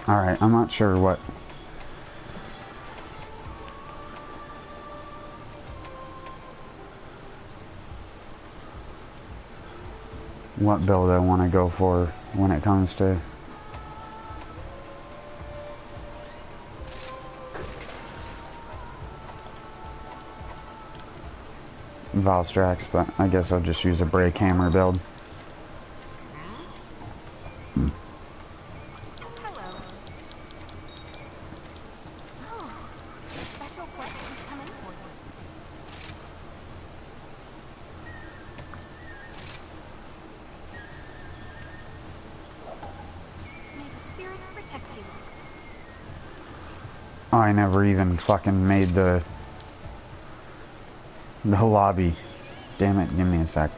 Alright, I'm not sure what build I want to go for when it comes to Valstrax, but I guess I'll just use a brake hammer build. I never even fucking made the lobby. Damn it, give me a sec.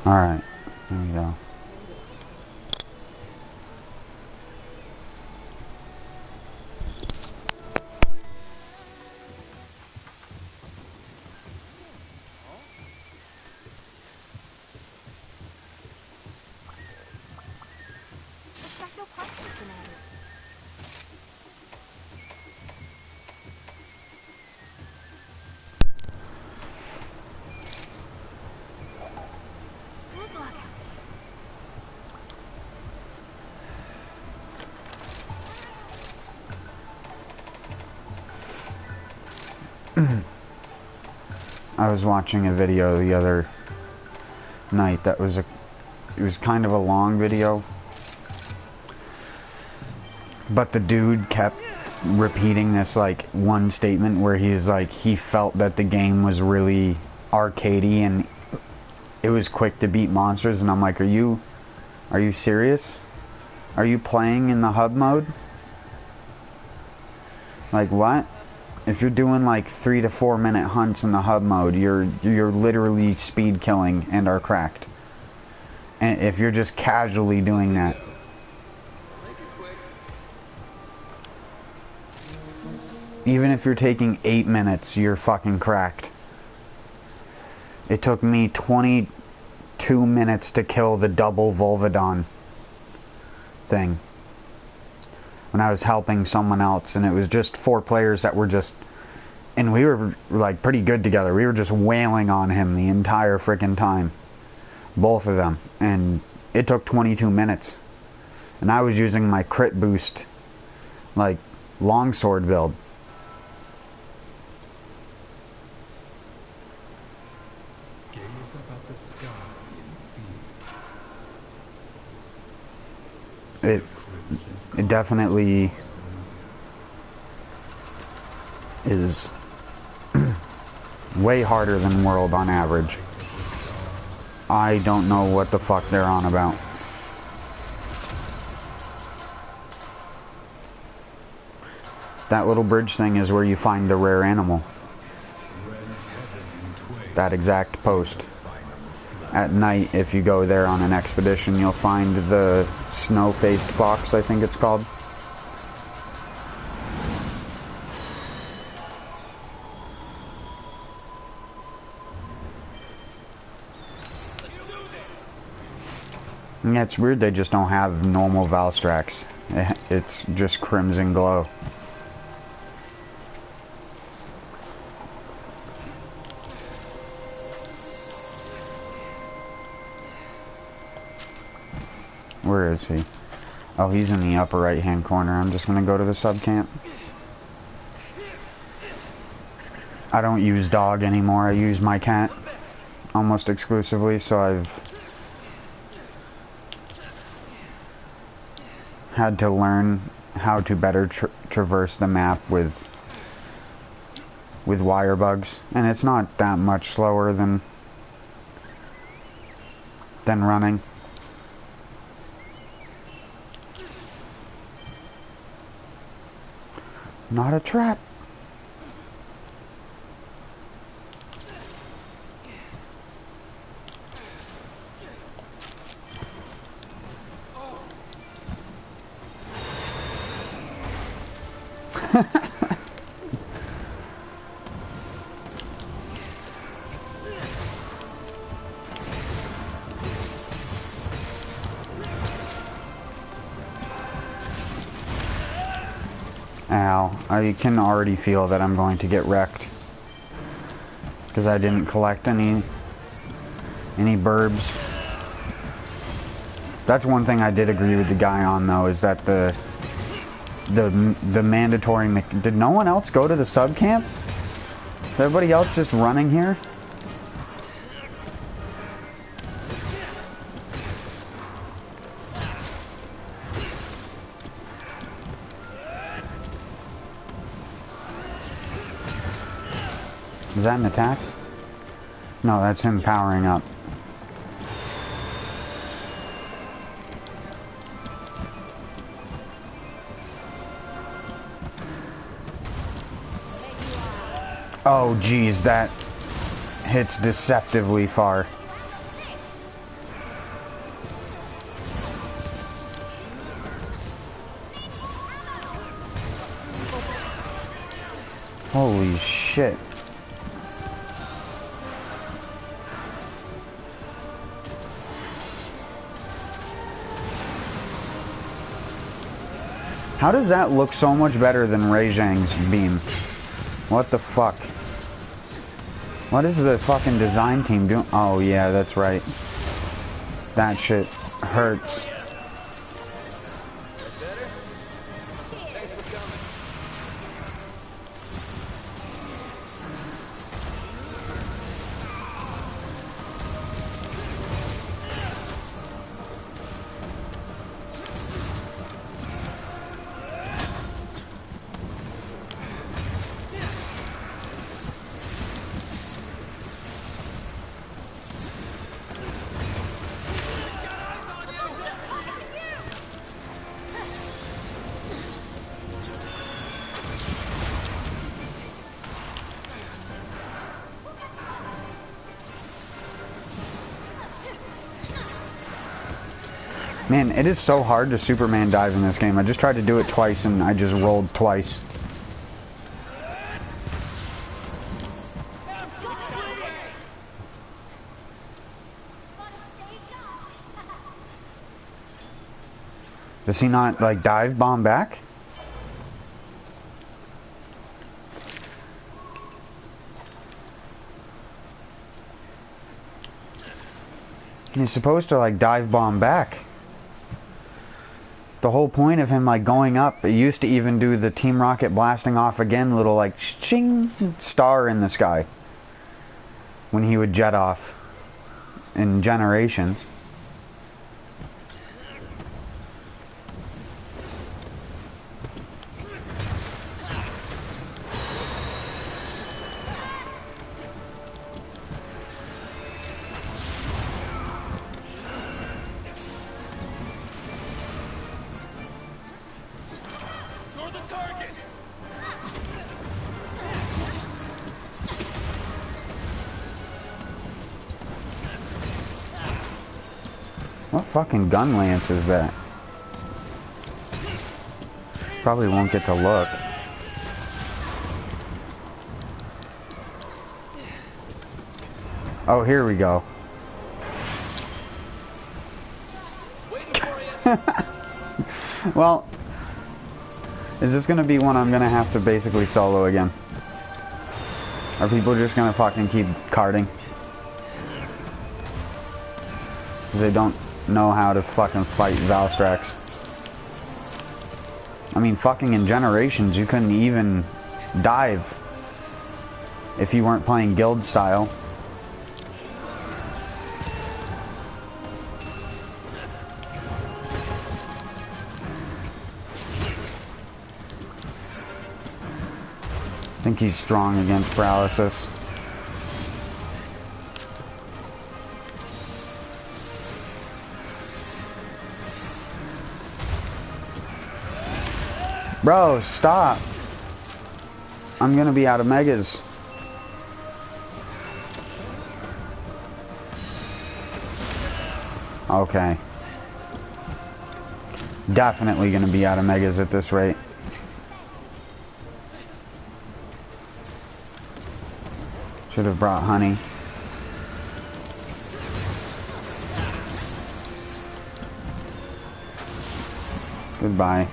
Alright, here we go. I was watching a video the other night that was it was kind of a long video, but the dude kept repeating this like one statement where he's like he felt that the game was really arcadey and it was quick to beat monsters, and I'm like, are you serious? Are you playing in the hub mode? Like what? If you're doing like 3 to 4 minute hunts in the hub mode, you're literally speed killing and are cracked. And if you're just casually doing that, even if you're taking 8 minutes, you're fucking cracked. It took me 22 minutes to kill the double Volvodon thing when I was helping someone else, and it was just 4 players that were just, and we were like pretty good together. We were just wailing on him the entire freaking time, both of them, and it took 22 minutes, and I was using my crit boost like longsword build. Gaze about the sky and feed. It definitely is way harder than World on average. I don't know what the fuck they're on about. That little bridge thing is where you find the rare animal. That exact post. At night, if you go there on an expedition, you'll find the snow-faced fox, I think it's called. Yeah, it's weird they just don't have normal Valstrax. It's just Crimson Glow. Where is he? Oh, he's in the upper right hand corner. I'm just gonna go to the sub camp. I don't use dog anymore. I use my cat. almost exclusively, so I've had to learn how to better traverse the map with wire bugs, and it's not that much slower than running. Not a trap. Ow. I can already feel that I'm going to get wrecked. Because I didn't collect any burbs. That's one thing I did agree with the guy on, though, is that the mandatory... Did no one else go to the sub camp? Is everybody else just running here? Is that an attack? No, that's him powering up. Oh, geez, that hits deceptively far. Holy shit. How does that look so much better than Ray Zhang's beam? What the fuck? What is the fucking design team doing? Oh yeah, that's right. That shit hurts. Man, it is so hard to Superman dive in this game. I just tried to do it twice and I just rolled twice. Does he not, like, dive bomb back? He's supposed to, like, dive bomb back. The whole point of him, like, going up, it used to even do the Team Rocket blasting off again, little, like, ching star in the sky when he would jet off in Generations. What fucking gun lance is that? Probably won't get to look. Oh, here we go. Well, is this gonna be one I'm gonna have to basically solo again? Are people just gonna fucking keep carding? Because they don't know how to fucking fight Valstrax. I mean, fucking in Generations, you couldn't even dive if you weren't playing guild style. think he's strong against paralysis. Bro, stop. I'm gonna be out of megas. Okay. Definitely gonna be out of megas at this rate. Should have brought honey. Goodbye.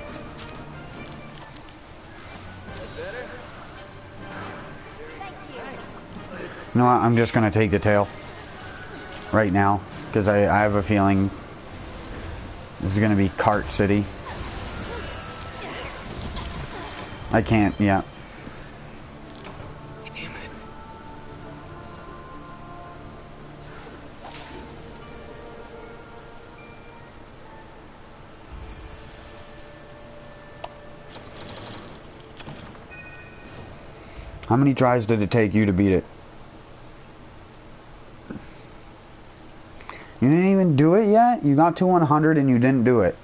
You know what? I'm just gonna take the tail right now because I have a feeling this is gonna be Cart City. I can't, yeah. Damn it. How many tries did it take you to beat it? You didn't even do it yet? You got to 100 and you didn't do it.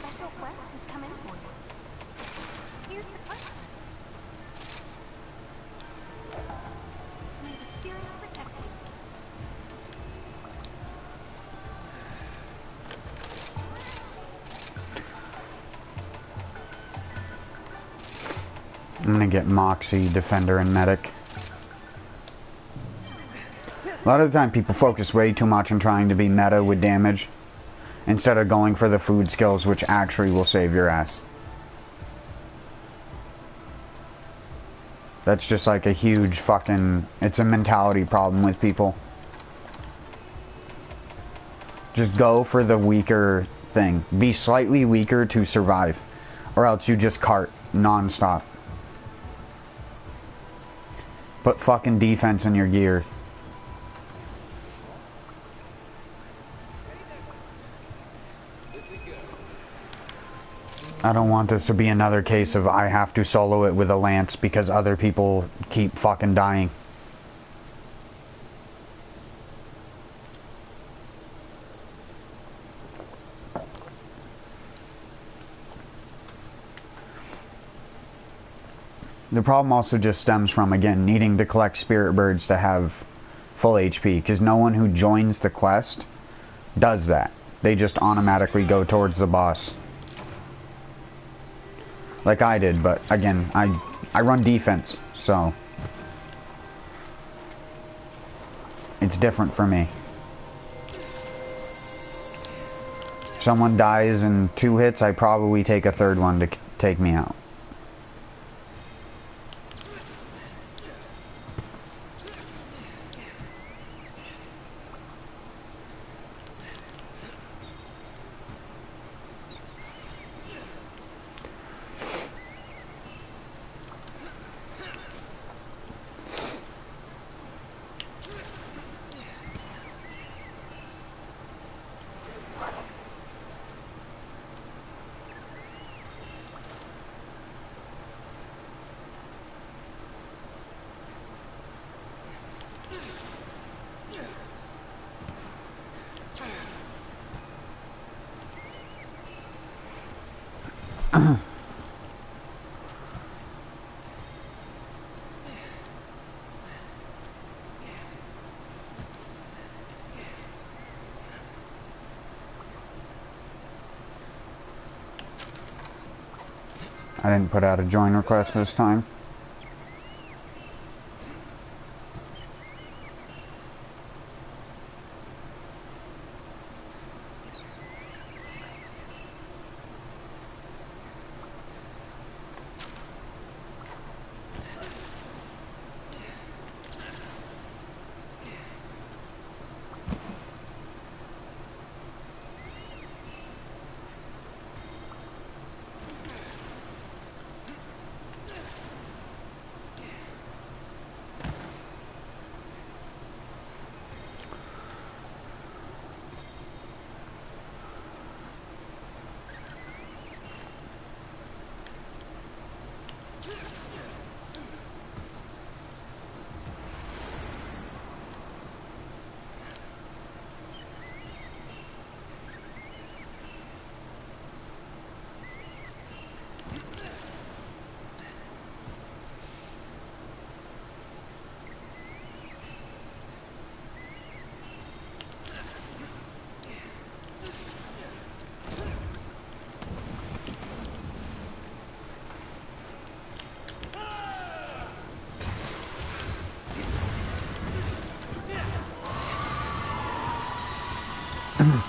Special quest has come in for you. Here's the quest list. May the spirits protect you. I'm gonna get Moxie, Defender, and Medic. A lot of the time people focus way too much on trying to be meta with damage instead of going for the food skills, which actually will save your ass. That's just like a huge fucking... It's a mentality problem with people. Just go for the weaker thing. Be slightly weaker to survive. Or else you just cart non-stop. Put fucking defense in your gear. I don't want this to be another case of I have to solo it with a lance because other people keep fucking dying. The problem also just stems from, again, needing to collect spirit birds to have full HP, because no one who joins the quest does that. They just automatically go towards the boss. Like I did, but again, I run defense, so it's different for me. If someone dies in 2 hits, I probably take a third one to take me out. I didn't put out a join request this time. Come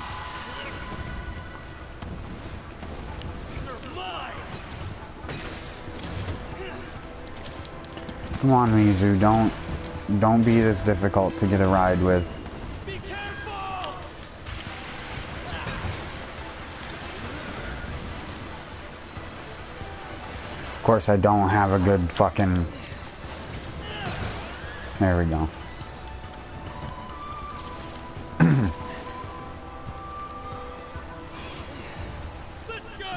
on, Mizu, don't be this difficult to get a ride with. Be careful! Of course, I don't have a good fucking... There we go. Let's go!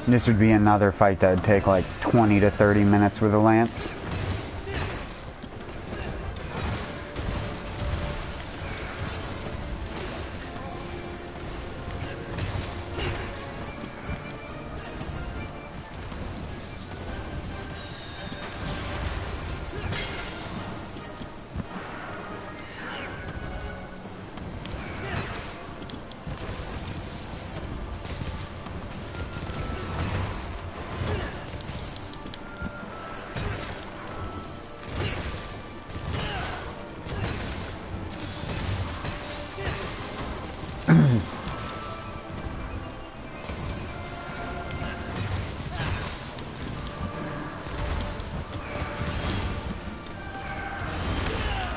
This would be another fight that would take like 20 to 30 minutes with a lance.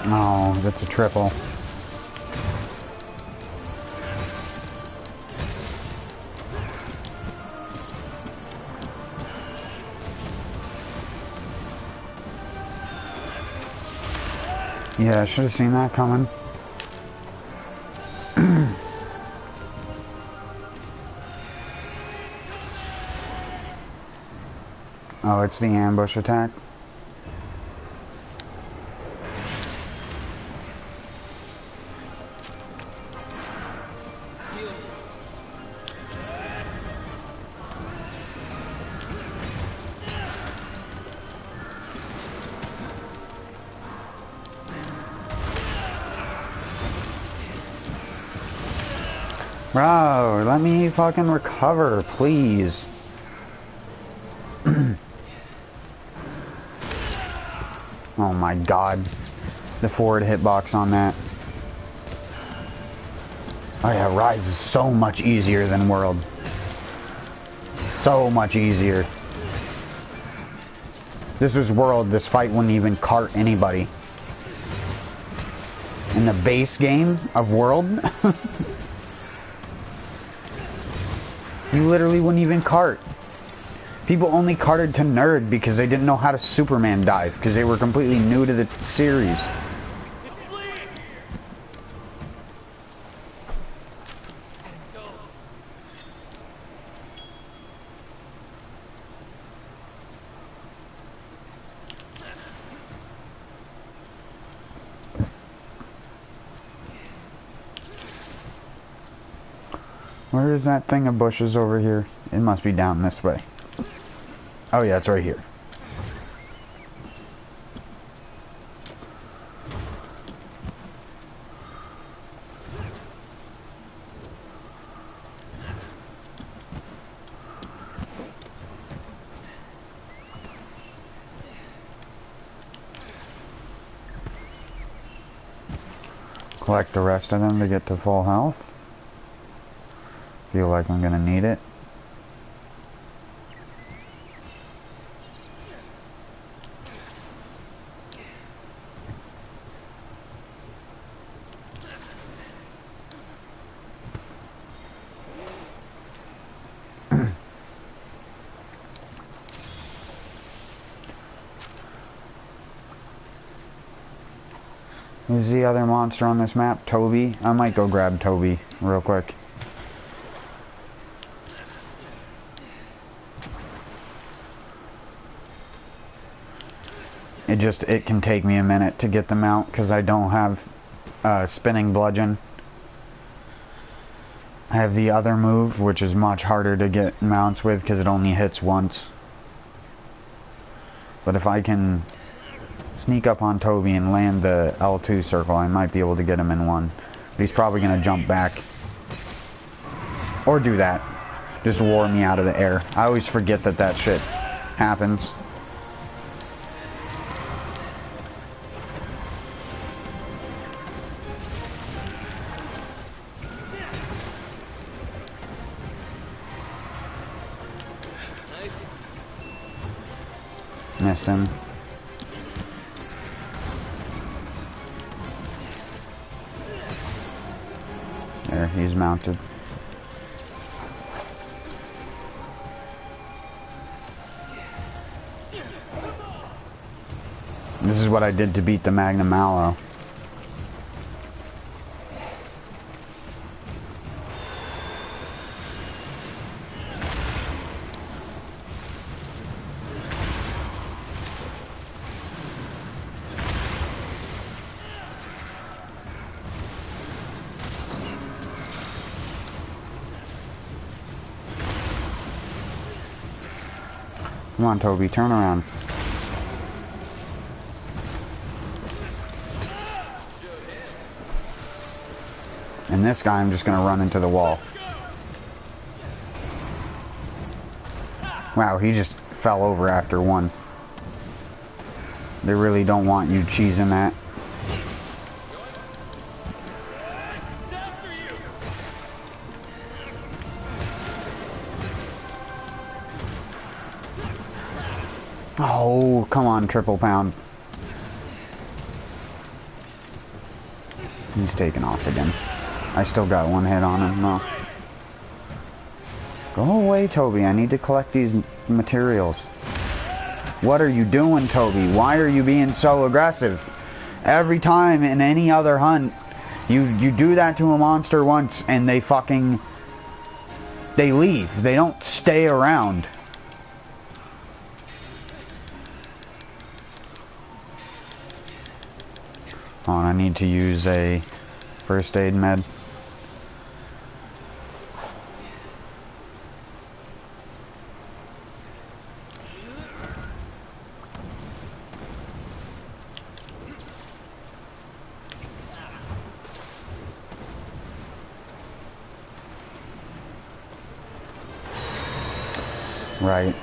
Oh, that's a triple. Yeah, I should have seen that coming. Oh, it's the ambush attack. Bro, let me fucking recover, please. Oh my god. The forward hitbox on that. Oh yeah, Rise is so much easier than World. So much easier. This was World, this fight wouldn't even cart anybody. In the base game of World, you literally wouldn't even cart. People only carted to Nerd because they didn't know how to Superman dive, because they were completely new to the series. It's bleeding! Go. Where is that thing of bushes over here? It must be down this way. Oh yeah, it's right here. Collect the rest of them to get to full health. Feel like I'm gonna need it. Who's the other monster on this map? Toby? I might go grab Toby real quick. It can take me a minute to get them out because I don't have spinning bludgeon. I have the other move, which is much harder to get mounts with because it only hits once. But if I can sneak up on Toby and land the L2 circle, I might be able to get him in one. But he's probably going to jump back. Or do that. Just lure me out of the air. I always forget that that shit happens. Missed him. There, he's mounted. This is what I did to beat the Magnum Mallow. Come on, Toby, turn around. And this guy, I'm just gonna run into the wall. Wow, he just fell over after one. They really don't want you cheesing that. Oh, come on, triple pound. He's taking off again. I still got one hit on him. No. Go away, Toby. I need to collect these materials. What are you doing, Toby? Why are you being so aggressive? Every time in any other hunt, you do that to a monster once and they leave. They don't stay around. Hold on, I need to use a first aid med. Right.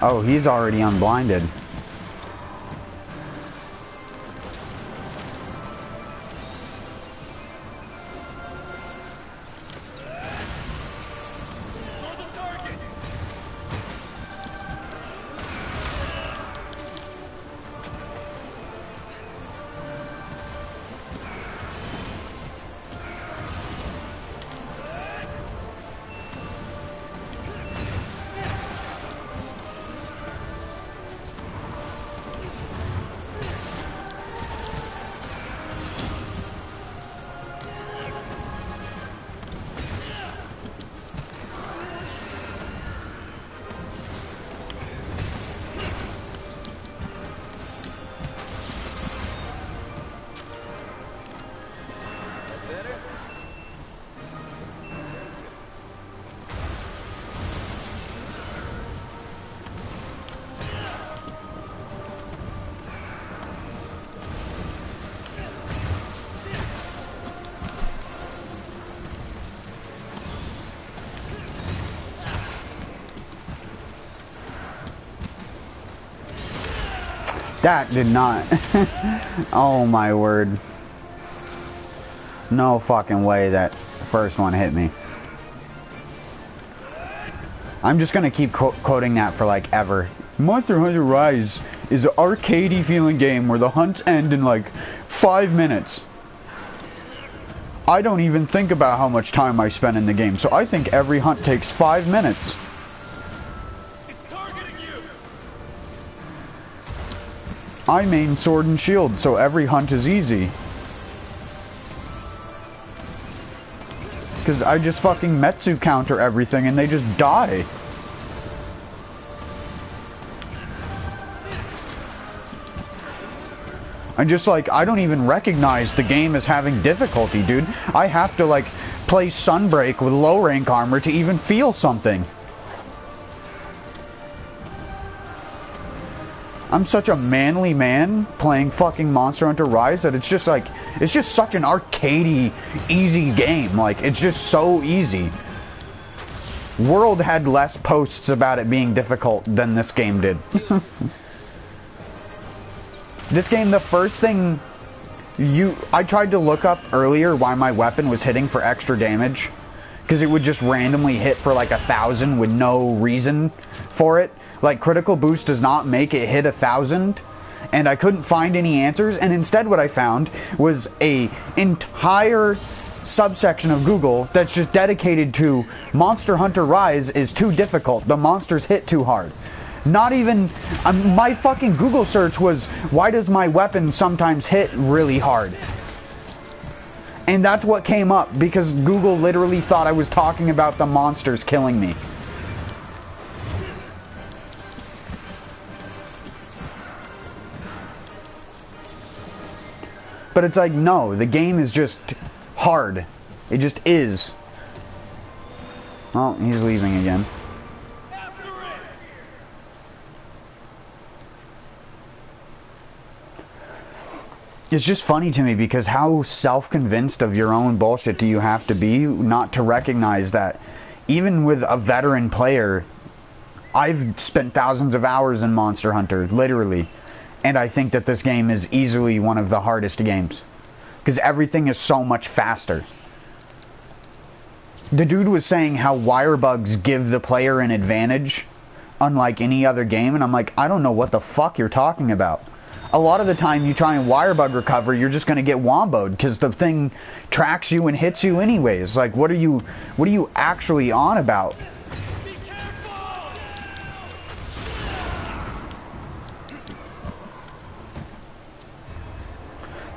Oh, he's already unblinded. That did not. Oh my word. No fucking way that first one hit me. I'm just gonna keep quoting that for like ever. Monster Hunter Rise is an arcadey feeling game where the hunts end in like 5 minutes. I don't even think about how much time I spend in the game, so I think every hunt takes 5 minutes. It's targeting you. I main sword and shield, so every hunt is easy. Because I just fucking Metsu counter everything and they just die. I'm just like, I don't even recognize the game as having difficulty, dude. I have to like play Sunbreak with low rank armor to even feel something. I'm such a manly man playing fucking Monster Hunter Rise that it's just like, it's just such an arcadey, easy game. Like, it's just so easy. World had less posts about it being difficult than this game did. This game, the first thing I tried to look up earlier why my weapon was hitting for extra damage. Because it would just randomly hit for like 1,000 with no reason for it. Like, critical boost does not make it hit 1,000. And I couldn't find any answers. And instead what I found was a entire subsection of Google that's just dedicated to Monster Hunter Rise is too difficult. The monsters hit too hard. Not even... my fucking Google search was, why does my weapon sometimes hit really hard? And that's what came up, because Google literally thought I was talking about the monsters killing me. But it's like, no, the game is just hard. It just is. Oh, he's leaving again. It's just funny to me because how self-convinced of your own bullshit do you have to be not to recognize that even with a veteran player, I've spent thousands of hours in Monster Hunter, literally, and I think that this game is easily one of the hardest games because everything is so much faster. The dude was saying how wire bugs give the player an advantage unlike any other game, and I'm like, I don't know what the fuck you're talking about. A lot of the time you try and wire bug recover, you're just going to get womboed because the thing tracks you and hits you anyways. Like, what are you actually on about? Be careful!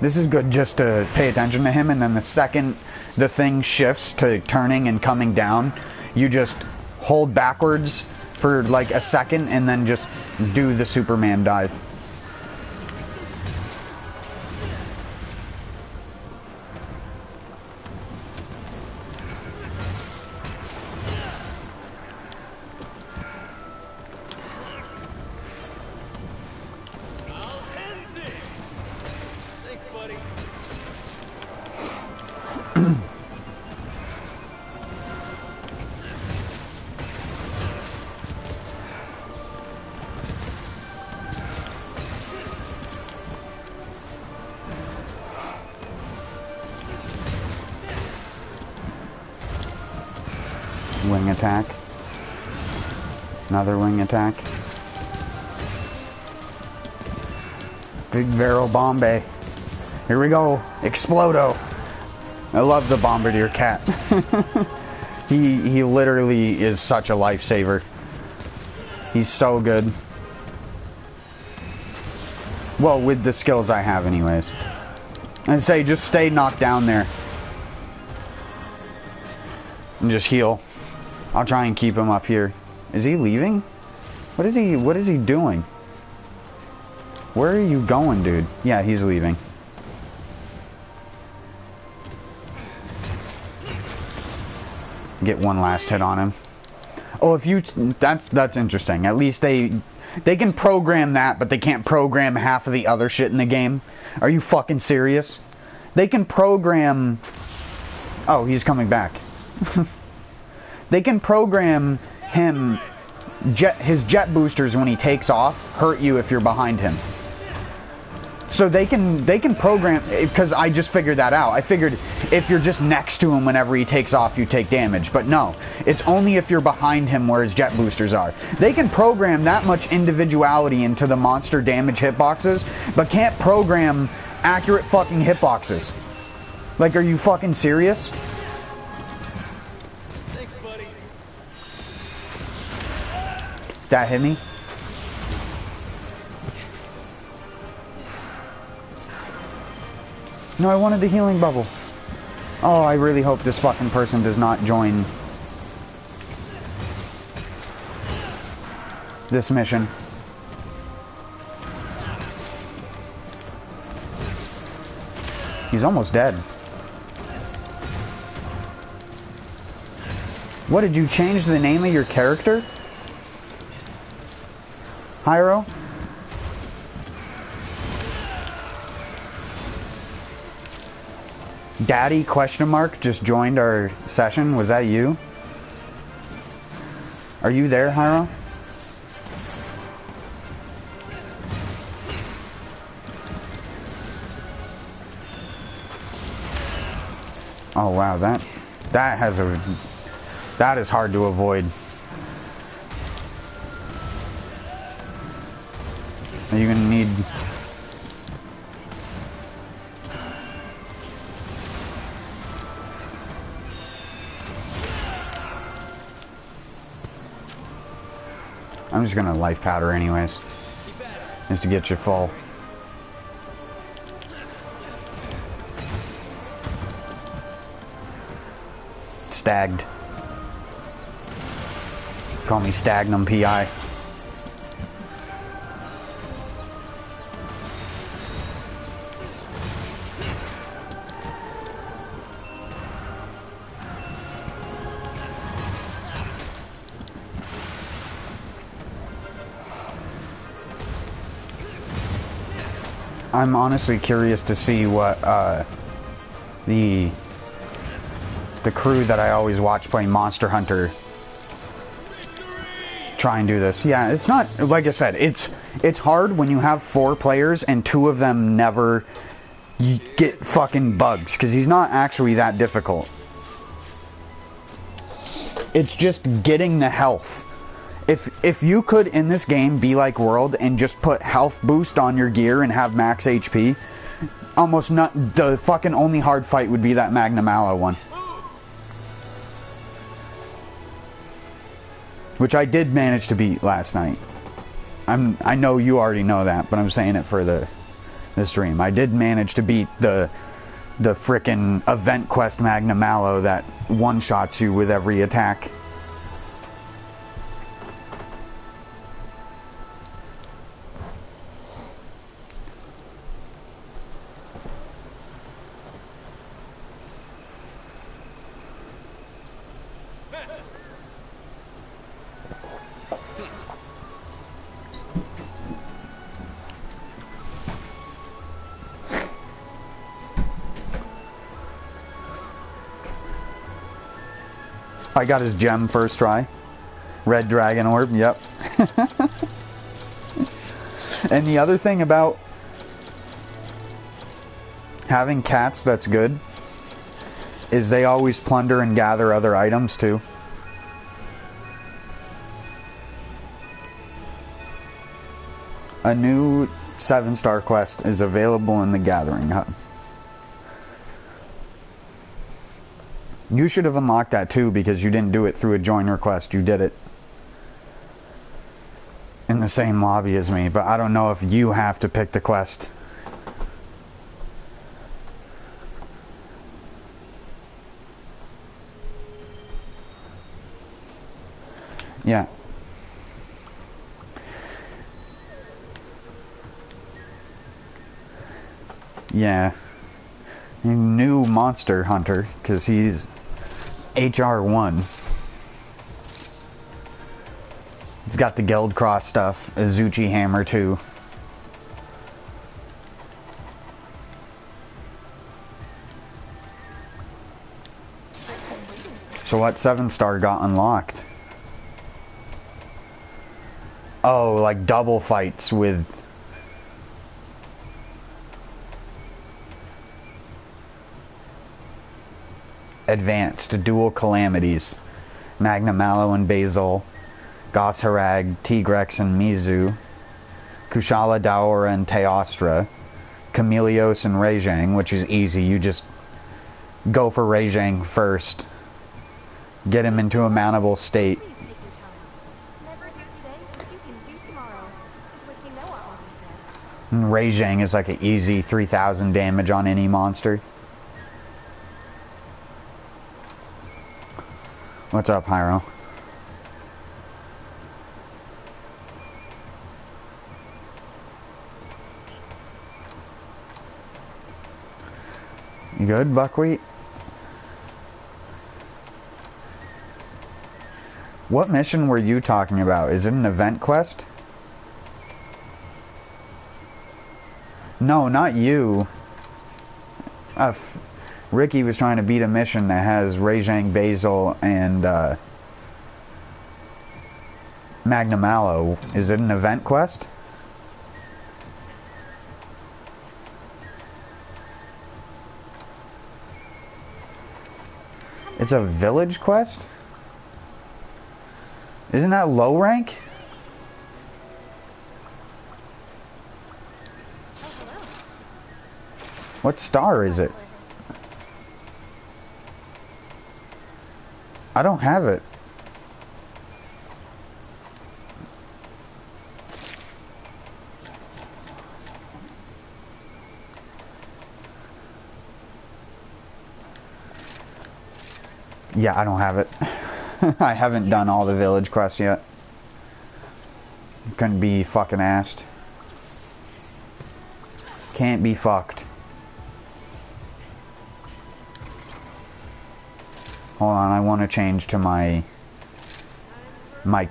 This is good just to pay attention to him, and then the second the thing shifts to turning and coming down, you just hold backwards for like a second and then just do the Superman dive. Wing attack. Another wing attack. Big barrel Bombay. Here we go. Explodo. I love the Bombardier cat. He literally is such a lifesaver. He's so good. Well, with the skills I have anyways. And say, just stay knocked down there. And just heal. I'll try and keep him up here. Is he leaving? What is he doing? Where are you going, dude? Yeah, he's leaving. Get one last hit on him. Oh, if you... That's interesting. At least they can program that, but they can't program half of the other shit in the game. Are you fucking serious? They can program... Oh, he's coming back. They can program him... his jet boosters when he takes off hurt you if you're behind him. So they can program, because I just figured that out. I figured if you're just next to him whenever he takes off, you take damage. But no, it's only if you're behind him where his jet boosters are. They can program that much individuality into the monster damage hitboxes, but can't program accurate fucking hitboxes. Like, are you fucking serious? Thanks, buddy. That hit me? No, I wanted the healing bubble. Oh, I really hope this fucking person does not join this mission. He's almost dead. What, did you change the name of your character? Hyro? Daddy question mark just joined our session. Was that you? Are you there, Hyro? Oh wow, that is hard to avoid. Are you gonna need? I'm just gonna life powder anyways, just to get you full. Stagged. Call me Stagnum PI. I'm honestly curious to see what the crew that I always watch play Monster Hunter try and do this. Yeah, it's not, like I said, it's hard when you have 4 players and 2 of them never get fucking bugs, because he's not actually that difficult. It's just getting the health. If you could in this game be like World and just put health boost on your gear and have max HP, almost not, the fucking only hard fight would be that Magnum Aloe one. Which I did manage to beat last night. I know you already know that, but I'm saying it for the stream. I did manage to beat the frickin' event quest Magnum Aloe that one-shots you with every attack. I got his gem first try. Red Dragon Orb, yep. And the other thing about having cats that's good is they always plunder and gather other items too. A new 7-star quest is available in the Gathering Hub. You should have unlocked that too, because you didn't do it through a join request. You did it in the same lobby as me, but I don't know if you have to pick the quest. Yeah. Yeah. New Monster Hunter, because he's HR1. He's got the Guild Cross stuff, Azuchi Hammer too. So what 7-star got unlocked? Oh, like double fights with advanced dual calamities. Magna Mallow and Basil, Gosharag, Tigrex and Mizu, Kushala Daora and Teostra, Chameleos and Rajang, which is easy. You just go for Rajang first. Get him into a mountable state. Please take your time. Never do today what you can do tomorrow, is what Hinoa always says. Rajang is like an easy 3,000 damage on any monster. What's up, Hyro? You good, Buckwheat? What mission were you talking about? Is it an event quest? No, not you. Ricky was trying to beat a mission that has Rajang, Basil, and Magna Mallow. Is it an event quest? It's a village quest? Isn't that low rank? Oh, hello. What star is it? I don't have it. Yeah, I don't have it. I haven't done all the village quests yet. Couldn't be fucking asked. Can't be fucked. Hold on, I want to change to my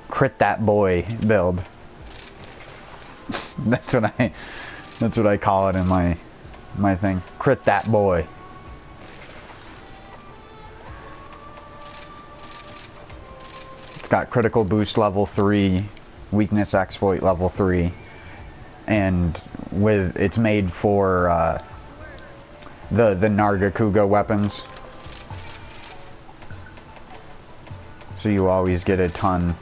crit that boy build. That's what I call it in my thing. Crit that boy. It's got critical boost level 3, weakness exploit level 3, and it's made for the Nargacuga weapons. So you always get a ton.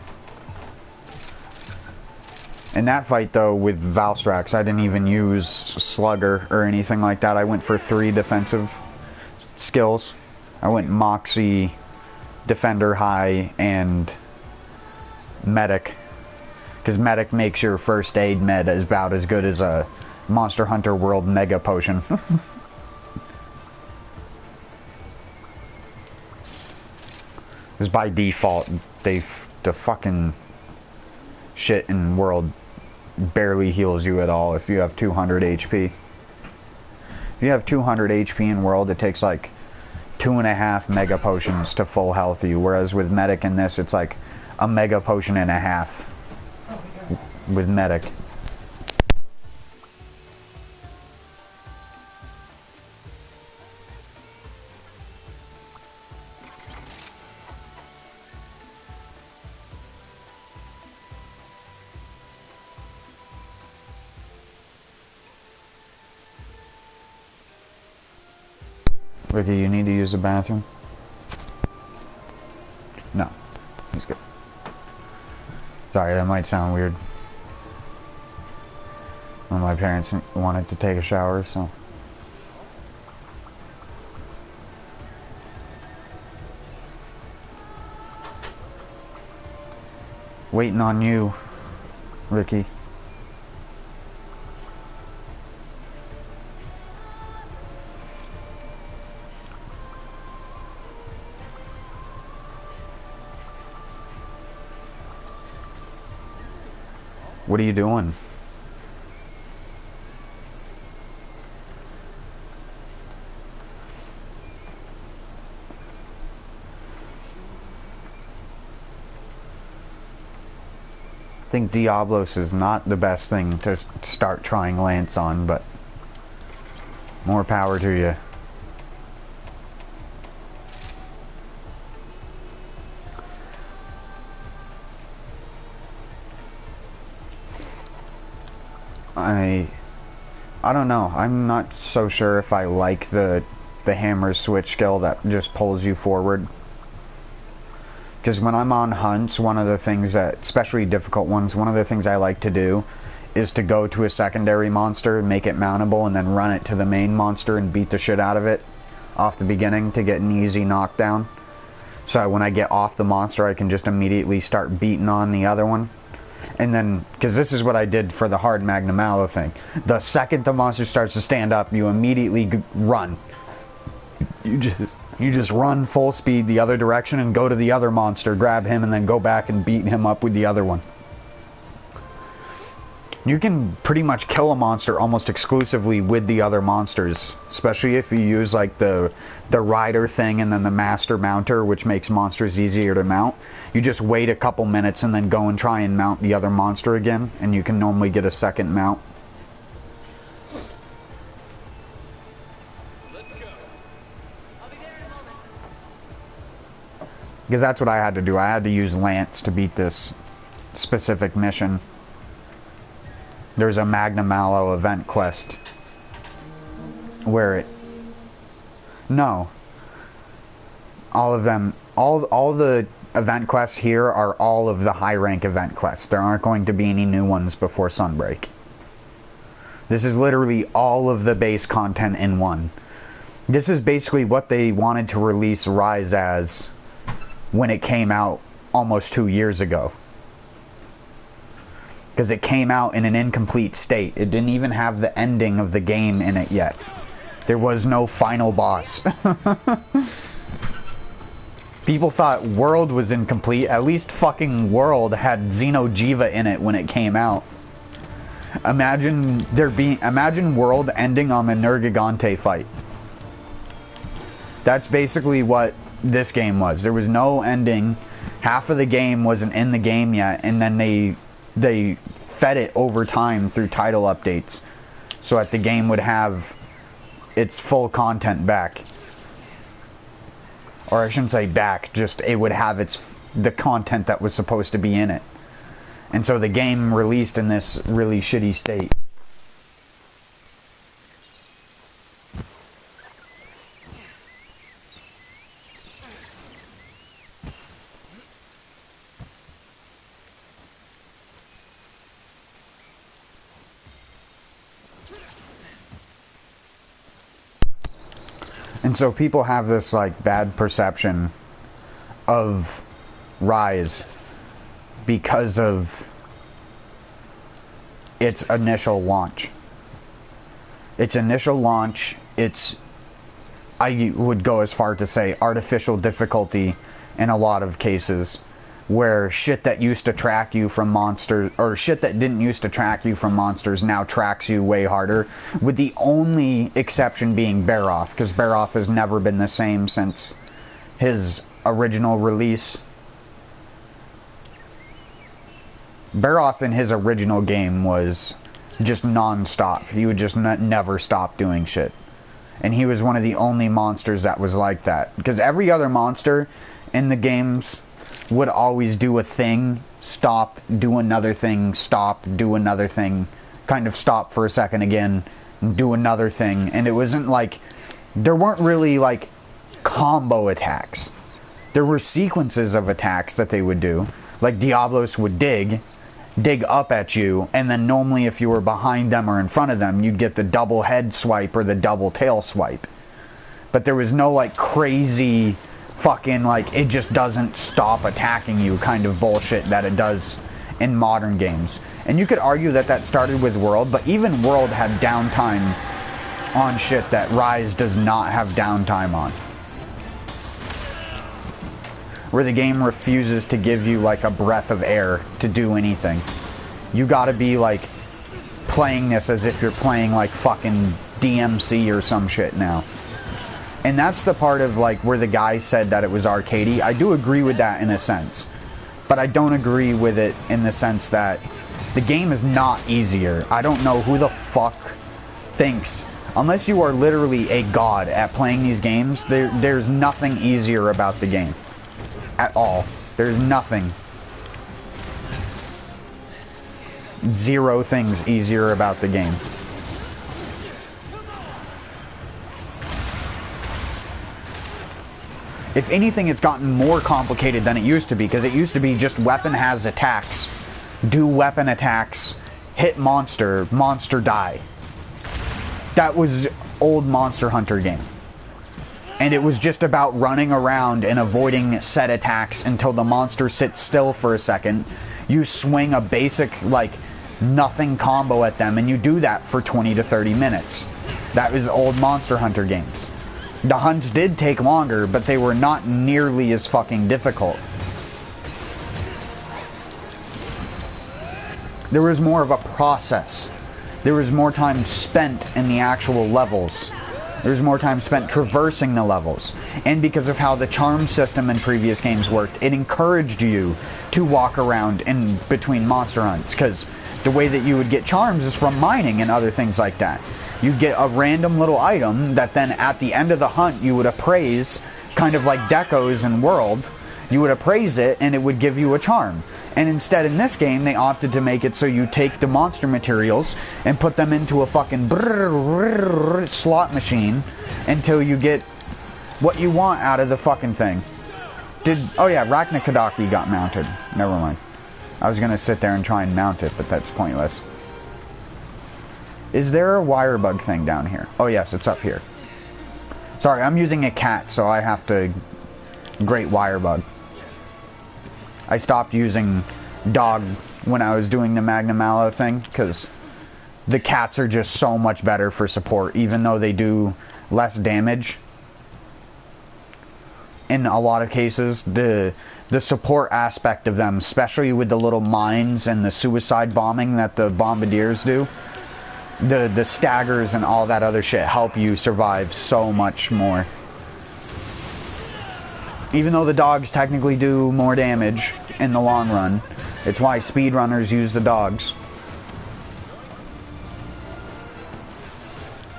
In that fight though with Valstrax, I didn't even use Slugger or anything like that. I went for 3 defensive skills. I went Moxie, Defender High, and Medic. Because Medic makes your first aid med about as good as a Monster Hunter World Mega Potion. Because by default, the fucking shit in World barely heals you at all if you have 200 HP. If you have 200 HP in World, it takes like 2.5 Mega Potions to full health you, whereas with Medic in this, it's like a Mega Potion and a half with Medic. Ricky, you need to use the bathroom? No. He's good. Sorry, that might sound weird. Well, my parents wanted to take a shower, so... Waiting on you, Ricky. What are you doing? I think Diablos is not the best thing to start trying Lance on, but more power to you. I don't know. I'm not so sure if I like the the hammer switch skill that just pulls you forward. Because when I'm on hunts, one of the things that, especially difficult ones, one of the things I like to do is to go to a secondary monster, make it mountable, and then run it to the main monster and beat the shit out of it off the beginning to get an easy knockdown. So when I get off the monster, I can just immediately start beating on the other one. And then, because this is what I did for the hard Magnum Mallow thing. The second the monster starts to stand up, you immediately run. You just run full speed the other direction and go to the other monster, grab him, and then go back and beat him up with the other one. You can pretty much kill a monster almost exclusively with the other monsters, especially if you use like the rider thing and then the master mounter, which makes monsters easier to mount. You just wait a couple minutes and then go and try and mount the other monster again, and you can normally get a second mount. Let's go. I'll be there in a moment. Because that's what I had to do. I had to use Lance to beat this specific mission. There's a Magnum Mallow event quest where it... No. All of them... All the event quests here are all of the high rank event quests. There aren't going to be any new ones before Sunbreak. This is literally all of the base content in one. This is basically what they wanted to release Rise as when it came out almost 2 years ago. Because it came out in an incomplete state. It didn't even have the ending of the game in it yet. There was no final boss. People thought World was incomplete. At least fucking World had Xeno'jiiva in it when it came out. Imagine World ending on the Nergigante fight. That's basically what this game was. There was no ending. Half of the game wasn't in the game yet, and then they fed it over time through title updates so that the game would have its full content back. Or I shouldn't say back, just it would have the content that was supposed to be in it. And so the game released in this really shitty state. And so people have this like bad perception of Rise because of its initial launch. Its initial launch, I would go as far to say artificial difficulty in a lot of cases, where shit that used to track you from monsters, or shit that didn't used to track you from monsters, now tracks you way harder, with the only exception being Baroth, because Baroth has never been the same since his original release. Baroth in his original game was just non-stop. He would just never stop doing shit. And he was one of the only monsters that was like that. Because every other monster in the games would always do a thing, stop, do another thing, stop, do another thing, kind of stop for a second again, do another thing. And it wasn't like, there weren't really like combo attacks. There were sequences of attacks that they would do. Like Diablos would dig up at you, and then normally if you were behind them or in front of them, you'd get the double head swipe or the double tail swipe. But there was no like crazy fucking like it just doesn't stop attacking you kind of bullshit that it does in modern games. And you could argue that that started with World, but even World had downtime on shit that Rise does not have downtime on. Where the game refuses to give you like a breath of air to do anything. You gotta be like playing this as if you're playing like fucking DMC or some shit now. And that's the part of like where the guy said that it was arcadey. I do agree with that in a sense, but I don't agree with it in the sense that the game is not easier. I don't know who the fuck thinks, unless you are literally a god at playing these games, there's nothing easier about the game at all. There's nothing. Zero things easier about the game. If anything, it's gotten more complicated than it used to be, because it used to be just weapon has attacks, do weapon attacks, hit monster, monster die. That was old Monster Hunter game. And it was just about running around and avoiding set attacks until the monster sits still for a second. You swing a basic, like, nothing combo at them, and you do that for 20 to 30 minutes. That was old Monster Hunter games. The hunts did take longer, but they were not nearly as fucking difficult. There was more of a process. There was more time spent in the actual levels. There was more time spent traversing the levels. And because of how the charm system in previous games worked, it encouraged you to walk around in between monster hunts, because the way that you would get charms is from mining and other things like that. You'd get a random little item that then at the end of the hunt you would appraise, kind of like Deco's in World. You would appraise it and it would give you a charm. And instead in this game they opted to make it so you take the monster materials and put them into a fucking slot machine until you get what you want out of the fucking thing. Oh yeah, Raknakadaki got mounted. Never mind. I was gonna sit there and try and mount it, but that's pointless. Is there a wire bug thing down here? Oh yes, it's up here. Sorry, I'm using a cat, so I have to grate wire bug. I stopped using dog when I was doing the Magna Mallow thing, because the cats are just so much better for support, even though they do less damage. In a lot of cases, the support aspect of them, especially with the little mines and the suicide bombing that the bombardiers do, the staggers and all that other shit help you survive so much more. Even though the dogs technically do more damage in the long run, it's why speedrunners use the dogs.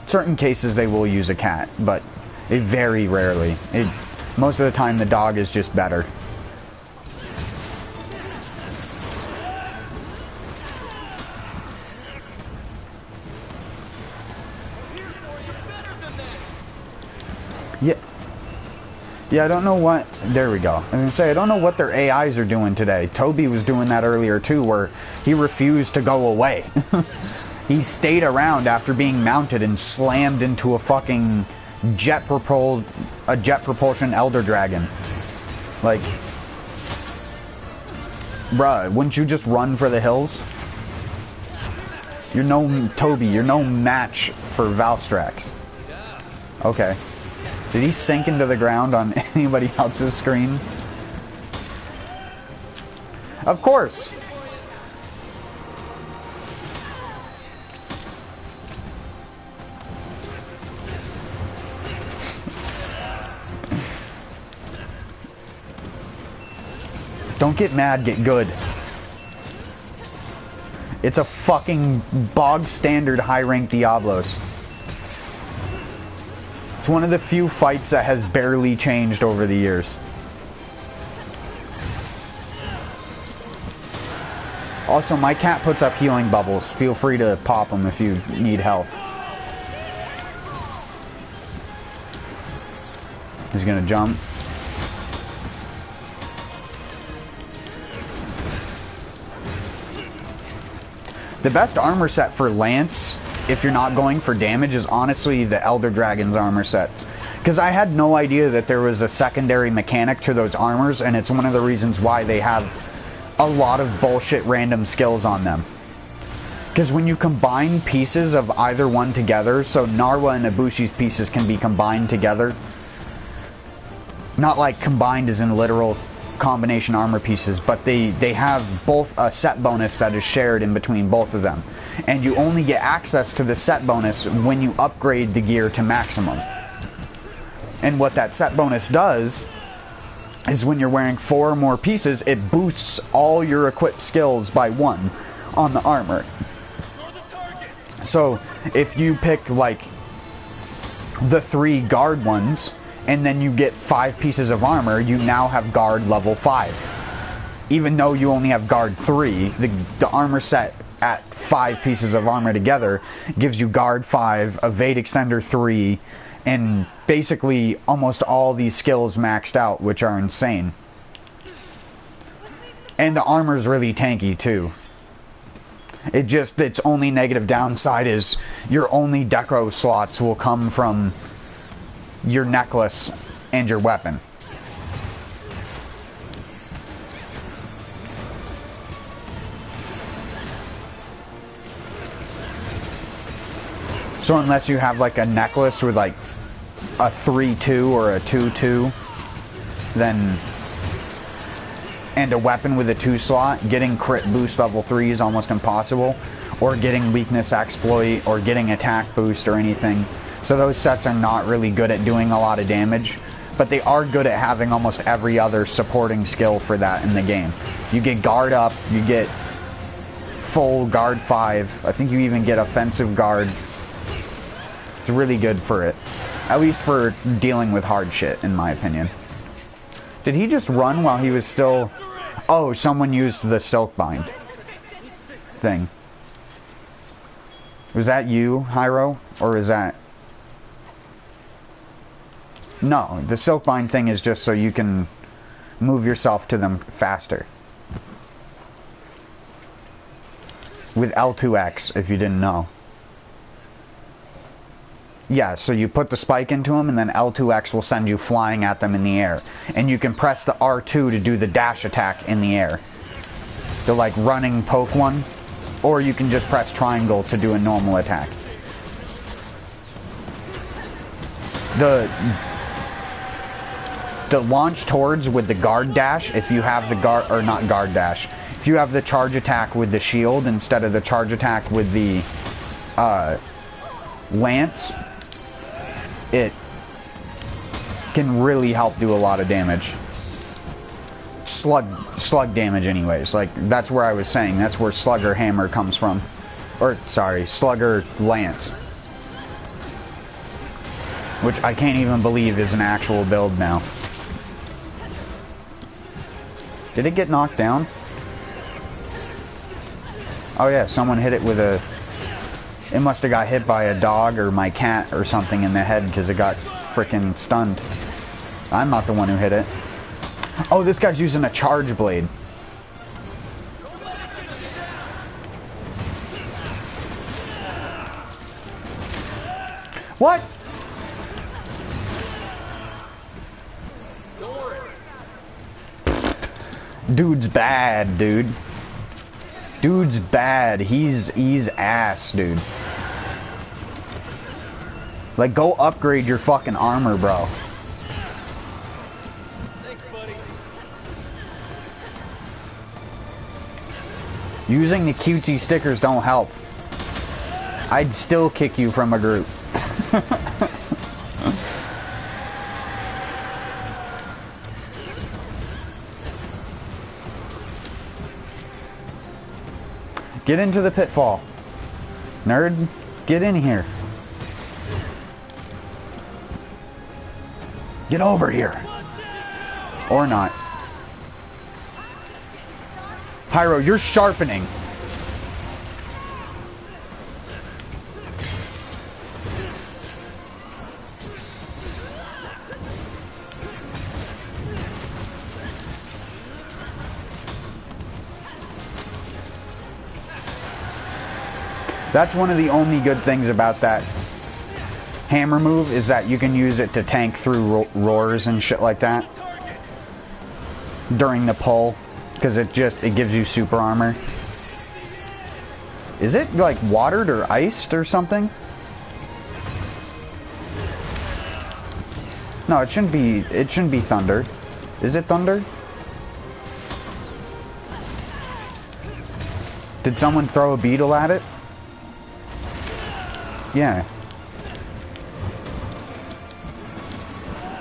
Certain cases they will use a cat, but very rarely. Most of the time the dog is just better. Yeah, I don't know what... There we go. I was going to say, I don't know what their AIs are doing today. Toby was doing that earlier too, where he refused to go away. He stayed around after being mounted and slammed into a fucking jet propulsion Elder Dragon. Like... Bruh, wouldn't you just run for the hills? You're no... Toby, you're no match for Valstrax. Okay. Did he sink into the ground on anybody else's screen? Of course! Don't get mad, get good. It's a fucking bog standard high rank Diablos. It's one of the few fights that has barely changed over the years. Also, my cat puts up healing bubbles. Feel free to pop them if you need health. He's gonna jump. The best armor set for Lance, if you're not going for damage, is honestly the Elder Dragon's armor sets. Because I had no idea that there was a secondary mechanic to those armors, and it's one of the reasons why they have a lot of bullshit random skills on them. Because when you combine pieces of either one together, so Narwa and Ibushi's pieces can be combined together. Not like combined as in literal combination armor pieces, but they have both a set bonus that is shared in between both of them. And you only get access to the set bonus when you upgrade the gear to maximum. And what that set bonus does is when you're wearing 4 or more pieces, it boosts all your equipped skills by 1 on the armor. So if you pick like the 3 guard ones and then you get 5 pieces of armor, you now have guard level 5. Even though you only have guard 3, the armor set at 5 pieces of armor together gives you guard 5, evade extender 3, And basically almost all these skills maxed out, which are insane. And the armor's really tanky too. Its only negative downside is your only deco slots will come from your necklace and your weapon. So unless you have like a necklace with like a 3-2 or a 2-2, then, and a weapon with a 2 slot, getting crit boost level 3 is almost impossible, or getting weakness exploit, or getting attack boost or anything. So those sets are not really good at doing a lot of damage, but they are good at having almost every other supporting skill for that in the game. You get guard up, you get full guard 5, I think you even get offensive guard. It's really good for it. At least for dealing with hard shit, in my opinion. Did he just run while he was still... Oh, someone used the silk bind thing. Was that you, Hyro? Or is that... No, the silk bind thing is just so you can move yourself to them faster. With L2X, if you didn't know. Yeah, so you put the spike into them, and then L2X will send you flying at them in the air. And you can press the R2 to do the dash attack in the air. The, like, running poke one. Or you can just press triangle to do a normal attack. The launch towards with the guard dash, if you have the guard, or not guard dash, if you have the charge attack with the shield instead of the charge attack with the lance, it can really help do a lot of damage. Slug damage anyways. Like, that's where I was saying. That's where Slugger Hammer comes from. Or, sorry, Slugger Lance. Which I can't even believe is an actual build now. Did it get knocked down? Oh yeah, someone hit it with a... It must have got hit by a dog or my cat or something in the head because it got freaking stunned. I'm not the one who hit it. Oh, this guy's using a charge blade. What? Dude's bad, dude. Dude's bad. He's ass, dude. Like, go upgrade your fucking armor, bro. Thanks, buddy. Using the cutesy stickers don't help. I'd still kick you from a group. Get into the pitfall. Nerd, get in here. Get over here. Or not. Pyro, you're sharpening. That's one of the only good things about that hammer move, is that you can use it to tank through roars and shit like that during the pull, because it gives you super armor. Is it like watered or iced or something? No, it shouldn't be thunder. Is it thunder? Did someone throw a beetle at it? Yeah.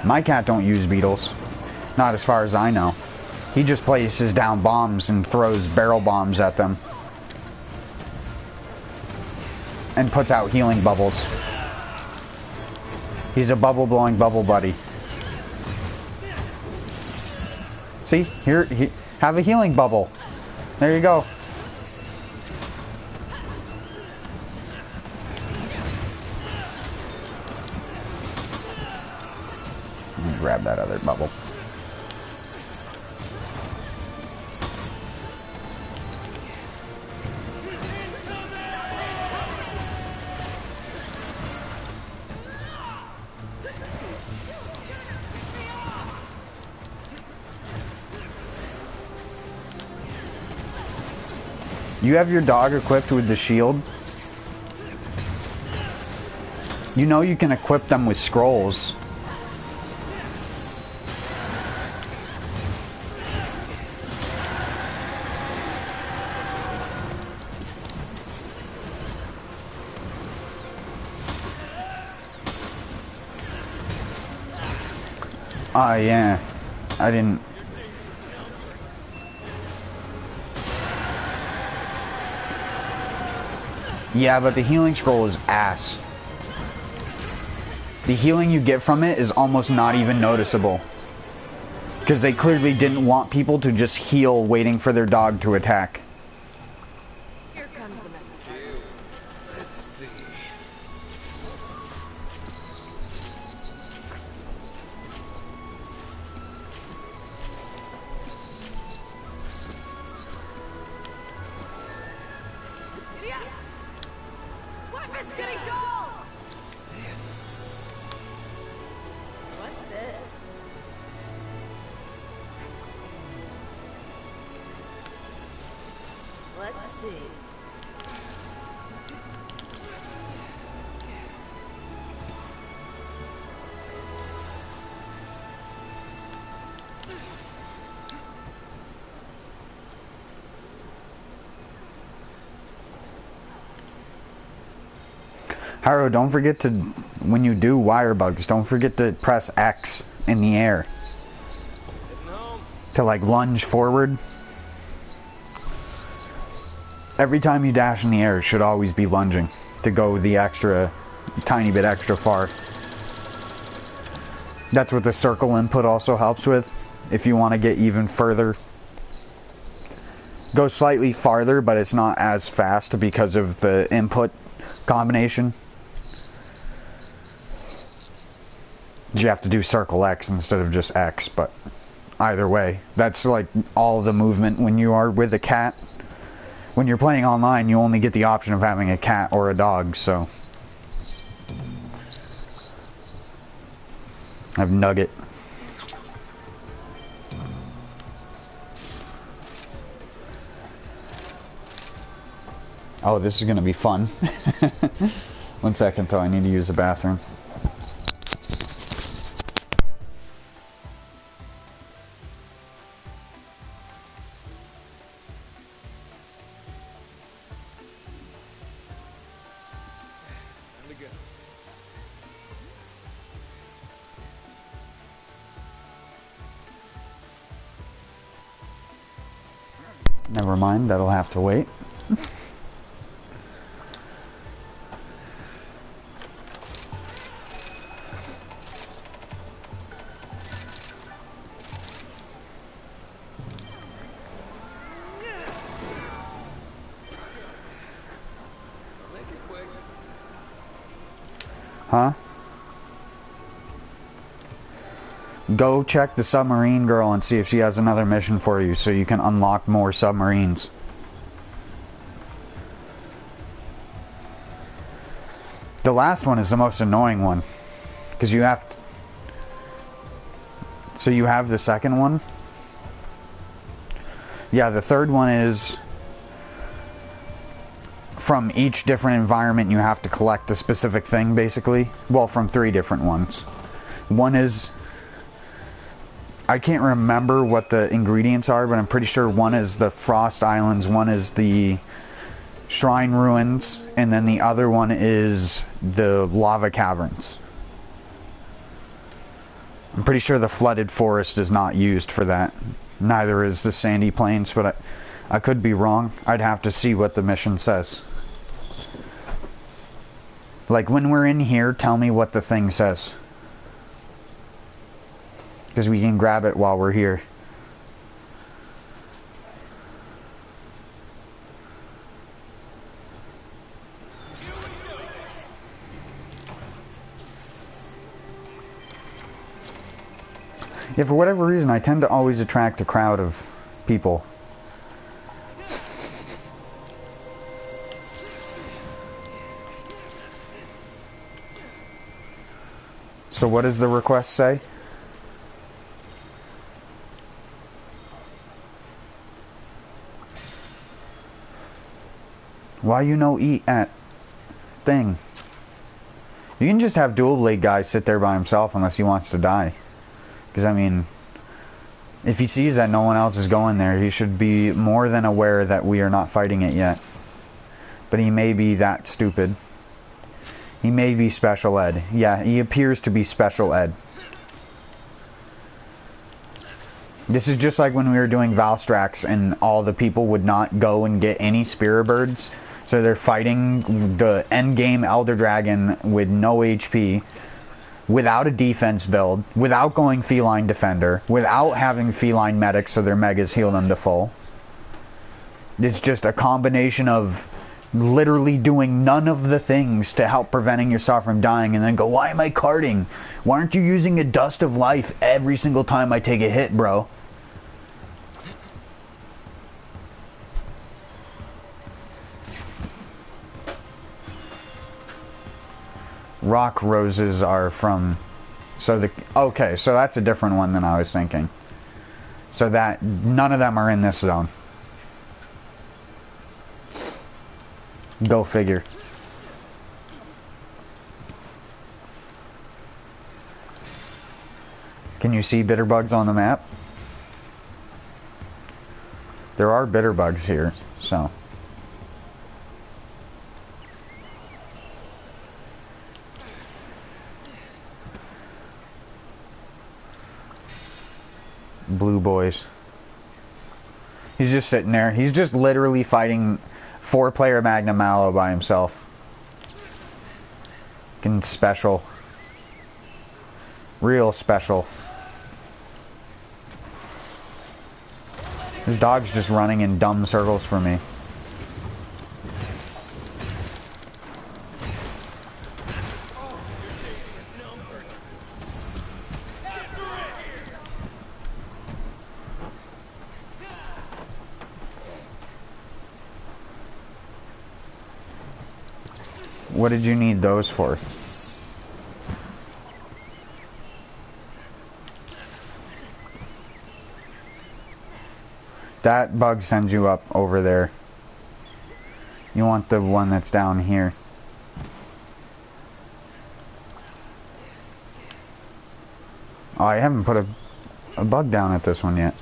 My cat don't use beetles. Not as far as I know. He just places down bombs and throws barrel bombs at them. And puts out healing bubbles. He's a bubble-blowing bubble buddy. See? Here, have a healing bubble. There you go. grab that other bubble. You have your dog equipped with the shield. You know you can equip them with scrolls. Oh yeah, I didn't. Yeah, but the healing scroll is ass. The healing you get from it is almost not even noticeable. Because they clearly didn't want people to just heal waiting for their dog to attack. Here comes the message. Let's see. Idiot! Weapons getting dull! What's this? Let's see. Haro, don't forget to, when you do wire bugs, don't forget to press X in the air. Heading home. To like lunge forward. Every time you dash in the air, it should always be lunging to go the extra, tiny bit extra far. That's what the circle input also helps with. If you want to get even further. Go slightly farther, but it's not as fast because of the input combination. You have to do circle X instead of just X, but either way, that's like all the movement when you are with a cat. When you're playing online, you only get the option of having a cat or a dog, so. I have Nugget. Oh, this is gonna be fun. 1 second though, I need to use the bathroom. Time to go. Never mind, that'll have to wait. Make it quick. Huh? Go check the submarine girl and see if she has another mission for you so you can unlock more submarines. The last one is the most annoying one. Because you have... So you have the second one? Yeah, the third one is... From each different environment you have to collect a specific thing, basically. Well, from 3 different ones. One is... I can't remember what the ingredients are, but I'm pretty sure one is the Frost Islands, one is the Shrine Ruins, and then the other one is the Lava Caverns. I'm pretty sure the Flooded Forest is not used for that. Neither is the Sandy Plains, but I could be wrong. I'd have to see what the mission says. Like, when we're in here, tell me what the thing says. Because we can grab it while we're here. Yeah, for whatever reason, I tend to always attract a crowd of people. So what does the request say? Why you no eat at thing? You can just have dual blade guy sit there by himself unless he wants to die. Because I mean, if he sees that no one else is going there, he should be more than aware that we are not fighting it yet. But he may be that stupid. He may be special ed. Yeah, he appears to be special ed. This is just like when we were doing Valstrax and all the people would not go and get any Spirit Birds. So they're fighting the endgame Elder Dragon with no HP, without a defense build, without going Feline Defender, without having Feline Medics so their Megas heal them to full. It's just a combination of literally doing none of the things to help preventing yourself from dying, and then go, why am I carding? Why aren't you using a Dust of Life every single time I take a hit, bro? Rock roses are from... Okay, so that's a different one than I was thinking. So that... None of them are in this zone. Go figure. Can you see bitter bugs on the map? There are bitter bugs here, so... Blue boys. He's just sitting there. He's just literally fighting 4-player Magnum Mallow by himself. Fucking special. Real special. His dog's just running in dumb circles for me. What did you need those for? That bug sends you up over there. You want the one that's down here. Oh, I haven't put a bug down at this one yet.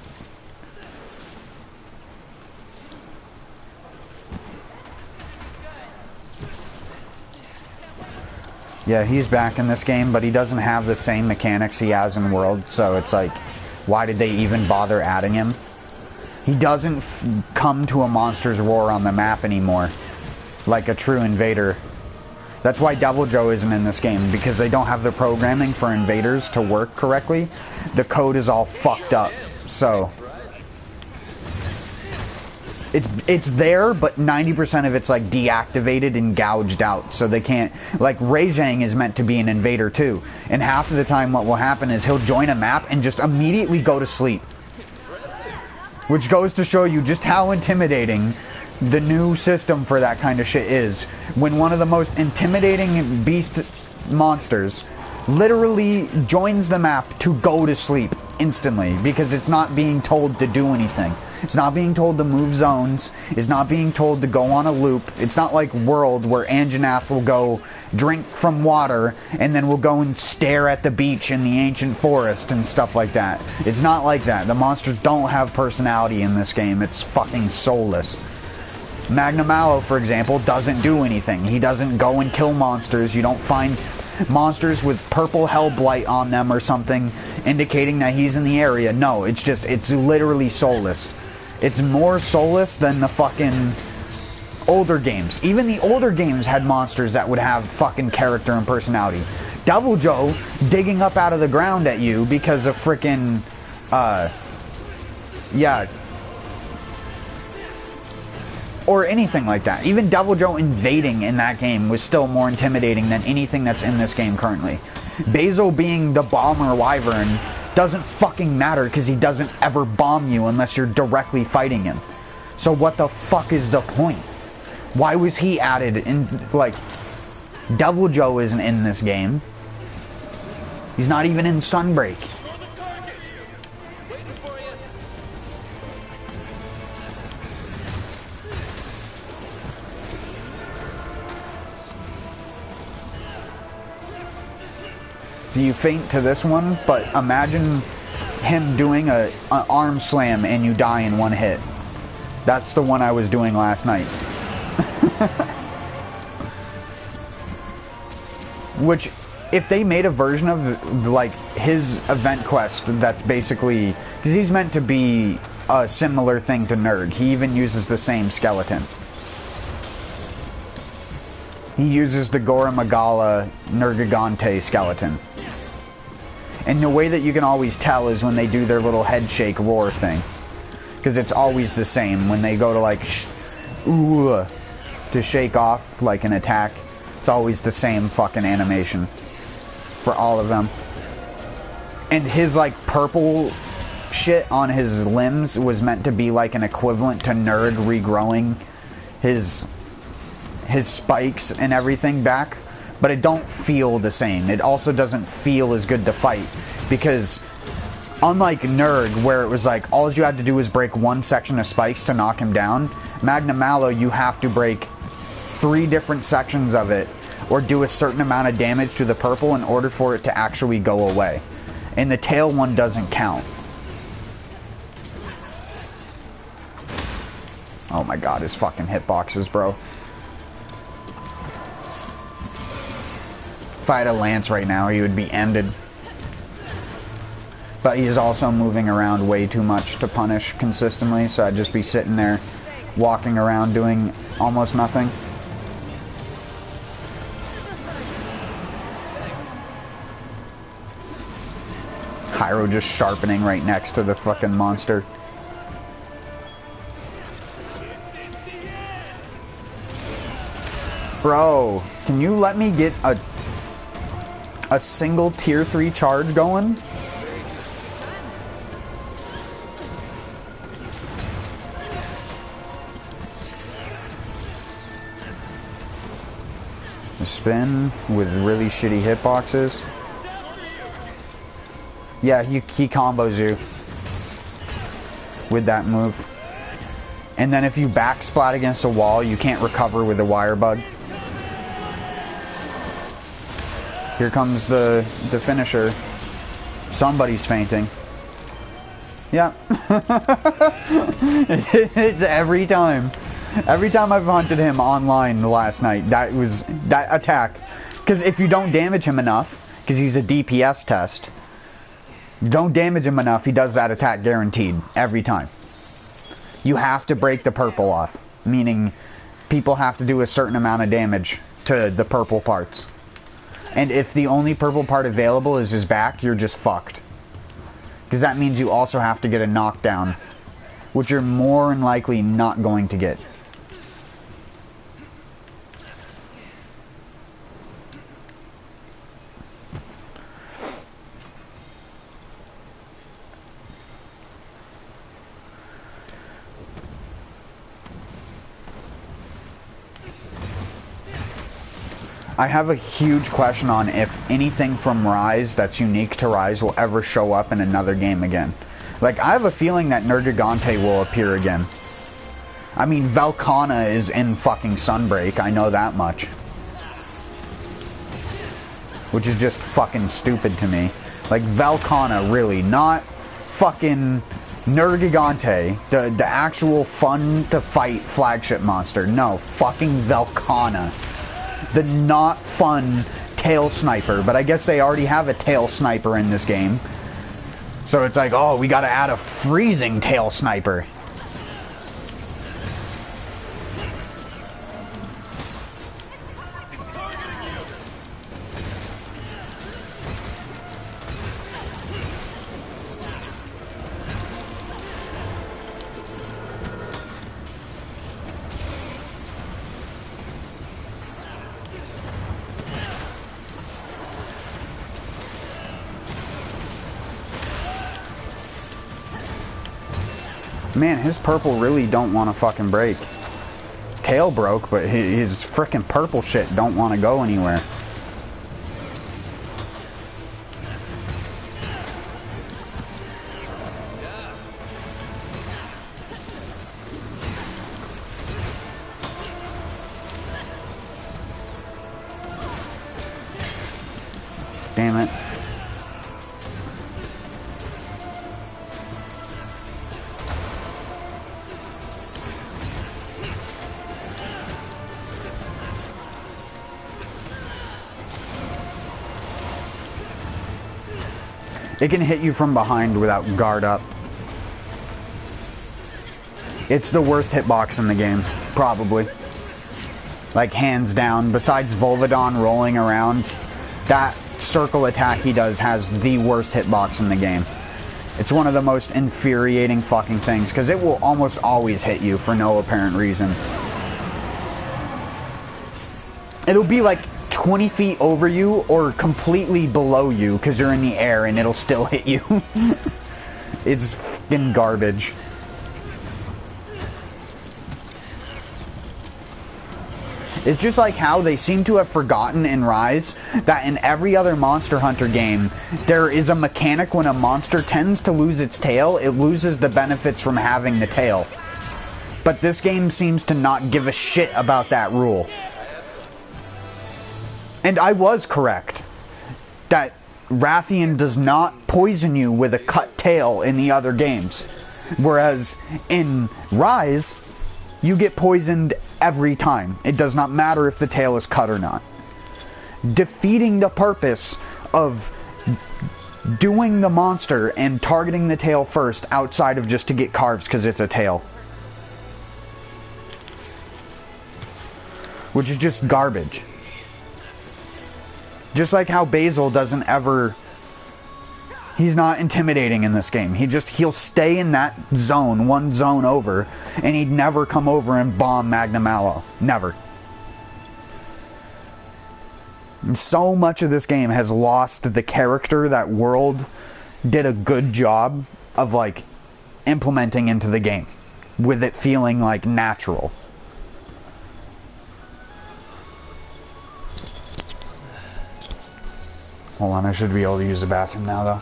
Yeah, he's back in this game, but he doesn't have the same mechanics he has in World, so it's like, why did they even bother adding him? He doesn't come to a monster's roar on the map anymore, like a true invader. That's why Devil Joe isn't in this game, because they don't have the programming for invaders to work correctly. The code is all fucked up, so... It's there, but 90% of it's like deactivated and gouged out, so they can't... Like, Reijang is meant to be an invader too, and half of the time what will happen is he'll join a map and just immediately go to sleep. Which goes to show you just how intimidating the new system for that kind of shit is. When one of the most intimidating beast monsters literally joins the map to go to sleep instantly, because it's not being told to do anything. It's not being told to move zones. It's not being told to go on a loop. It's not like World where Anjanath will go drink from water and then we'll go and stare at the beach in the ancient forest and stuff like that. It's not like that. The monsters don't have personality in this game. It's fucking soulless. Magnum Mallow, for example, doesn't do anything. He doesn't go and kill monsters. You don't find monsters with purple Hellblight on them or something indicating that he's in the area. No, it's literally soulless. It's more soulless than the fucking older games. Even the older games had monsters that would have fucking character and personality. Devil Joe digging up out of the ground at you because of frickin' yeah, or anything like that. Even Devil Joe invading in that game was still more intimidating than anything that's in this game currently. Basil being the Bomber Wyvern doesn't fucking matter because he doesn't ever bomb you unless you're directly fighting him. So what the fuck is the point? Why was he added in, like, Devil Joe isn't in this game. He's not even in Sunbreak. So you faint to this one, but imagine him doing an arm slam and you die in one hit. That's the one I was doing last night. Which, if they made a version of, like, his event quest that's basically... Because he's meant to be a similar thing to Nurg. He even uses the same skeleton. He uses the Gora Magala Nergigante skeleton. And the way that you can always tell is when they do their little head shake roar thing. Because it's always the same. When they go to, like, to shake off, like, an attack, it's always the same fucking animation for all of them. And his, like, purple shit on his limbs was meant to be like an equivalent to Nerd regrowing his spikes and everything back, but it don't feel the same. It also doesn't feel as good to fight because unlike Nerd, where it was like all you had to do was break one section of spikes to knock him down, Magna Mallow you have to break 3 different sections of it or do a certain amount of damage to the purple in order for it to actually go away. And the tail one doesn't count. Oh my god, his fucking hitboxes, bro. If I had a lance right now, he would be ended. But he is also moving around way too much to punish consistently, so I'd just be sitting there, walking around doing almost nothing. Hyro just sharpening right next to the fucking monster. Bro, can you let me get a single tier 3 charge going? A spin with really shitty hitboxes. Yeah, he combos you with that move. And then if you backsplat against a wall, you can't recover with the wire bug. Here comes the finisher. Somebody's fainting. Yeah. It's every time. Every time I've hunted him online last night, that attack. Because if you don't damage him enough, because he's a DPS test, don't damage him enough, he does that attack guaranteed. Every time. You have to break the purple off. Meaning, people have to do a certain amount of damage to the purple parts. And if the only purple part available is his back, you're just fucked. Because that means you also have to get a knockdown, which you're more than likely not going to get. I have a huge question on if anything from Rise that's unique to Rise will ever show up in another game again. Like, I have a feeling that Nergigante will appear again. I mean, Velkhana is in fucking Sunbreak, I know that much. Which is just fucking stupid to me. Like, Velkhana, really, not fucking Nergigante, the actual fun-to-fight flagship monster. No, fucking Velkhana. The not fun tail sniper, but I guess they already have a tail sniper in this game. So it's like, oh, we gotta add a freezing tail sniper. Man, his purple really don't want to fucking break. His tail broke, but his frickin' purple shit don't want to go anywhere. Damn it. It can hit you from behind without guard up. It's the worst hitbox in the game, probably. Like, hands down. Besides Volvidon rolling around, that circle attack he does has the worst hitbox in the game. It's one of the most infuriating fucking things, because it will almost always hit you for no apparent reason. It'll be like 20 feet over you or completely below you because you're in the air and it'll still hit you. It's fucking garbage. It's just like how they seem to have forgotten in Rise that in every other Monster Hunter game, there is a mechanic when a monster tends to lose its tail, it loses the benefits from having the tail. But this game seems to not give a shit about that rule. And I was correct that Rathian does not poison you with a cut tail in the other games. Whereas in Rise, you get poisoned every time. It does not matter if the tail is cut or not. Defeating the purpose of doing the monster and targeting the tail first outside of just to get carves because it's a tail. Which is just garbage. Just like how Basil doesn't ever... He's not intimidating in this game. He'll stay in that zone, one zone over, and he'd never come over and bomb Magna Mallow. Never. And so much of this game has lost the character that World did a good job of, like, implementing into the game. With it feeling, like, natural. Hold on, I should be able to use the bathroom now, though.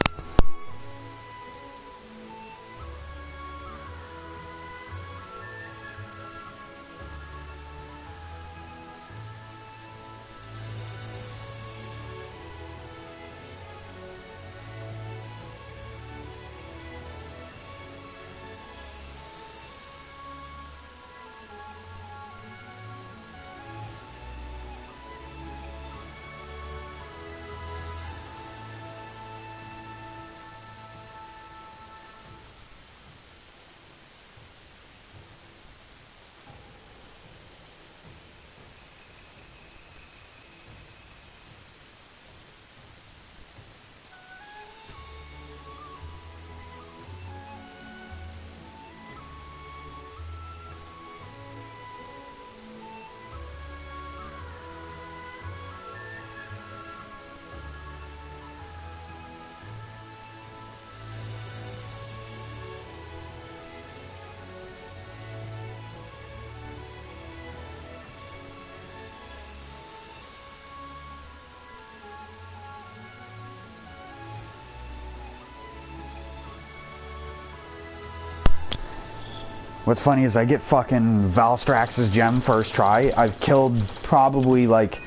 What's funny is I get fucking Valstrax's gem first try. I've killed probably like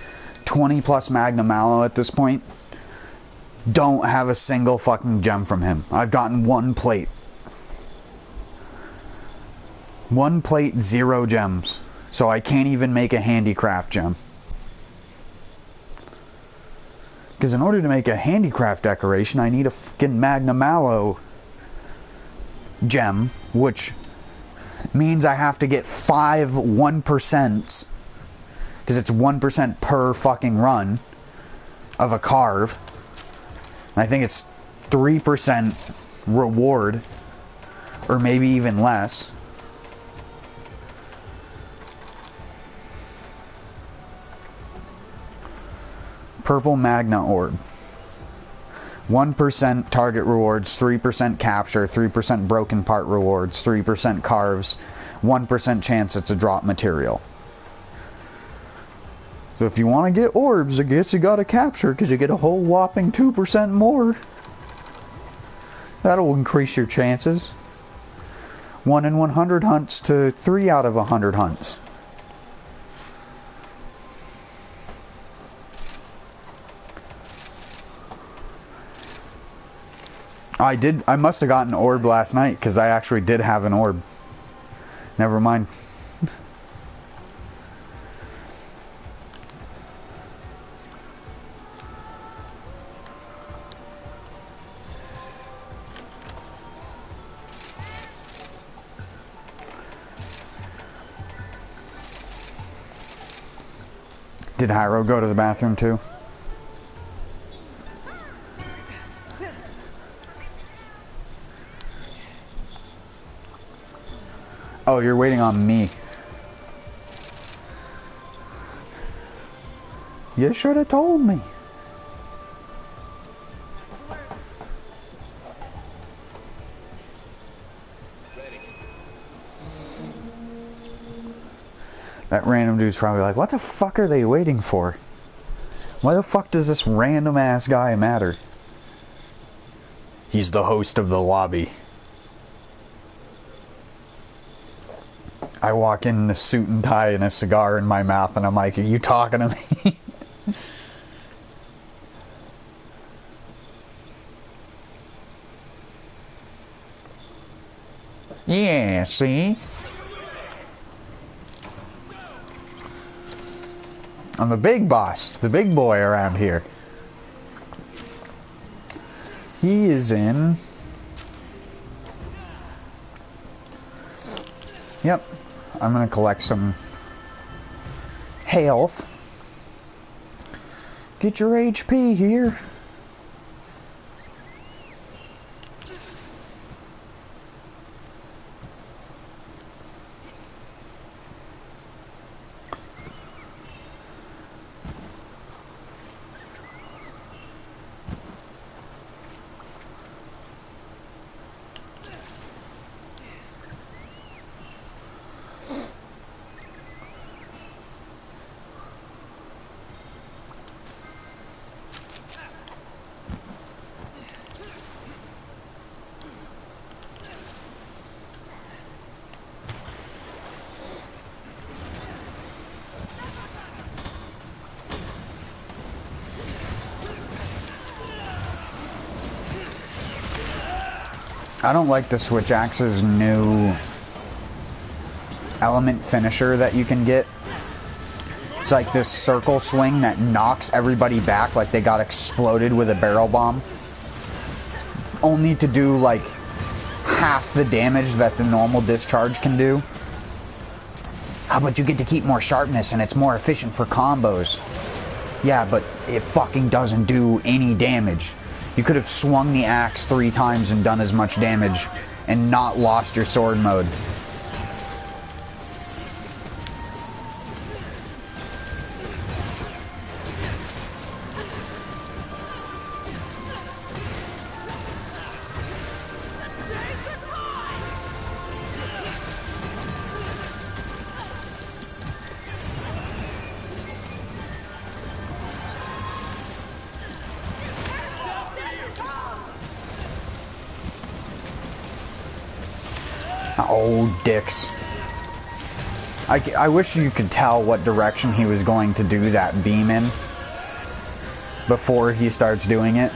20 plus Magna Mallow at this point. Don't have a single fucking gem from him. I've gotten one plate. One plate, 0 gems. So I can't even make a handicraft gem. Because in order to make a handicraft decoration, I need a fucking Magna Mallow gem, which means I have to get 5 1%, because it's 1% per fucking run of a carve. And I think it's 3% reward, or maybe even less. Purple Magna Orb. 1% target rewards, 3% capture, 3% broken part rewards, 3% carves, 1% chance it's a drop material. So if you want to get orbs, I guess you gotta capture, because you get a whole whopping 2% more. That'll increase your chances. 1 in 100 hunts to 3 out of 100 hunts. I must have gotten an orb last night, because I actually did have an orb. Never mind. Did Hyro go to the bathroom too? Oh, you're waiting on me. You should have told me. That random dude's probably like, what the fuck are they waiting for? Why the fuck does this random ass guy matter? He's the host of the lobby. I walk in a suit and tie and a cigar in my mouth and I'm like, are you talking to me? Yeah, see? I'm the big boss, the big boy around here. He is in... Yep. I'm gonna collect some health. Get your HP here. I don't like the Switch Axe's new element finisher that you can get. It's like this circle swing that knocks everybody back like they got exploded with a barrel bomb. Only to do like half the damage that the normal discharge can do. Ah, but you get to keep more sharpness and it's more efficient for combos. Yeah, but it fucking doesn't do any damage. You could have swung the axe 3 times and done as much damage and not lost your sword mode. Oh, dicks. I wish you could tell what direction he was going to do that beam in before he starts doing it.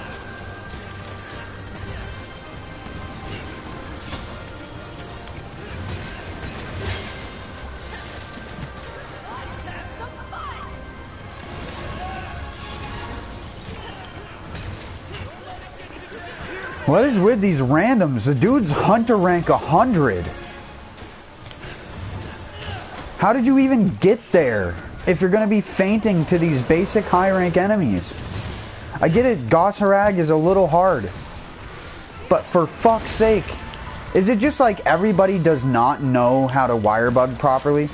What is with these randoms? The dude's hunter rank 100. How did you even get there if you're going to be fainting to these basic high rank enemies? I get it, Gosharag is a little hard. But for fuck's sake, is it just like everybody does not know how to wirebug properly?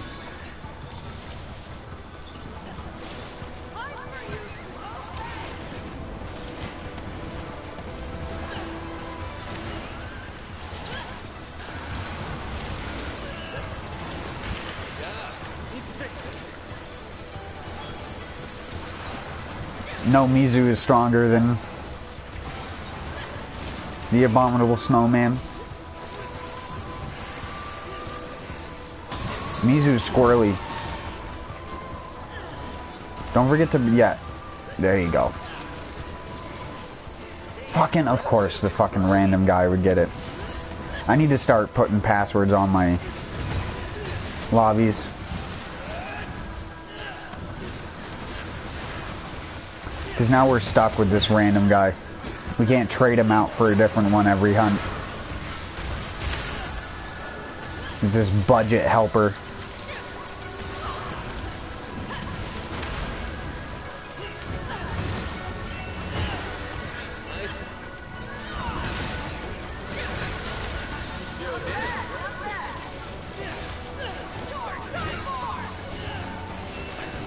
No, Mizu is stronger than the abominable snowman. Mizu's squirrely. Don't forget to... Yeah. There you go. Fucking, of course, the fucking random guy would get it. I need to start putting passwords on my lobbies. Because now we're stuck with this random guy. We can't trade him out for a different one every hunt. This budget helper.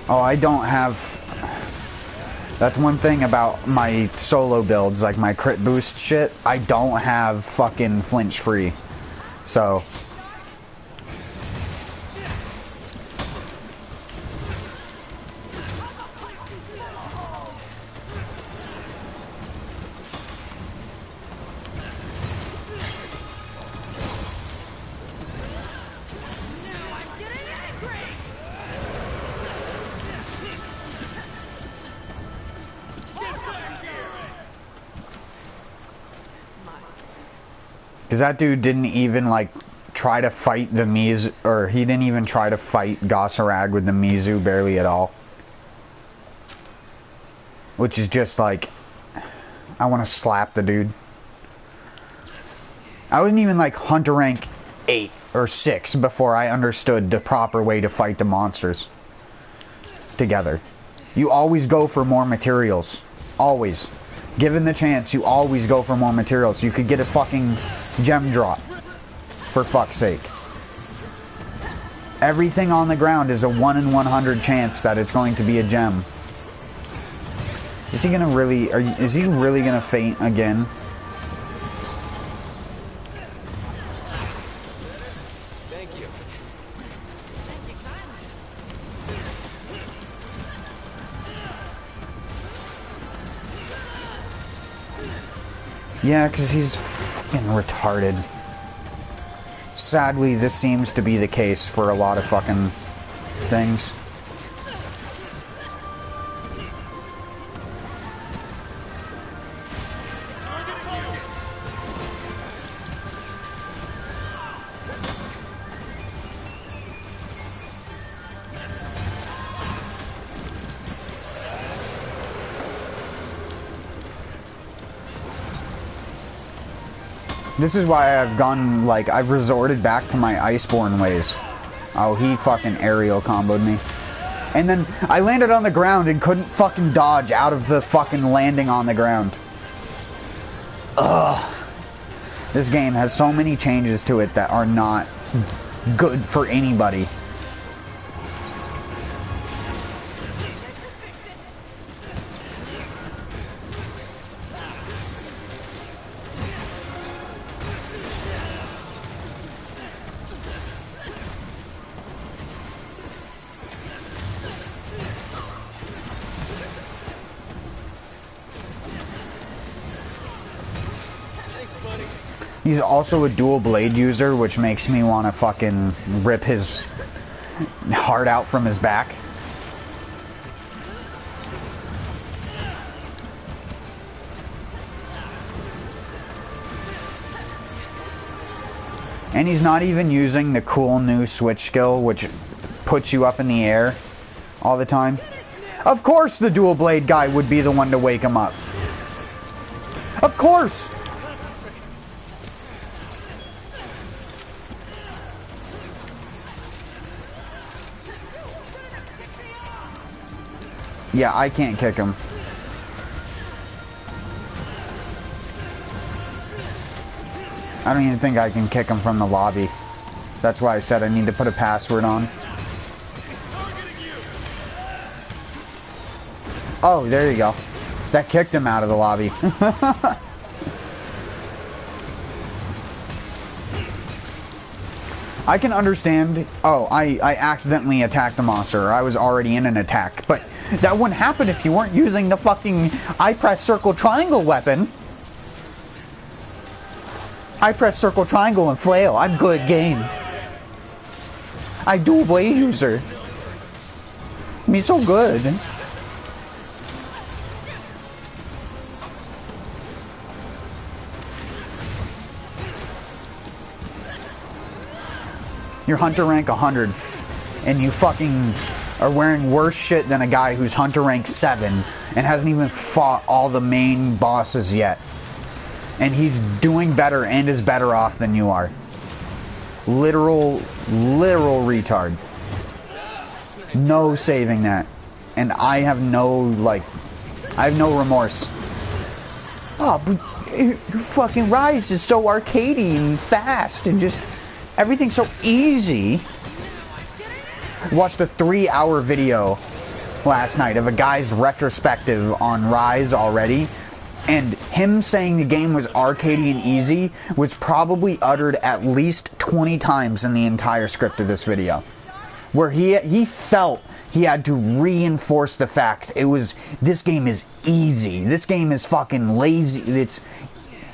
Oh, I don't have... That's one thing about my solo builds, like my crit boost shit. I don't have fucking flinch free. So... Because that dude didn't even, like, try to fight the Mizu, or he didn't even try to fight Gossarag with the Mizu barely at all. Which is just, like, I want to slap the dude. I wasn't even, like, Hunter rank 8 or 6 before I understood the proper way to fight the monsters together. You always go for more materials. Always. Given the chance, you always go for more materials. You could get a fucking gem drop. For fuck's sake. Everything on the ground is a 1 in 100 chance that it's going to be a gem. Is he gonna really... is he really gonna faint again? Thank you. Yeah, because he's fucking retarded. Sadly, this seems to be the case for a lot of fucking things. This is why I've gone, like, I've resorted back to my Iceborne ways. Oh, he fucking aerial comboed me. And then I landed on the ground and couldn't fucking dodge out of the fucking landing on the ground. Ugh. This game has so many changes to it that are not good for anybody. He's also a dual blade user, which makes me want to fucking rip his heart out from his back. And he's not even using the cool new switch skill, which puts you up in the air all the time. Of course the dual blade guy would be the one to wake him up. Of course! Yeah, I can't kick him. I don't even think I can kick him from the lobby. That's why I said I need to put a password on. Oh, there you go. That kicked him out of the lobby. I can understand... Oh, I accidentally attacked the monster. I was already in an attack. But That wouldn't happen if you weren't using the fucking I press circle triangle weapon. I press circle triangle and flail. I'm good game. I dual blade user. Me so good. You're hunter rank 100 and you fucking are wearing worse shit than a guy who's hunter rank 7 and hasn't even fought all the main bosses yet. And he's doing better and is better off than you are. Literal retard. No saving that. And I have no, like, I have no remorse. Oh, but fucking Rise is so arcadey and fast and just everything's so easy. Watched a 3-hour video last night of a guy's retrospective on Rise already, and him saying the game was arcadey and easy was probably uttered at least 20 times in the entire script of this video, where he felt he had to reinforce the fact this game is easy, this game is fucking lazy,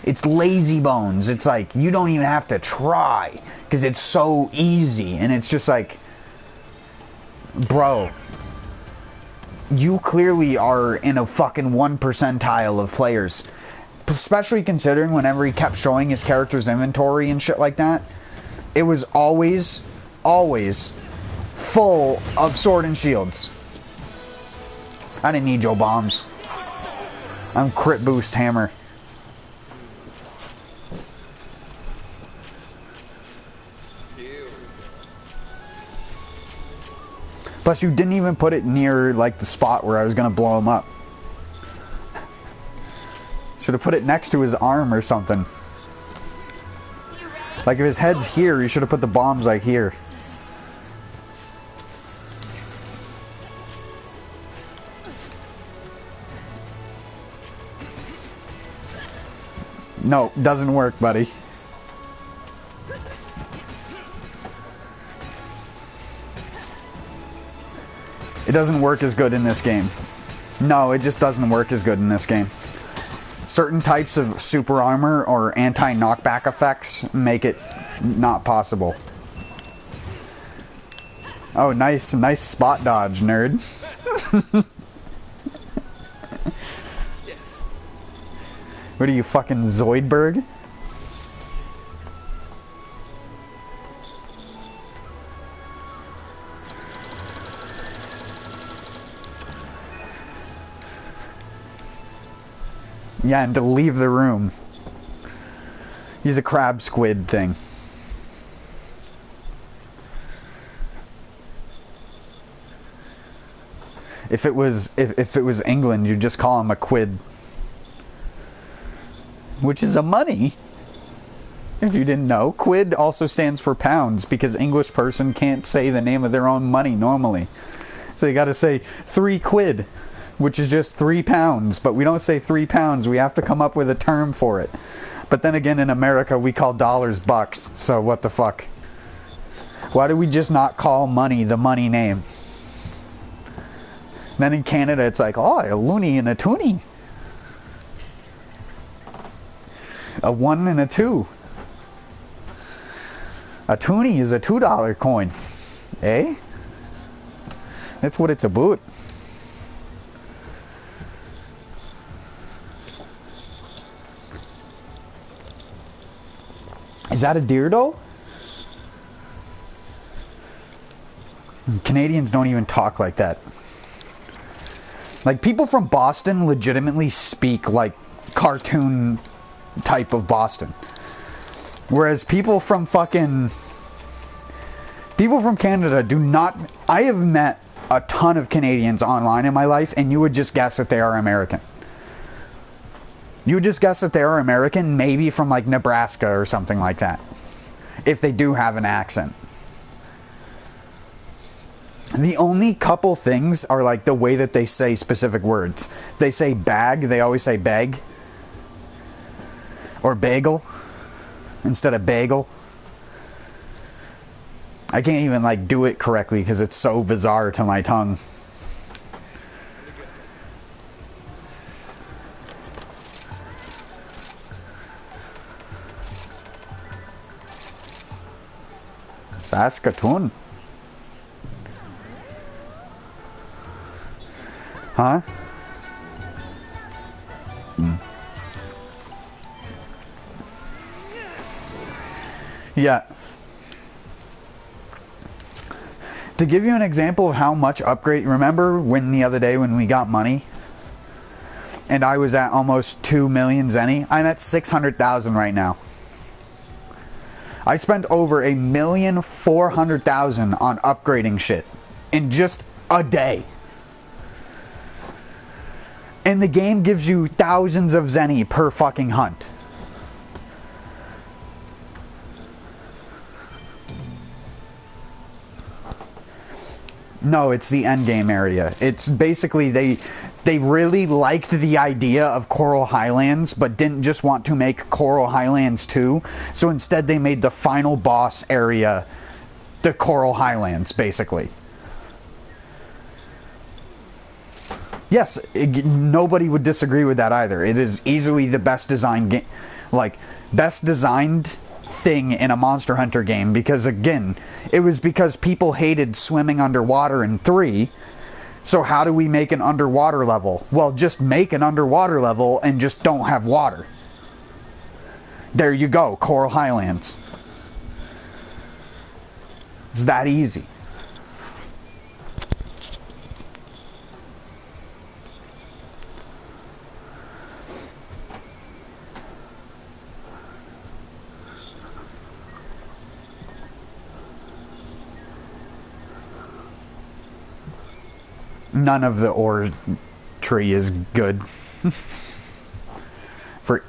it's lazy bones, it's like you don't even have to try because it's so easy. And it's just like, bro, you clearly are in a fucking 1 percentile of players. Especially considering whenever he kept showing his character's inventory and shit like that, it was always full of sword and shields. I didn't need your bombs. I'm crit boost hammer. Plus, you didn't even put it near, like, the spot where I was gonna blow him up. Should have put it next to his arm or something. Like, if his head's here, you should have put the bombs, like, here. No, doesn't work, buddy. It doesn't work as good in this game. No, it just doesn't work as good in this game. Certain types of super armor or anti-knockback effects make it not possible. Oh, nice spot dodge, nerd. Yes. What are you, fucking Zoidberg? Yeah, and to leave the room. He's a crab squid thing. If it was England, you'd just call him a quid. Which is a money. If you didn't know, quid also stands for pounds because English person can't say the name of their own money normally. So you gotta say 3 quid. Which is just 3 pounds, but we don't say 3 pounds. We have to come up with a term for it. But then again, in America, we call dollars bucks. So what the fuck? Why do we just not call money the money name? Then in Canada, it's like, oh, a loony and a toonie. A 1 and a 2. A toonie is a $2 coin. Eh? That's what it's about. Is that a deer though? Canadians don't even talk like that. Like, people from Boston legitimately speak like cartoon type of Boston. Whereas people from Canada do not. I have met a ton of Canadians online in my life, and you would just guess that they are American. You would just guess that they are American, maybe from like Nebraska or something like that, if they do have an accent. The only couple things are like the way that they say specific words. They say bag, they always say bag. Or bagel instead of bagel. I can't even like do it correctly because it's so bizarre to my tongue. Saskatoon. Huh? Yeah. To give you an example of how much upgrade, remember when the other day when we got money and I was at almost 2 million zenny? I'm at 600,000 right now. I spent over 1,400,000 on upgrading shit in just a day. And the game gives you thousands of zenny per fucking hunt. No, it's the endgame area. It's basically they really liked the idea of Coral Highlands, but didn't just want to make Coral Highlands 2. So instead they made the final boss area the Coral Highlands, basically. Yes, nobody would disagree with that either. It is easily the best designed game, like best designed thing in a Monster Hunter game, because again, it was because people hated swimming underwater in 3. So how do we make an underwater level? Well, just make an underwater level and just don't have water. There you go, Coral Highlands. It's that easy. None of the ore tree is good. For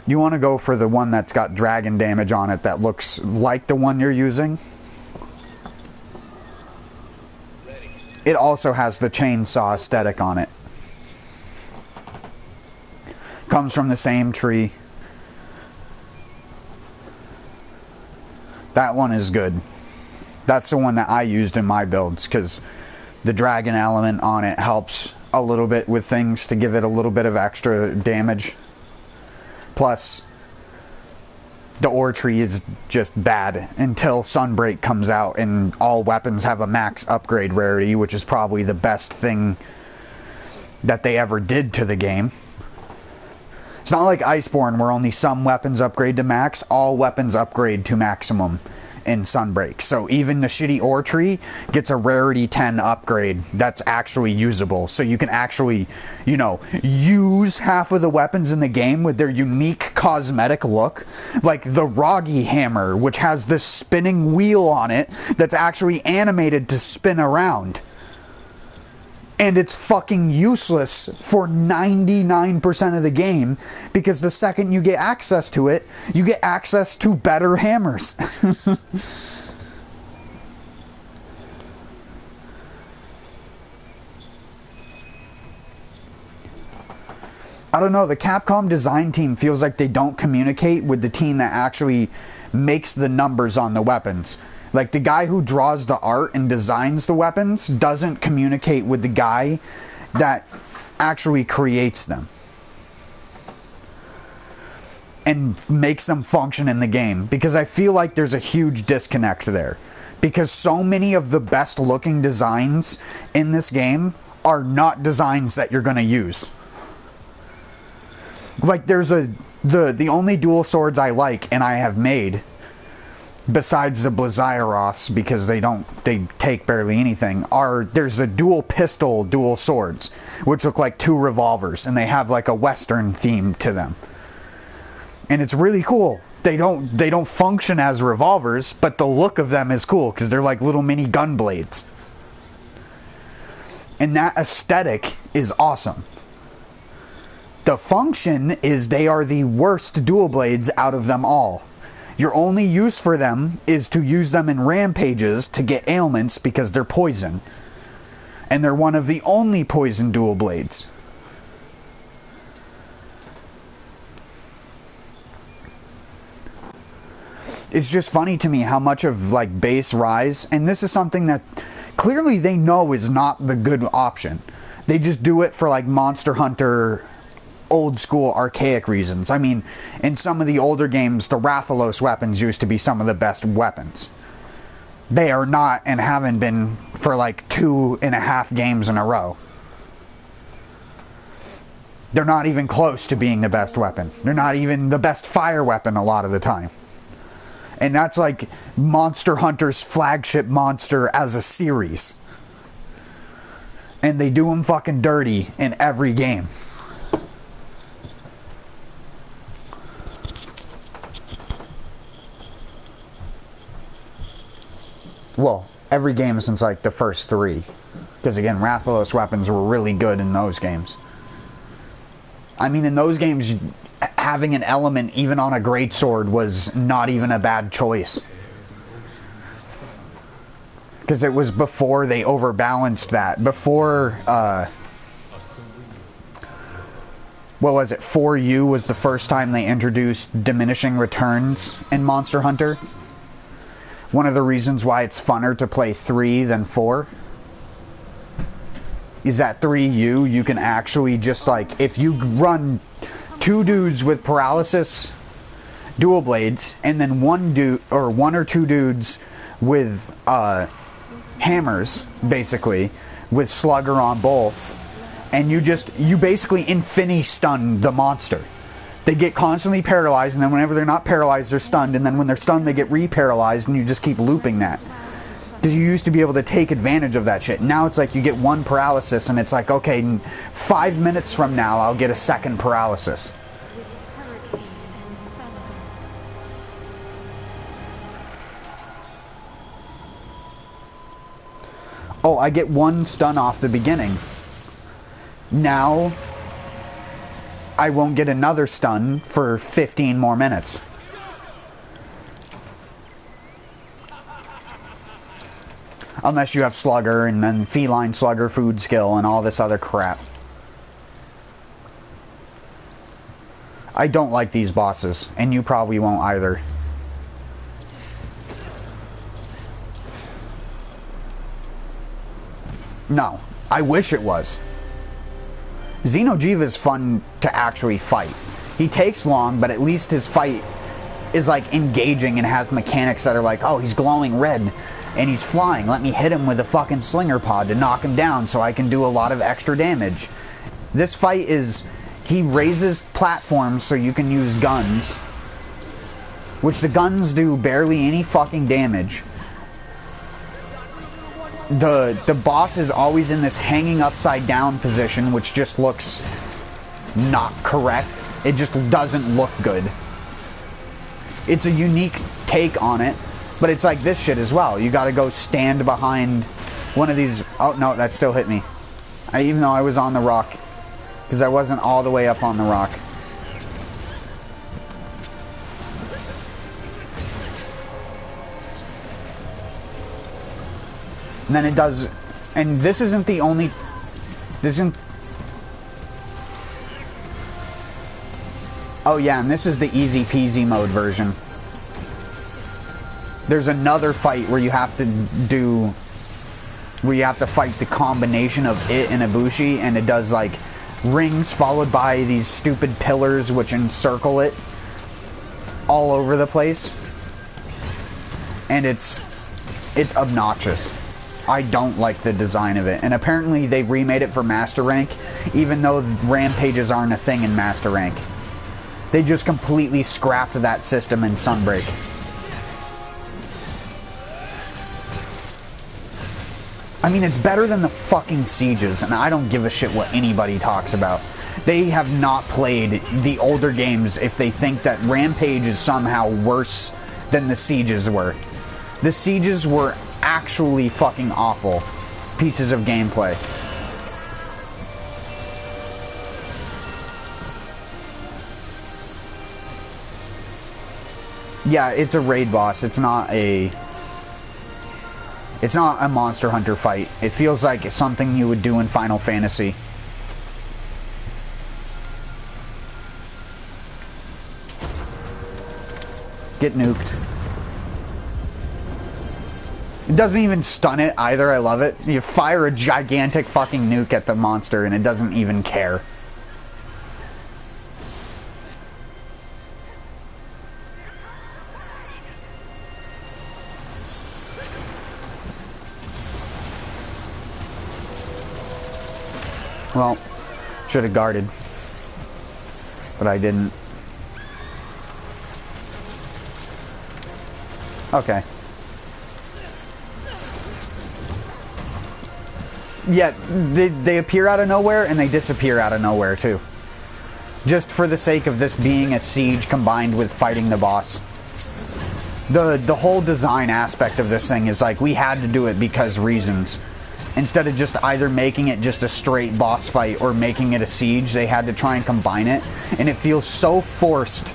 you want to go for the one that's got dragon damage on it that looks like the one you're using. It also has the chainsaw aesthetic on it. Comes from the same tree. That one is good. That's the one that I used in my builds, because the dragon element on it helps a little bit with things to give it a little bit of extra damage. Plus, the ore tree is just bad until Sunbreak comes out and all weapons have a max upgrade rarity, which is probably the best thing that they ever did to the game. It's not like Iceborne where only some weapons upgrade to max. All weapons upgrade to maximum in Sunbreak. So even the shitty ore tree gets a rarity 10 upgrade that's actually usable. So you can actually, you know, use half of the weapons in the game with their unique cosmetic look. Like the Roggy hammer, which has this spinning wheel on it that's actually animated to spin around. And it's fucking useless for 99% of the game, because the second you get access to it, you get access to better hammers. I don't know, the Capcom design team feels like they don't communicate with the team that actually makes the numbers on the weapons. Like, the guy who draws the art and designs the weapons doesn't communicate with the guy that actually creates them and makes them function in the game. Because I feel like there's a huge disconnect there. Because so many of the best looking designs in this game are not designs that you're going to use. Like, there's the only dual swords I like and I have made, besides the Blazairoths, because they take barely anything, there's a dual pistol dual swords, which look like 2 revolvers, and they have like a western theme to them. And it's really cool. They don't function as revolvers, but the look of them is cool, because they're like little mini gun blades. And that aesthetic is awesome. The function is they are the worst dual blades out of them all. Your only use for them is to use them in rampages to get ailments because they're poison. And they're one of the only poison dual blades. It's just funny to me how much of like base rise, and this is something that clearly they know is not the good option. They just do it for like Monster Hunter old school archaic reasons. I mean, in some of the older games, the Rathalos weapons used to be some of the best weapons. They are not and haven't been for like 2.5 games in a row. They're not even close to being the best weapon. They're not even the best fire weapon a lot of the time. And that's like Monster Hunter's flagship monster as a series. And they do them fucking dirty in every game. Well, every game since like the first 3. Because again, Rathalos weapons were really good in those games. I mean, in those games, having an element even on a greatsword was not even a bad choice. Because it was before they overbalanced that. Before, what was it? 4U was the first time they introduced diminishing returns in Monster Hunter. One of the reasons why it's funner to play 3 than 4 is that 3U, you can actually just like, if you run 2 dudes with paralysis dual blades, and then 1 or 2 dudes with hammers, basically, with slugger on both, and you basically infini stun the monster. They get constantly paralyzed, and then whenever they're not paralyzed, they're stunned, and then when they're stunned, they get re-paralyzed, and you just keep looping that. Because you used to be able to take advantage of that shit. Now it's like you get 1 paralysis, and it's like, okay, 5 minutes from now, I'll get a second paralysis. Oh, I get 1 stun off the beginning. Now, I won't get another stun for 15 more minutes. Unless you have Slugger, and then Feline Slugger food skill, and all this other crap. I don't like these bosses, and you probably won't either. No, I wish it was. Xeno'jiiva is fun to actually fight. He takes long, but at least his fight is like engaging and has mechanics that are like, oh, he's glowing red and he's flying. Let me hit him with a fucking slinger pod to knock him down so I can do a lot of extra damage. This fight is, he raises platforms so you can use guns, which the guns do barely any fucking damage. The boss is always in this hanging upside down position, which just looks not correct. It just doesn't look good. It's a unique take on it, but it's like this shit as well. You gotta go stand behind one of these. Oh no, that still hit me. Even though I was on the rock, because I wasn't all the way up on the rock. And then it does, and this isn't the only, this isn't, oh yeah, and this is the easy peasy mode version. There's another fight where you have to do, where you have to fight the combination of it and Ibushi, and it does like rings followed by these stupid pillars which encircle it all over the place. And it's obnoxious. I don't like the design of it. And apparently they remade it for Master Rank, even though rampages aren't a thing in Master Rank. They just completely scrapped that system in Sunbreak. I mean, it's better than the fucking Sieges, and I don't give a shit what anybody talks about. They have not played the older games if they think that Rampage is somehow worse than the Sieges were. The Sieges were actually fucking awful pieces of gameplay. Yeah, it's a raid boss. It's not a Monster Hunter fight. It feels like it's something you would do in Final Fantasy. Get nuked. It doesn't even stun it either. I love it. You fire a gigantic fucking nuke at the monster and it doesn't even care. Well, should have guarded. But I didn't. Okay. Yeah, they appear out of nowhere and they disappear out of nowhere too. Just for the sake of this being a siege combined with fighting the boss. The whole design aspect of this thing is like, we had to do it because reasons. Instead of just either making it just a straight boss fight or making it a siege, they had to try and combine it. And it feels so forced.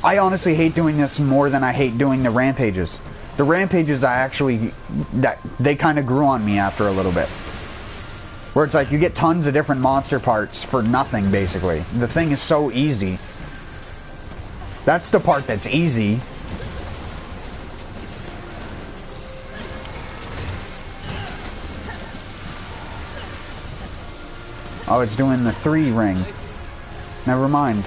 I honestly hate doing this more than I hate doing the rampages. The rampages, they kind of grew on me after a little bit. Where it's like, you get tons of different monster parts for nothing, basically. The thing is so easy. That's the part that's easy. Oh, it's doing the 3 ring. Never mind.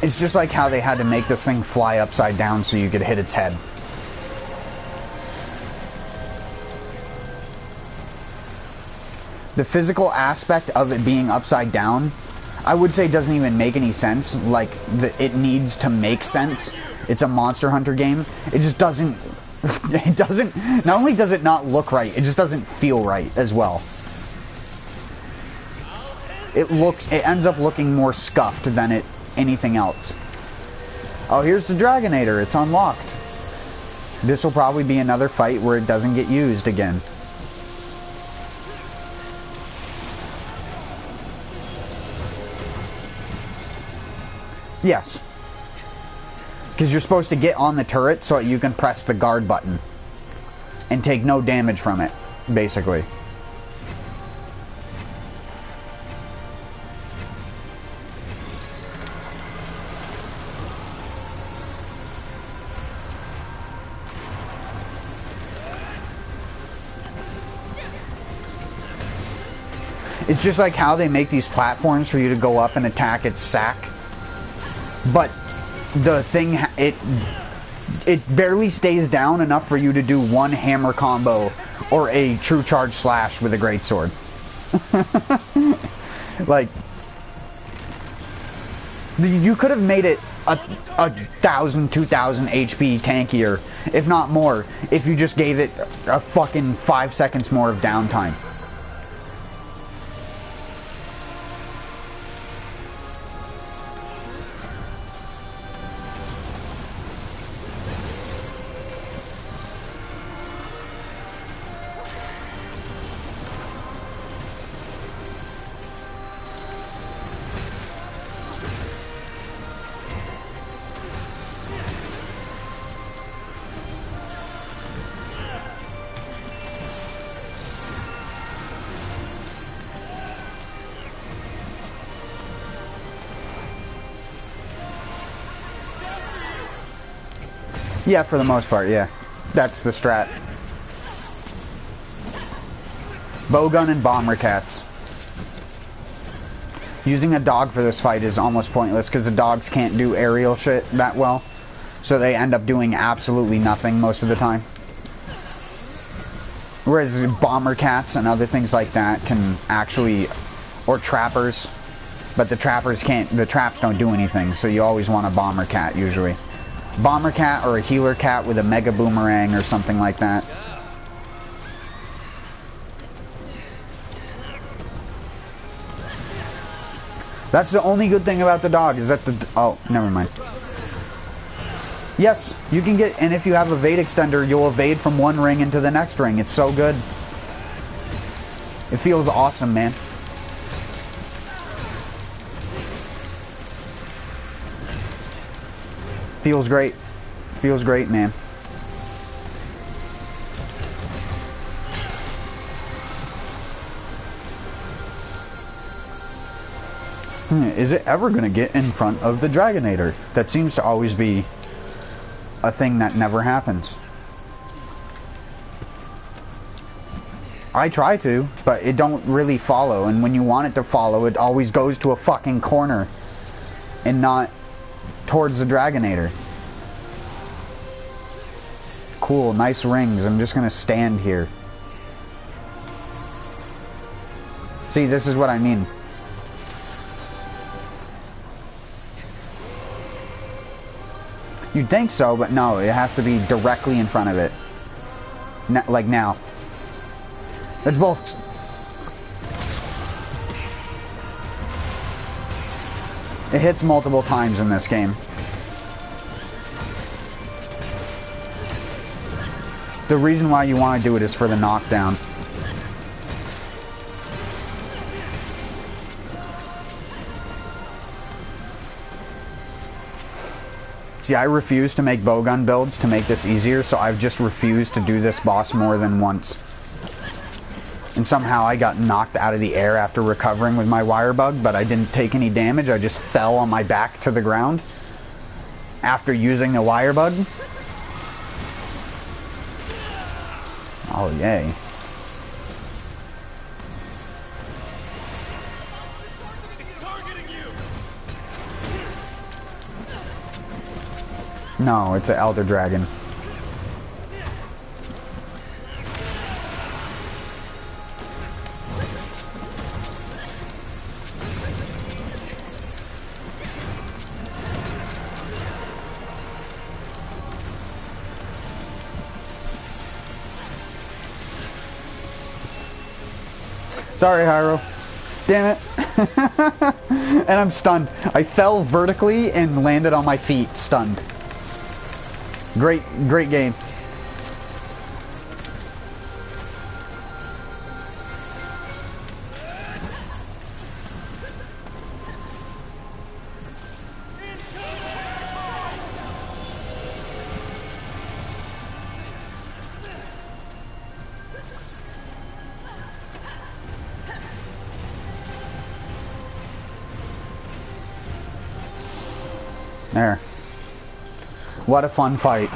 It's just like how they had to make this thing fly upside down so you could hit its head. The physical aspect of it being upside down, I would say doesn't even make any sense. Like, it needs to make sense. It's a Monster Hunter game. It just doesn't... It doesn't... Not only does it not look right, it just doesn't feel right as well. It ends up looking more scuffed than anything else. Oh, here's the Dragonator. It's unlocked. This will probably be another fight where it doesn't get used again. Yes. Because you're supposed to get on the turret so you can press the guard button and take no damage from it, basically. It's just like how they make these platforms for you to go up and attack its sack. But the thing, it barely stays down enough for you to do one hammer combo or a true charge slash with a greatsword. Like, you could have made it a 1,000, 2,000 HP tankier, if not more, if you just gave it a fucking 5 seconds more of downtime. Yeah, for the most part, yeah. That's the strat. Bowgun and bomber cats. Using a dog for this fight is almost pointless because the dogs can't do aerial shit that well. So they end up doing absolutely nothing most of the time. Whereas bomber cats and other things like that can actually... Or trappers. But the trappers can't... The traps don't do anything, so you always want a bomber cat usually. Bomber cat or a healer cat with a mega boomerang or something like that. That's the only good thing about the dog is that the... Oh, never mind. Yes, you can get... And if you have a evade extender, you'll evade from one ring into the next ring. It's so good. It feels awesome, man. Feels great. Feels great, man. Is it ever going to get in front of the Dragonator? That seems to always be a thing that never happens. I try to, but it don't really follow, and when you want it to follow, it always goes to a fucking corner and not towards the Dragonator. Cool, nice rings. I'm just gonna stand here. See, this is what I mean. You'd think so, but no, it has to be directly in front of it. Like now. It's both. It hits multiple times in this game. The reason why you want to do it is for the knockdown. See, I refuse to make bowgun builds to make this easier, so I've just refused to do this boss more than once. And somehow I got knocked out of the air after recovering with my wire bug, but I didn't take any damage. I just fell on my back to the ground after using the wire bug. Oh, yay. No, it's an Elder Dragon. Sorry, Hyro. Damn it. And I'm stunned. I fell vertically and landed on my feet, stunned. Great game. There. What a fun fight.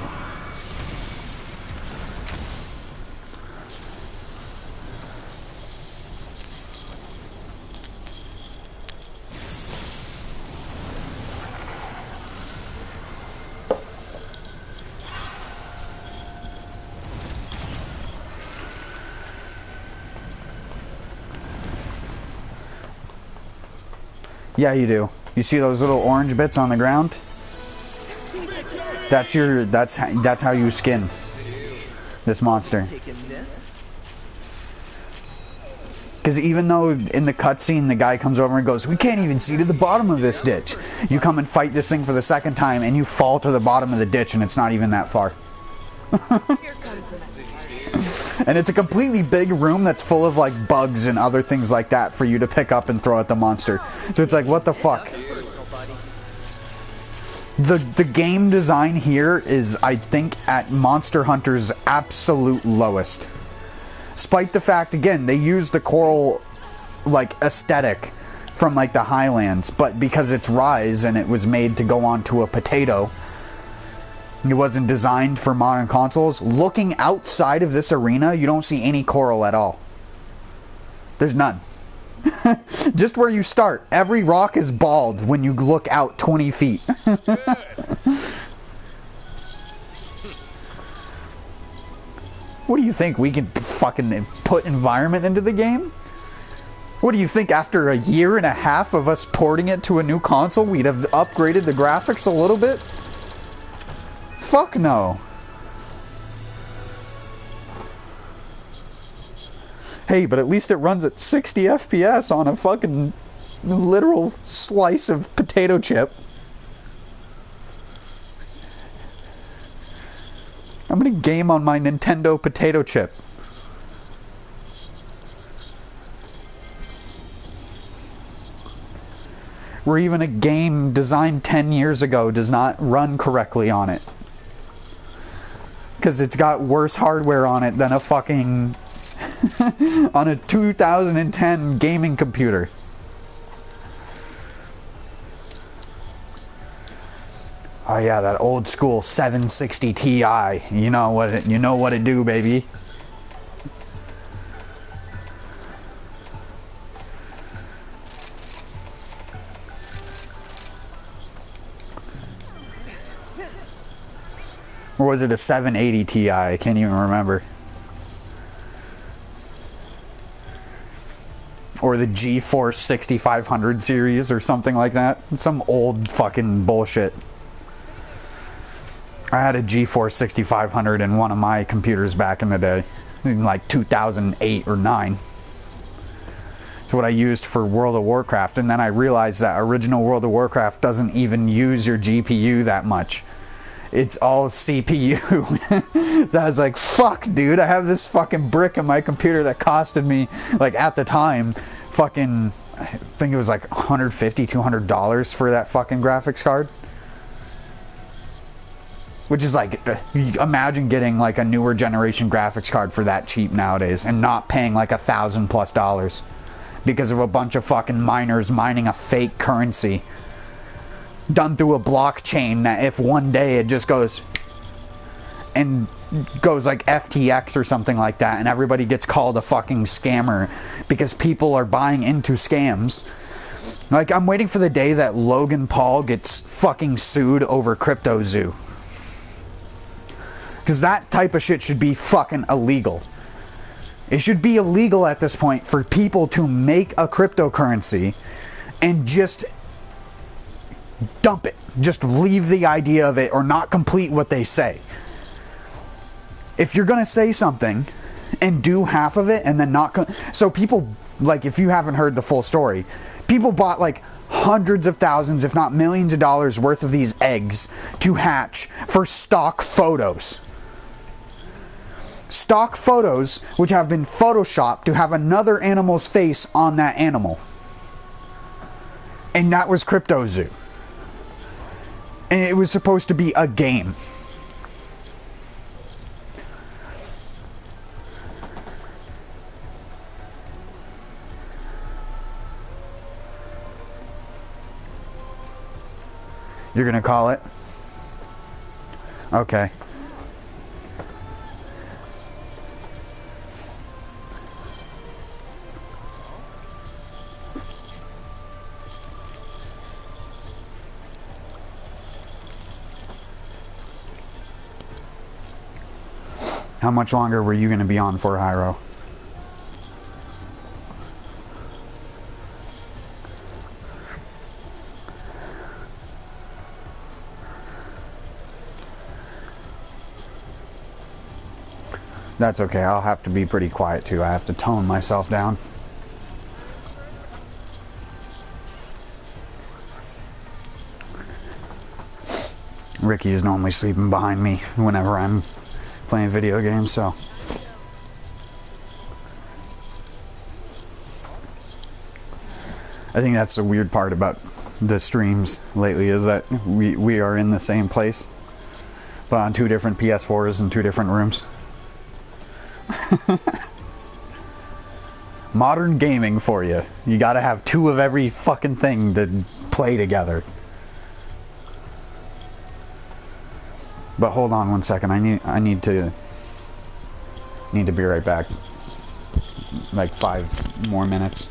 Yeah, you do. You see those little orange bits on the ground? That's your. That's how you skin this monster. Because even though in the cutscene the guy comes over and goes, "We can't even see to the bottom of this ditch," you come and fight this thing for the second time, and you fall to the bottom of the ditch, and it's not even that far. Here comes the message. And it's a completely big room that's full of like bugs and other things like that for you to pick up and throw at the monster. So it's like, what the fuck? The game design here is, I think, at Monster Hunter's absolute lowest. Despite the fact, again, they use the coral like aesthetic from like the Highlands, but because it's Rise and it was made to go onto a potato, it wasn't designed for modern consoles. Looking outside of this arena, you don't see any coral at all. There's none. Just where you start. Every rock is bald when you look out 20 feet. What do you think? We can fucking put environment into the game? What do you think, after a year and a half of us porting it to a new console, we'd have upgraded the graphics a little bit? Fuck no. Hey, but at least it runs at 60 FPS on a fucking literal slice of potato chip. I'm gonna game on my Nintendo potato chip. Where even a game designed 10 years ago does not run correctly on it. Because it's got worse hardware on it than a fucking... on a 2010 gaming computer. Oh yeah, that old school 760 Ti. You know what it do, baby. Or was it a 780 Ti? I can't even remember. Or the GeForce 6500 series or something like that. Some old fucking bullshit. I had a GeForce 6500 in one of my computers back in the day. In like 2008 or 9. It's what I used for World of Warcraft. And then I realized that original World of Warcraft doesn't even use your GPU that much. It's all CPU. So I was like, fuck, dude, I have this fucking brick in my computer that costed me, like, at the time, fucking, I think it was like $150, $200 for that fucking graphics card. Which is like, imagine getting like a newer generation graphics card for that cheap nowadays and not paying like $1,000+ because of a bunch of fucking miners mining a fake currency done through a blockchain that if one day it just goes and goes like FTX or something like that and everybody gets called a fucking scammer because people are buying into scams. Like, I'm waiting for the day that Logan Paul gets fucking sued over CryptoZoo. Because that type of shit should be fucking illegal. It should be illegal at this point for people to make a cryptocurrency and just dump it. Just leave the idea of it or not complete what they say. If you're going to say something and do half of it and then not... So people, like, if you haven't heard the full story, people bought like hundreds of thousands, if not millions of dollars worth of these eggs to hatch for stock photos. Stock photos which have been photoshopped to have another animal's face on that animal. And that was CryptoZoo. And it was supposed to be a game. You're gonna call it? Okay. How much longer were you going to be on for, Hyro? That's okay. I'll have to be pretty quiet too. I have to tone myself down. Ricky is normally sleeping behind me whenever I'm playing video games, so I think that's the weird part about the streams lately, is that we are in the same place but on two different PS4s in two different rooms. Modern gaming for you. You gotta have two of every fucking thing to play together. But hold on one second. I need to be right back. Like 5 more minutes.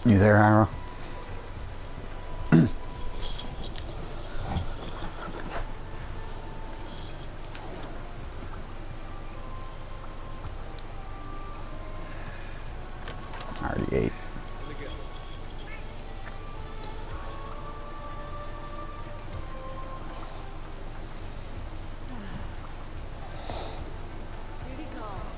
You there, Arrow? I already ate. Duty calls.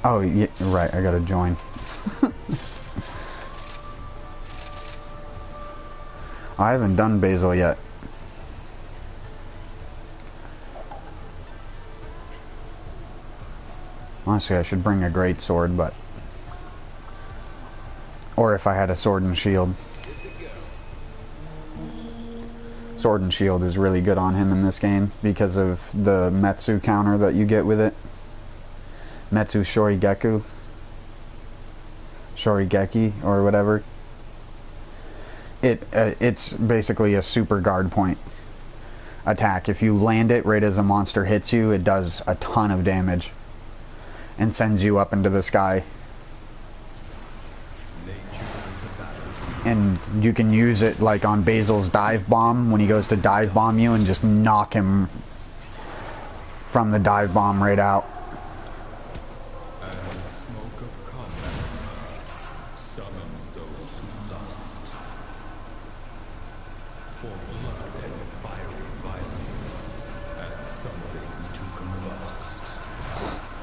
Oh, yeah, right, I gotta join. I haven't done Basil yet. Honestly, I should bring a great sword, but... Or if I had a sword and shield. Sword and shield is really good on him in this game because of the Metsu counter that you get with it. Metsu Shorigeki. Shorigeki, or whatever. It's basically a super guard point attack. If you land it right as a monster hits you, it does a ton of damage and sends you up into the sky. And you can use it like on Basil's dive bomb when he goes to dive bomb you and just knock him from the dive bomb right out. And the smoke of combat summons those who lust for blood and fiery violence and something to combust.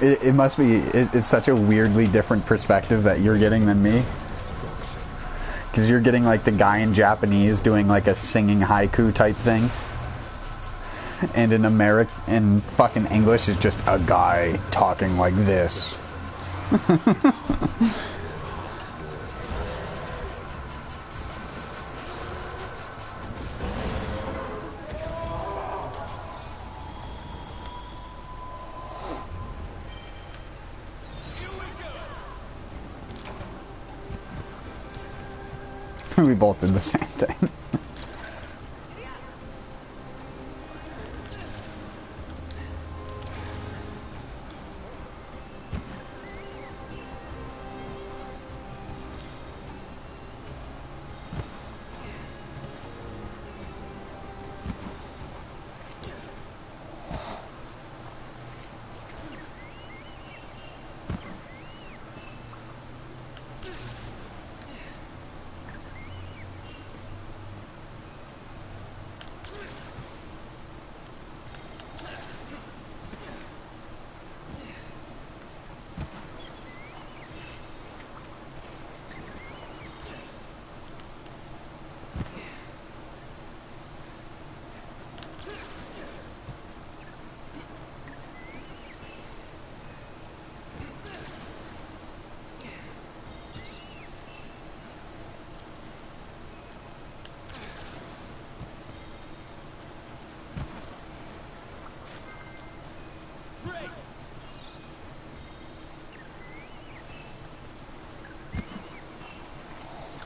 It must be, it's such a weirdly different perspective that you're getting than me. Because you're getting like the guy in Japanese doing like a singing haiku type thing. And in fucking English is just a guy talking like this. We both did the same thing.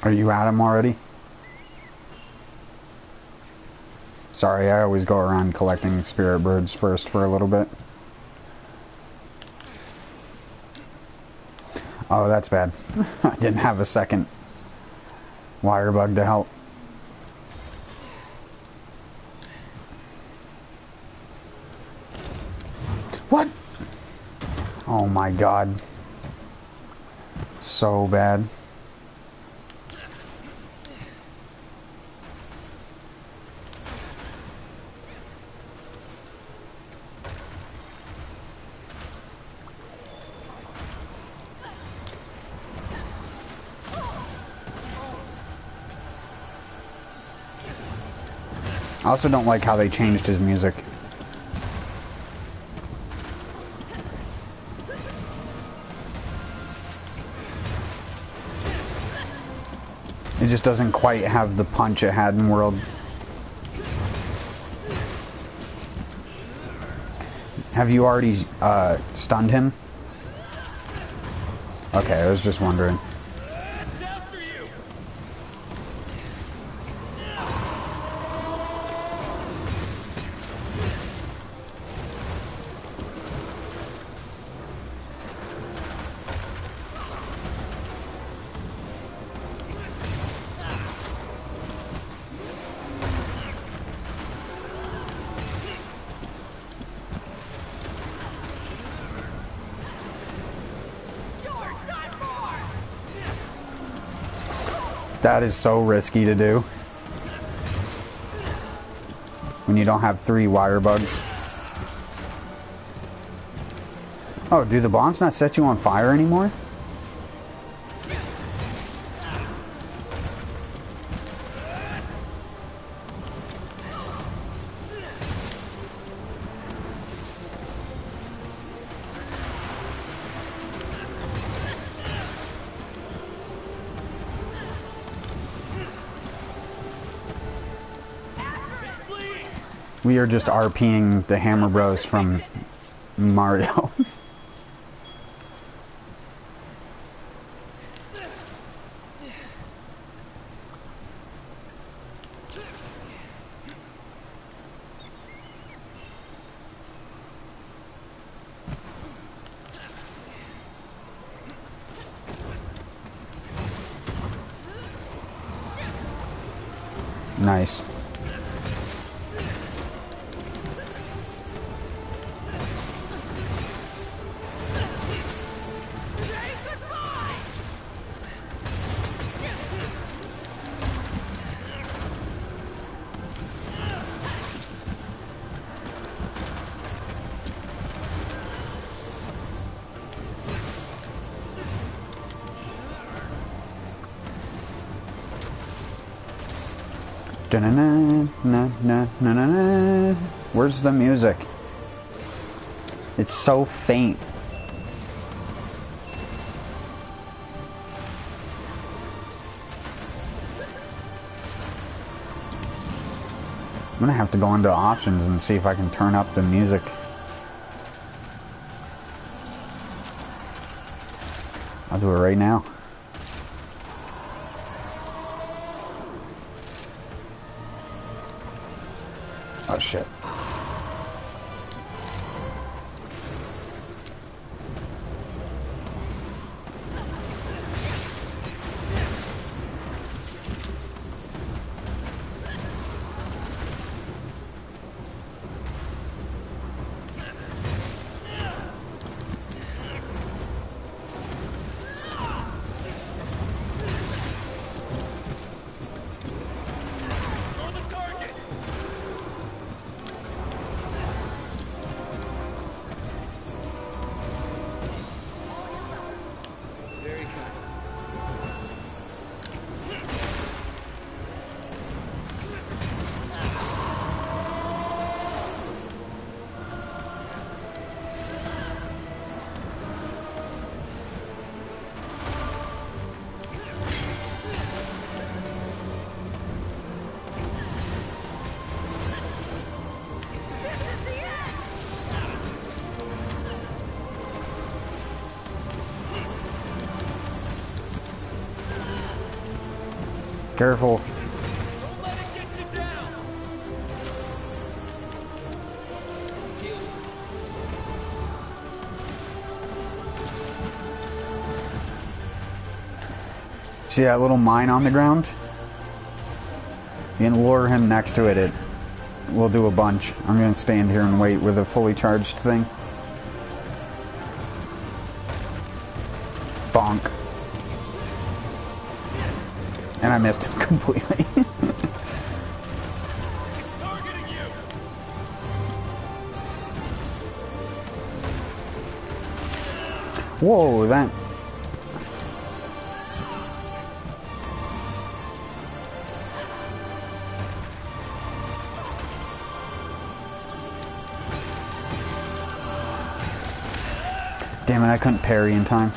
Are you at him already? Sorry, I always go around collecting spirit birds first for a little bit. Oh, that's bad. I didn't have a second wire bug to help. What? Oh my god. So bad. I also don't like how they changed his music. It just doesn't quite have the punch it had in World. Have you already stunned him? Okay, I was just wondering. That is so risky to do. When you don't have 3 wire bugs. Oh, do the bombs not set you on fire anymore? We are just RPing the Hammer Bros from Mario. Nice. Da-na-na-na-na-na-na. Where's the music? It's so faint. I'm gonna have to go into options and see if I can turn up the music. I'll do it right now. Oh shit. Careful. Don't let it get you down. See that little mine on the ground? You can lure him next to it. It will do a bunch. I'm gonna stand here and wait with a fully charged thing. Bonk. And I missed him completely. Targeting you. Whoa, that... Damn it, I couldn't parry in time.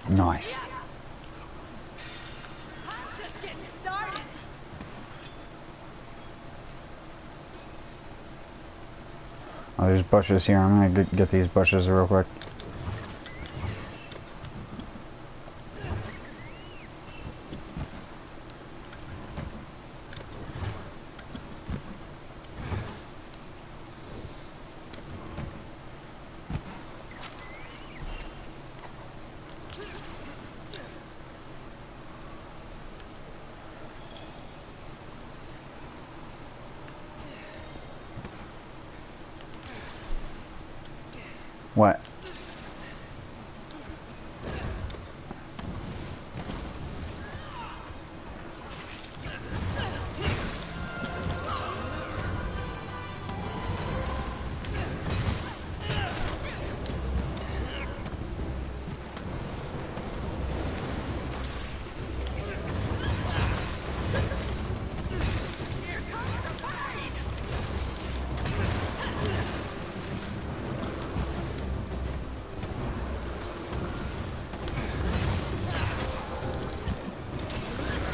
Nice. Just getting started. Oh, there's bushes here. I'm gonna get these bushes real quick. What?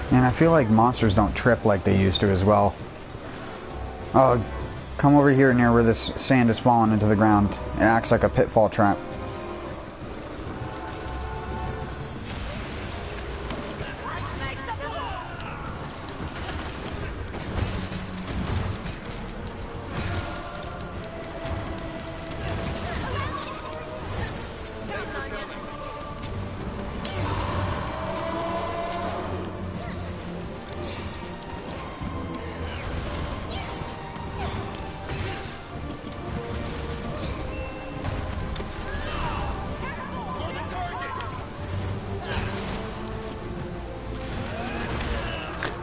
And I feel like monsters don't trip like they used to as well. Oh, come over here near where this sand is falling into the ground. It acts like a pitfall trap.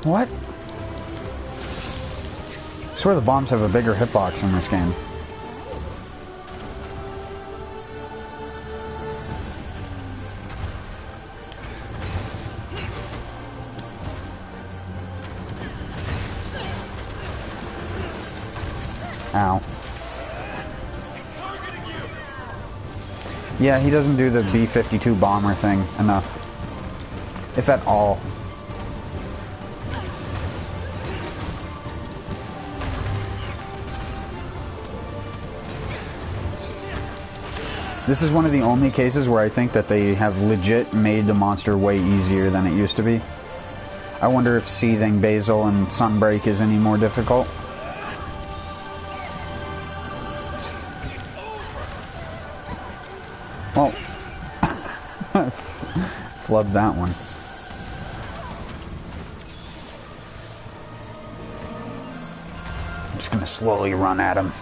What? I swear the bombs have a bigger hitbox in this game. Ow. Yeah, he doesn't do the B-52 bomber thing enough. If at all. This is one of the only cases where I think that they have legit made the monster way easier than it used to be. I wonder if seething basil and sunbreak is any more difficult. Well, flubbed that one. I'm just gonna slowly run at him.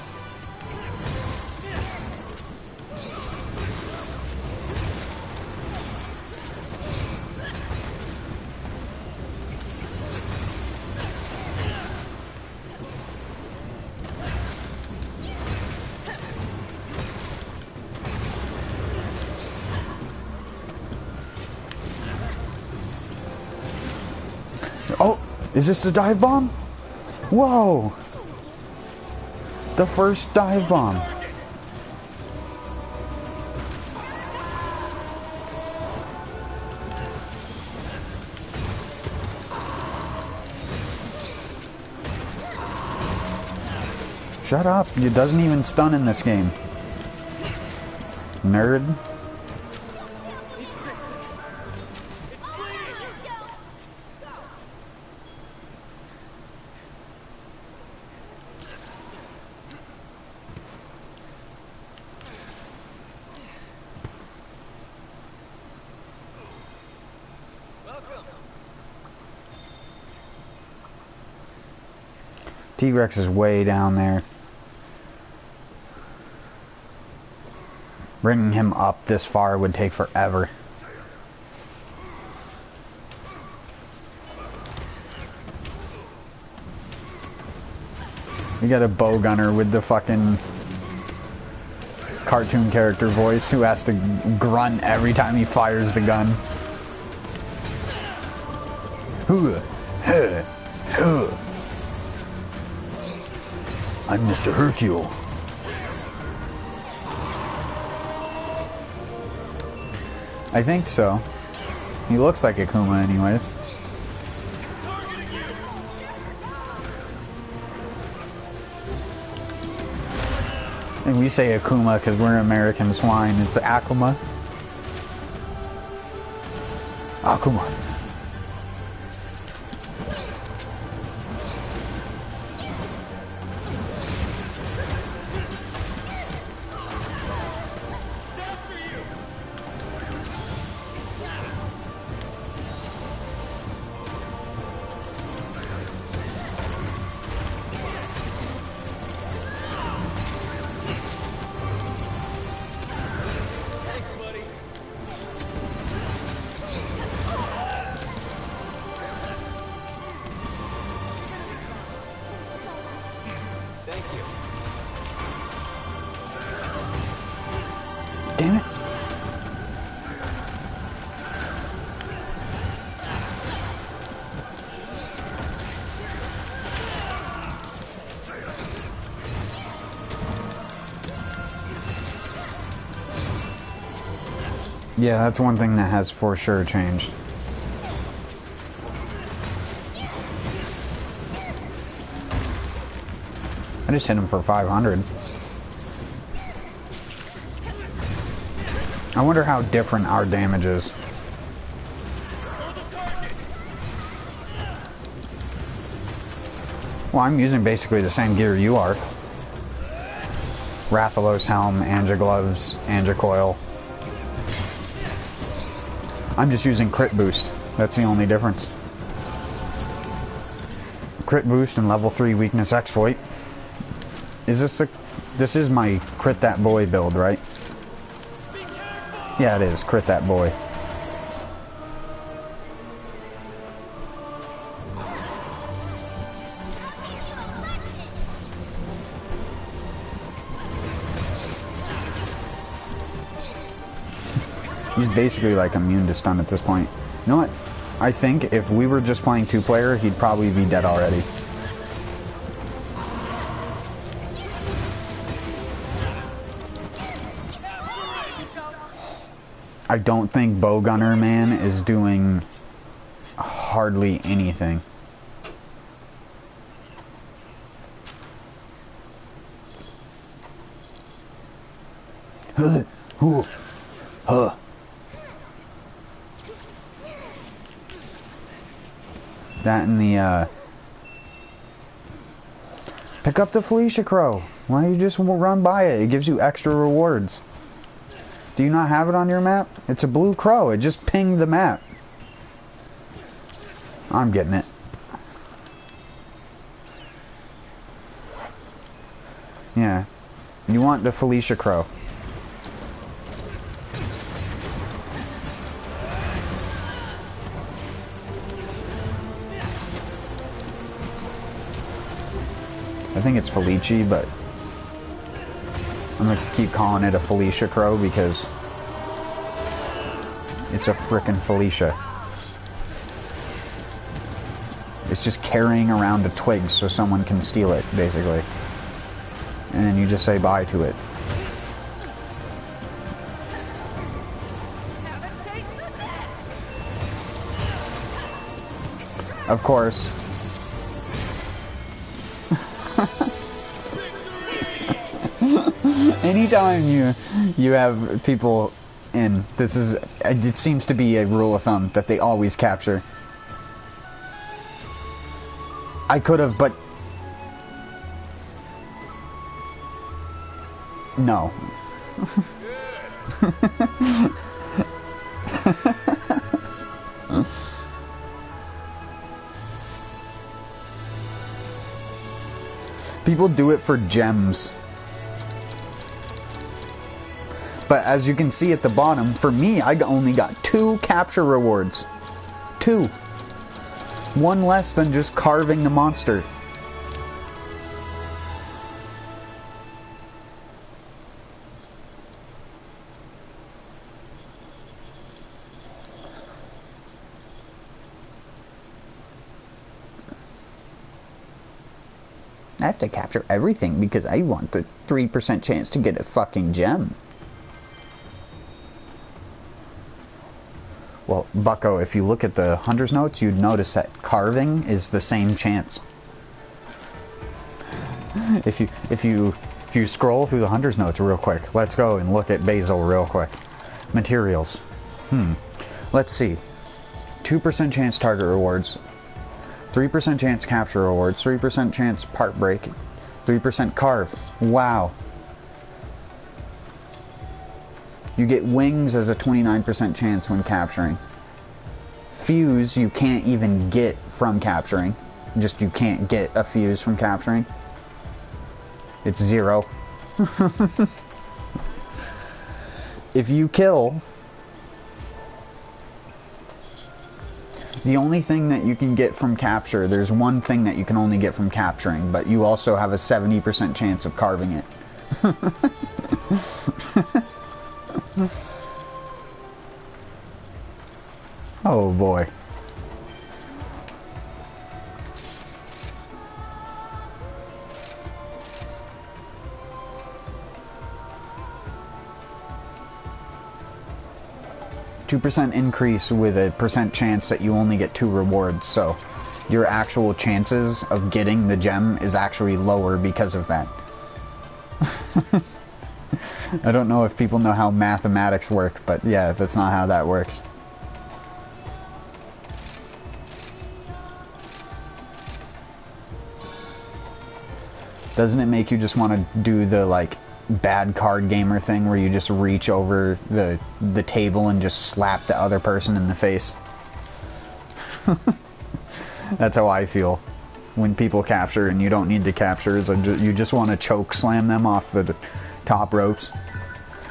Oh, is this a dive bomb? Whoa! The first dive bomb. Shut up, it doesn't even stun in this game. Nerd. T-Rex is way down there. Bringing him up this far would take forever. We got a bow gunner with the fucking cartoon character voice who has to grunt every time he fires the gun. I'm Mr. Hercule. I think so. He looks like Akuma anyways. And we say Akuma because we're American swine. It's Akuma. Akuma. Damn it. Yeah, that's one thing that has for sure changed. I just hit him for 500. I wonder how different our damage is. Well, I'm using basically the same gear you are. Rathalos helm, Anja gloves, Anja coil. I'm just using crit boost. That's the only difference. Crit boost and level 3 weakness exploit. Is this a... This is my crit that boy build, right? Yeah, it is. Crit that boy. He's basically like immune to stun at this point. You know what? I think if we were just playing 2-player, he'd probably be dead already. I don't think Bowgunner Man is doing hardly anything. That and the, pick up the Felicia Crow. Why don't you just run by it? It gives you extra rewards. Do you not have it on your map? It's a blue crow. It just pinged the map. I'm getting it. Yeah. You want the Felicia Crow. I think it's Felici, but I'm gonna keep calling it a Felicia Crow because it's a frickin' Felicia. It's just carrying around a twig so someone can steal it, basically. And then you just say bye to it. Of course. Anytime you have people in, this is, it seems to be a rule of thumb that they always capture. I could have, but no. People do it for gems. But as you can see at the bottom, for me, I only got 2 capture rewards. 2. 1 less than just carving the monster. I have to capture everything because I want the 3% chance to get a fucking gem. Well, Bucko, if you look at the Hunter's Notes, you'd notice that carving is the same chance. If you scroll through the Hunter's Notes real quick, let's go and look at Basil real quick. Materials. Let's see. 2% chance target rewards. 3% chance capture rewards. 3% chance part break. 3% carve. Wow. You get wings as a 29% chance when capturing. Fuse you can't even get from capturing. Just you can't get a fuse from capturing. It's 0. If you kill... The only thing that you can get from capture, there's one thing that you can only get from capturing, but you also have a 70% chance of carving it. Oh boy. %2 increase with a % chance that you only get 2 rewards, so your actual chances of getting the gem is actually lower because of that. I don't know if people know how mathematics work, but yeah, that's not how that works. Doesn't it make you just want to do the, like, bad card gamer thing where you just reach over the table and just slap the other person in the face? That's how I feel when people capture and you don't need to capture. You just want to choke slam them off the top ropes.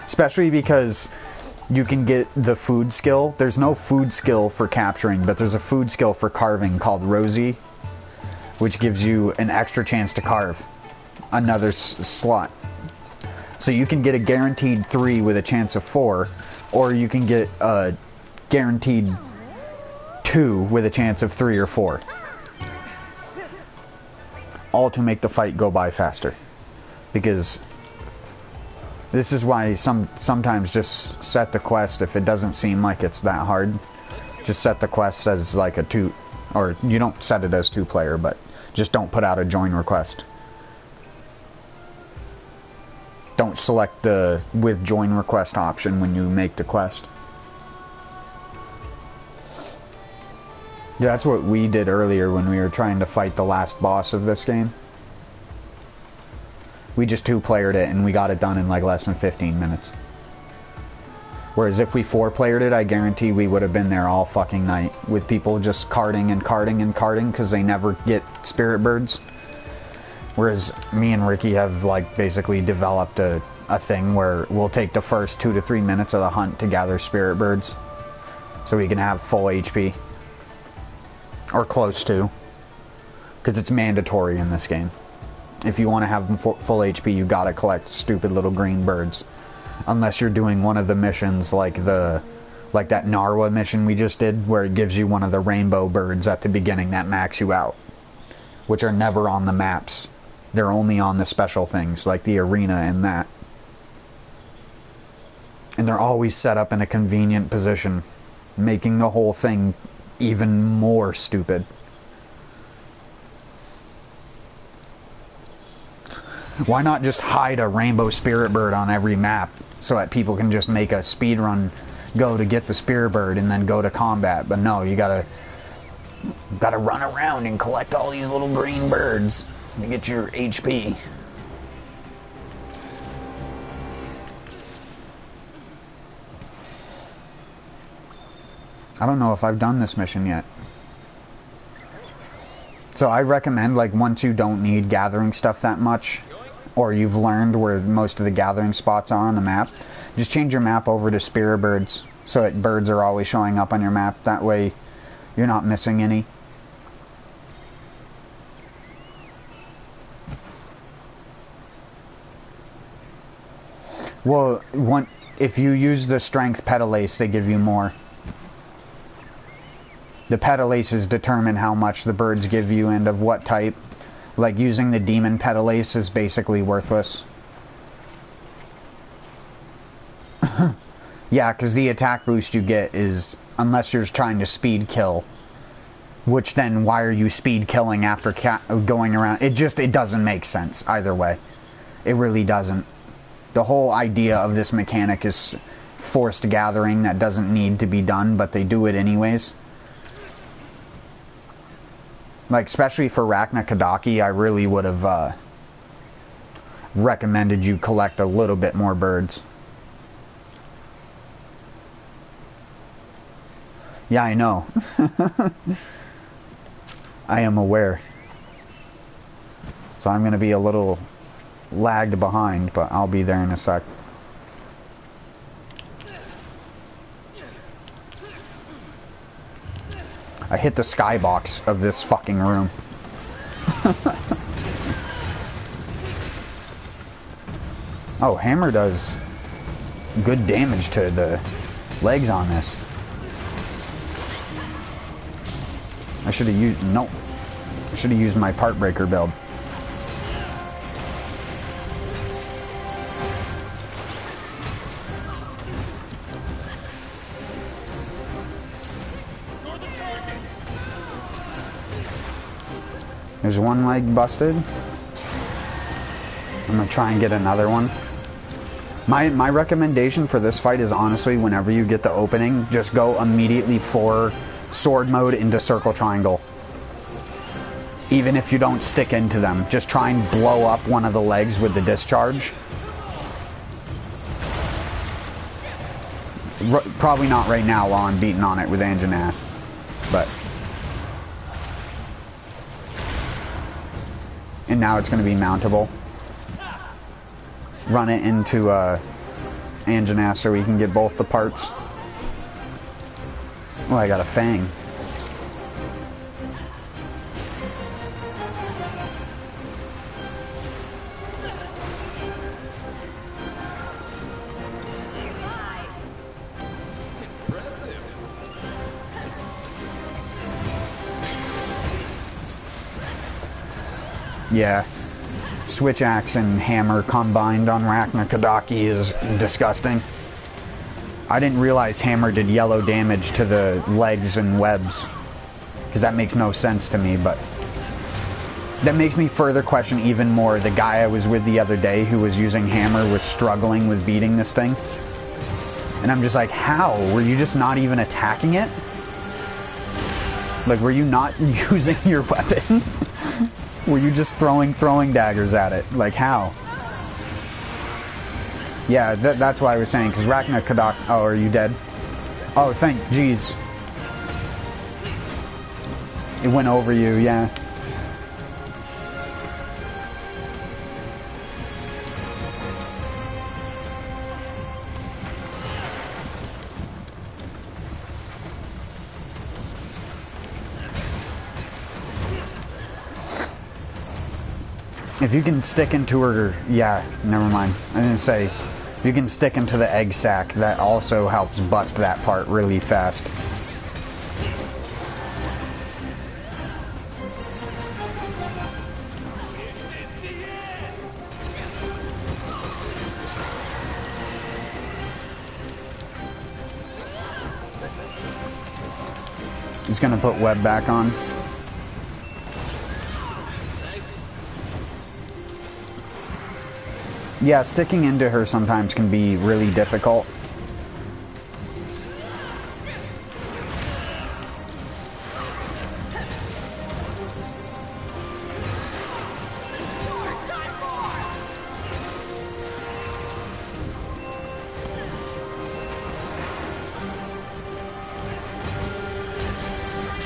Especially because you can get the food skill. There's no food skill for capturing, but there's a food skill for carving called Rosie, which gives you an extra chance to carve another slot. So you can get a guaranteed 3 with a chance of 4, or you can get a guaranteed 2 with a chance of 3 or 4. All to make the fight go by faster. Because this is why sometimes just set the quest if it doesn't seem like it's that hard. Just set the quest as like a 2, or you don't set it as 2-player, but just don't put out a join request. Don't select the with join request option when you make the quest. Yeah, that's what we did earlier when we were trying to fight the last boss of this game. We just 2-playered it and we got it done in like less than 15 minutes. Whereas if we 4-playered it, I guarantee we would have been there all fucking night with people just carting and carting and carting because they never get spirit birds. Whereas me and Ricky have like basically developed a thing where we'll take the first 2 to 3 minutes of the hunt to gather spirit birds so we can have full HP. Or close to. Because it's mandatory in this game. If you want to have full HP, you gotta collect stupid little green birds. Unless you're doing one of the missions like that Narwa mission we just did, where it gives you one of the rainbow birds at the beginning that max you out. Which are never on the maps. They're only on the special things, like the arena and that. And they're always set up in a convenient position, making the whole thing even more stupid. Why not just hide a rainbow spirit bird on every map so that people can just make a speed run, go to get the spirit bird and then go to combat? But no, you gotta run around and collect all these little green birds to get your HP. I don't know if I've done this mission yet. So I recommend, like, once you don't need gathering stuff that much, or you've learned where most of the gathering spots are on the map, just change your map over to spirit birds so that birds are always showing up on your map. That way you're not missing any. Well, if you use the strength petal ace, they give you more. The petal aces determine how much the birds give you and of what type. Like, using the demon petal ace is basically worthless. Yeah, because the attack boost you get is, unless you're trying to speed kill, which then why are you speed killing after going around? It doesn't make sense either way. It really doesn't. The whole idea of this mechanic is forced gathering that doesn't need to be done, but they do it anyways. Like, especially for Rachna Kadaki, I really would have recommended you collect a little bit more birds. Yeah, I know. I am aware. So I'm going to be a little lagged behind, but I'll be there in a sec. I hit the skybox of this fucking room. Oh, hammer does good damage to the legs on this. I should have used... Nope. I should have used my part breaker build. There's one leg busted. I'm gonna try and get another one. My recommendation for this fight is honestly, whenever you get the opening, just go immediately for sword mode into circle triangle. Even if you don't stick into them, just try and blow up one of the legs with the discharge. Probably not right now while I'm beating on it with Anjanath, but... And now it's going to be mountable. Run it into Anjanath so we can get both the parts. Oh, I got a fang. Yeah, switch axe and hammer combined on Rachna Kadaki is disgusting. I didn't realize hammer did yellow damage to the legs and webs, because that makes no sense to me, but that makes me further question even more. The guy I was with the other day who was using hammer was struggling with beating this thing. And I'm just like, how? Were you just not even attacking it? Like, were you not using your weapon? Were you just throwing daggers at it? Like, how? Yeah, that's why I was saying, because Rachna Kadak... Oh, are you dead? Oh, jeez. It went over you, yeah. If you can stick into her... Yeah, never mind. I was gonna say, if you can stick into the egg sac, that also helps bust that part really fast. He's gonna put web back on. Yeah, sticking into her sometimes can be really difficult.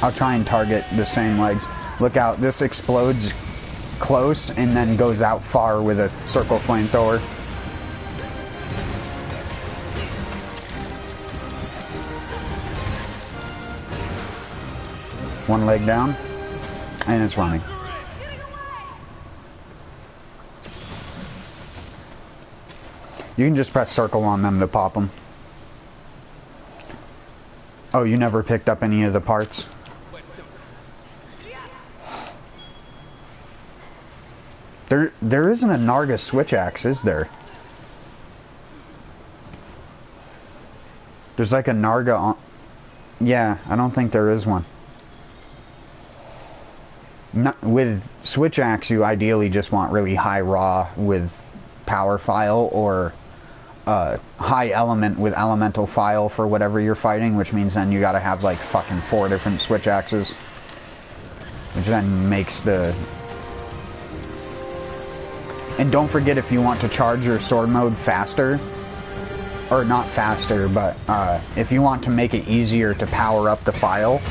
I'll try and target the same legs. Look out, this explodes close and then goes out far with a circle flamethrower. One leg down, and it's running. You can just press circle on them to pop them. Oh, you never picked up any of the parts? There isn't a Narga switch axe, is there? There's like a Narga on... Yeah, I don't think there is one. Not, with switch axe, you ideally just want really high raw with power file, or high element with elemental file for whatever you're fighting, which means then you gotta have like fucking 4 different switch axes, which then makes the... And don't forget, if you want to charge your sword mode faster, or not faster, but if you want to make it easier to power up the file,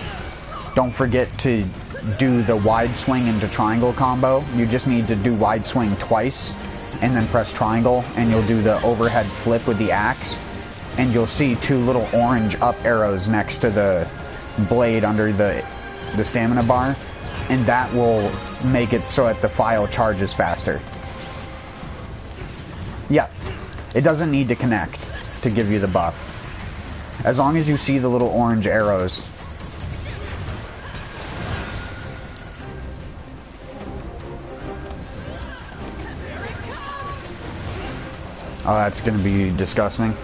don't forget to do the wide swing into triangle combo. You just need to do wide swing twice, and then press triangle, and you'll do the overhead flip with the axe, and you'll see 2 little orange up arrows next to the blade under the the stamina bar, and that will make it so that the file charges faster. Yeah, it doesn't need to connect to give you the buff. As long as you see the little orange arrows. Oh, that's gonna be disgusting.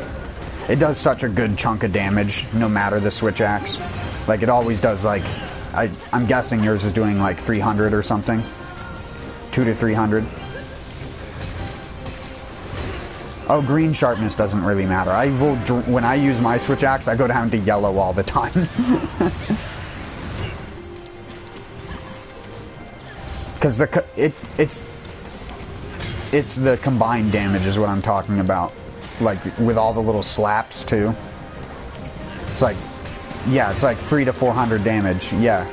It does such a good chunk of damage, no matter the switch axe. Like, it always does, like, I'm guessing yours is doing like 300 or something. 200 to 300. Oh, green sharpness doesn't really matter. When I use my switch axe, I go down to yellow all the time. Because it's the combined damage is what I'm talking about. Like, with all the little slaps, too. It's like, yeah, it's like 300 to 400 damage, yeah.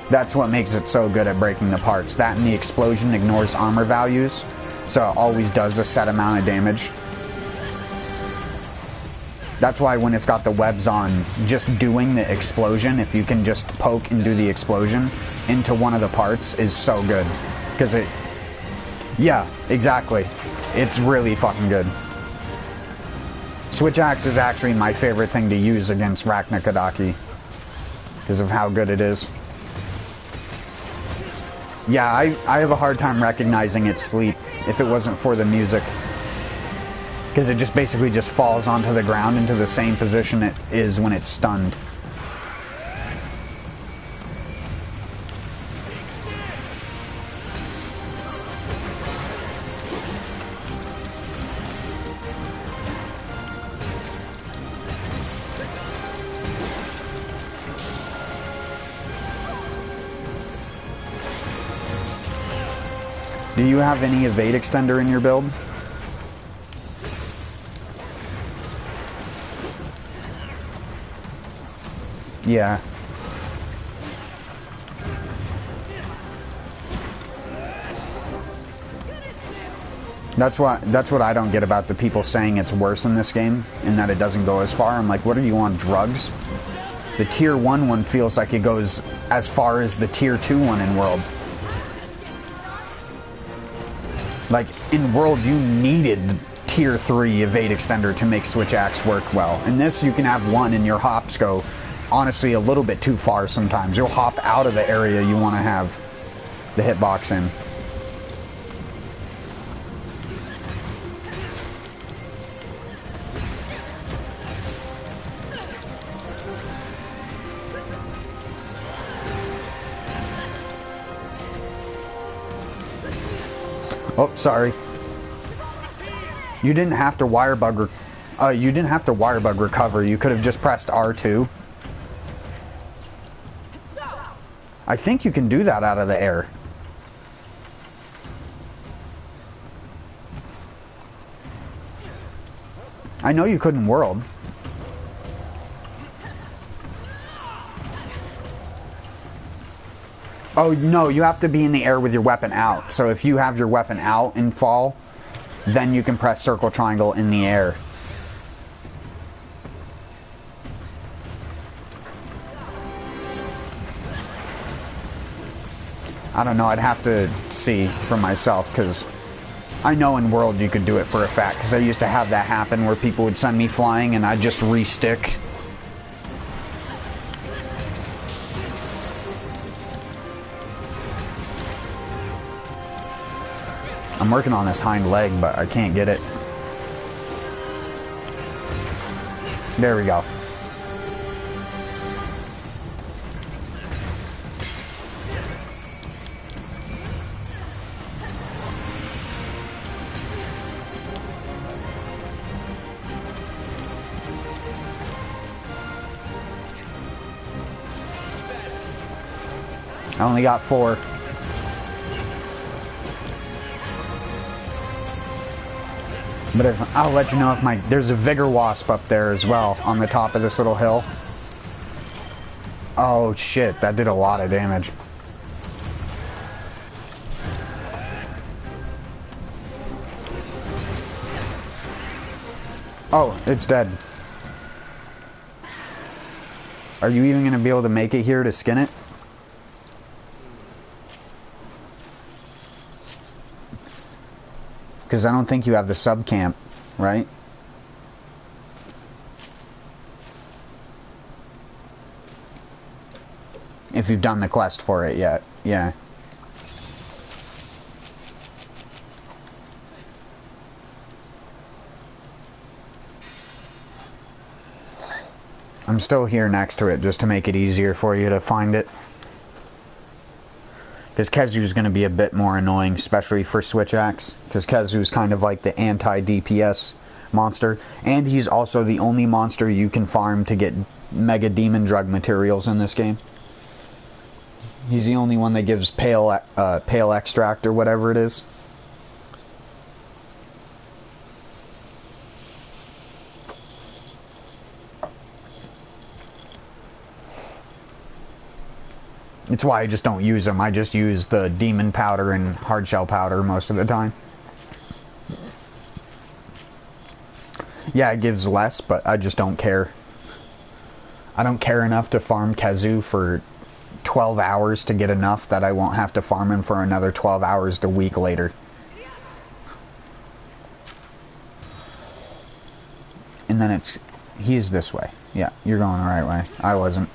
That's what makes it so good at breaking the parts. That and the explosion ignores armor values, so it always does a set amount of damage. That's why when it's got the webs on, just doing the explosion, if you can just poke and do the explosion into one of the parts, is so good. Because it... Yeah, exactly. It's really fucking good. Switch axe is actually my favorite thing to use against Raknakadaki. Because of how good it is. Yeah, I have a hard time recognizing its sleep if it wasn't for the music. Because it just basically just falls onto the ground into the same position it is when it's stunned. Do you have any evade extender in your build? Yeah. That's what I don't get about the people saying it's worse in this game and that it doesn't go as far. I'm like, what are you on, drugs? The tier 1 one feels like it goes as far as the tier 2 one in World. Like, in World, you needed tier 3 evade extender to make switch axe work well. In this, you can have one and your hops go, honestly, a little bit too far sometimes. You'll hop out of the area you want to have the hitbox in. Oh, sorry. You didn't have to wire bug recover. You could have just pressed R2. I think you can do that out of the air. I know you couldn't World. Oh, no, you have to be in the air with your weapon out. So if you have your weapon out and fall, then you can press circle triangle in the air. I don't know, I'd have to see for myself, because I know in World you could do it for a fact, because I used to have that happen where people would send me flying and I'd just re-stick. I'm working on this hind leg, but I can't get it. There we go. I only got 4. But if I'll let you know if there's a vigor wasp up there as well on the top of this little hill. Oh shit, that did a lot of damage. Oh, it's dead. Are you even going to be able to make it here to skin it? Because I don't think you have the sub camp, right? If you've done the quest for it yet, yeah. I'm still here next to it just to make it easier for you to find it. Because Kezu's going to be a bit more annoying, especially for Switch Axe. Because Kezu's kind of like the anti-DPS monster. And he's also the only monster you can farm to get Mega Demon Drug materials in this game. He's the only one that gives pale extract or whatever it is. It's why I just don't use them. I just use the demon powder and hardshell powder most of the time. Yeah, it gives less, but I just don't care. I don't care enough to farm Kezu for 12 hours to get enough that I won't have to farm him for another 12 hours a week later. And then he's this way. Yeah, you're going the right way. I wasn't.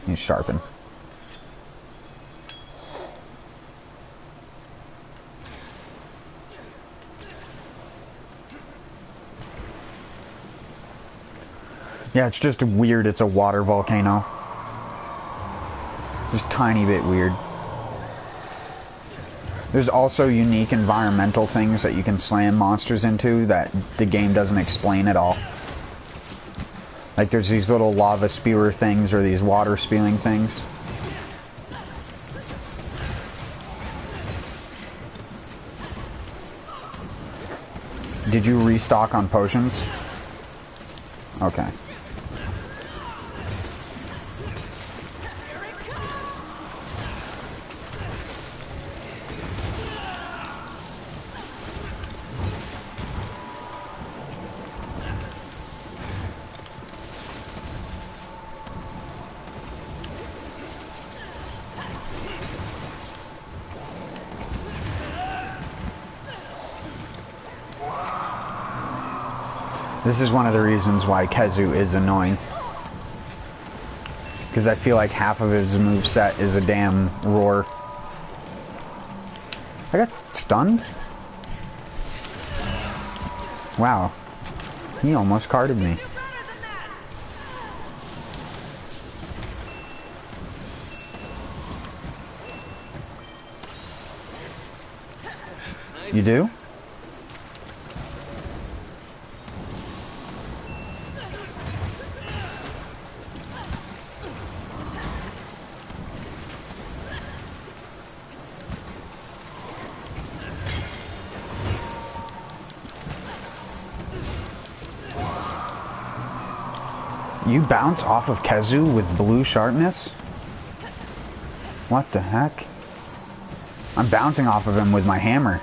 He's sharpen. Yeah, it's just weird. It's a water volcano. Just tiny bit weird. There's also unique environmental things that you can slam monsters into that the game doesn't explain at all. Like there's these little lava spewer things or these water spewing things. Did you restock on potions? Okay. This is one of the reasons why Kezu is annoying. Because I feel like half of his moveset is a damn roar. I got stunned? Wow. He almost carded me. You do? You bounce off of Kezu with blue sharpness? What the heck? I'm bouncing off of him with my hammer.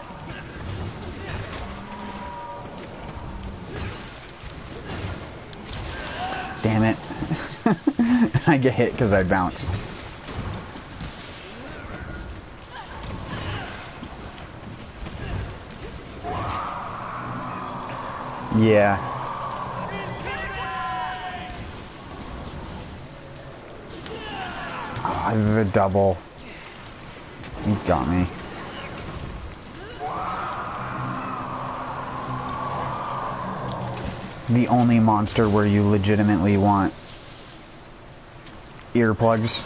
Damn it. I get hit because I bounce. Yeah. The double. He got me. The only monster where you legitimately want earplugs.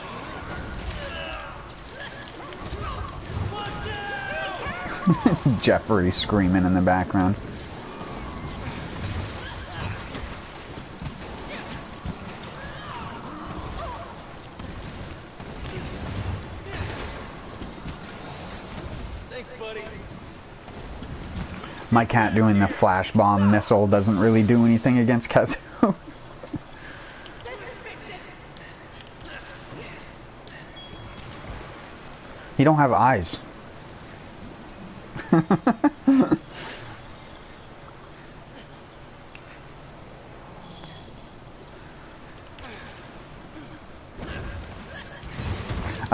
Jeffrey screaming in the background. My cat doing the flash bomb missile doesn't really do anything against Kezu. He don't have eyes.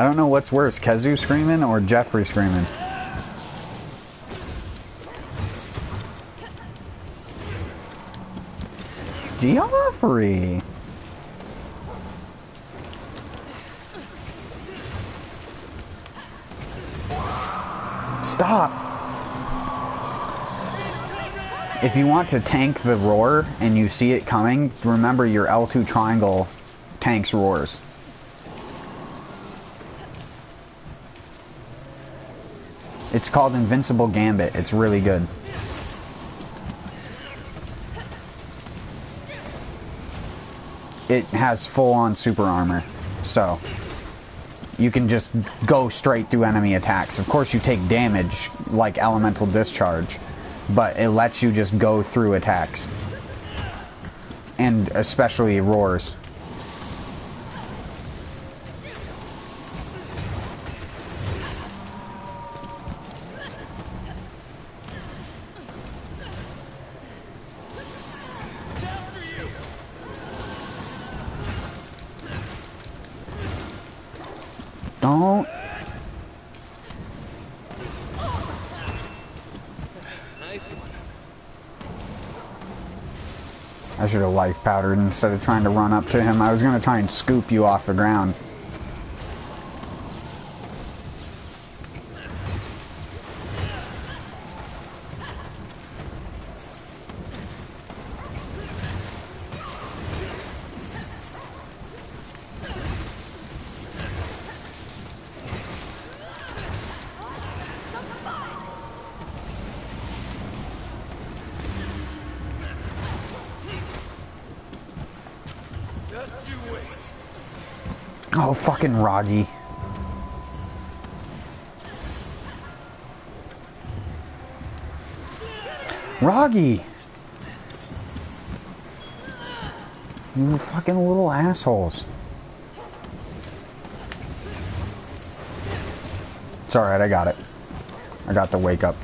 I don't know what's worse, Kezu screaming or Jeffrey screaming. Geoffrey! Stop! If you want to tank the roar and you see it coming, remember your L2 triangle tanks roars. It's called Invincible Gambit. It's really good. It has full-on super armor, so you can just go straight through enemy attacks. Of course you take damage, like elemental discharge, but it lets you just go through attacks. And especially roars. Don't. I should have life powdered instead of trying to run up to him. I was going to try and scoop you off the ground. Oh, fucking Roggy. Roggy! You fucking little assholes. It's alright, I got it. I got the wake up.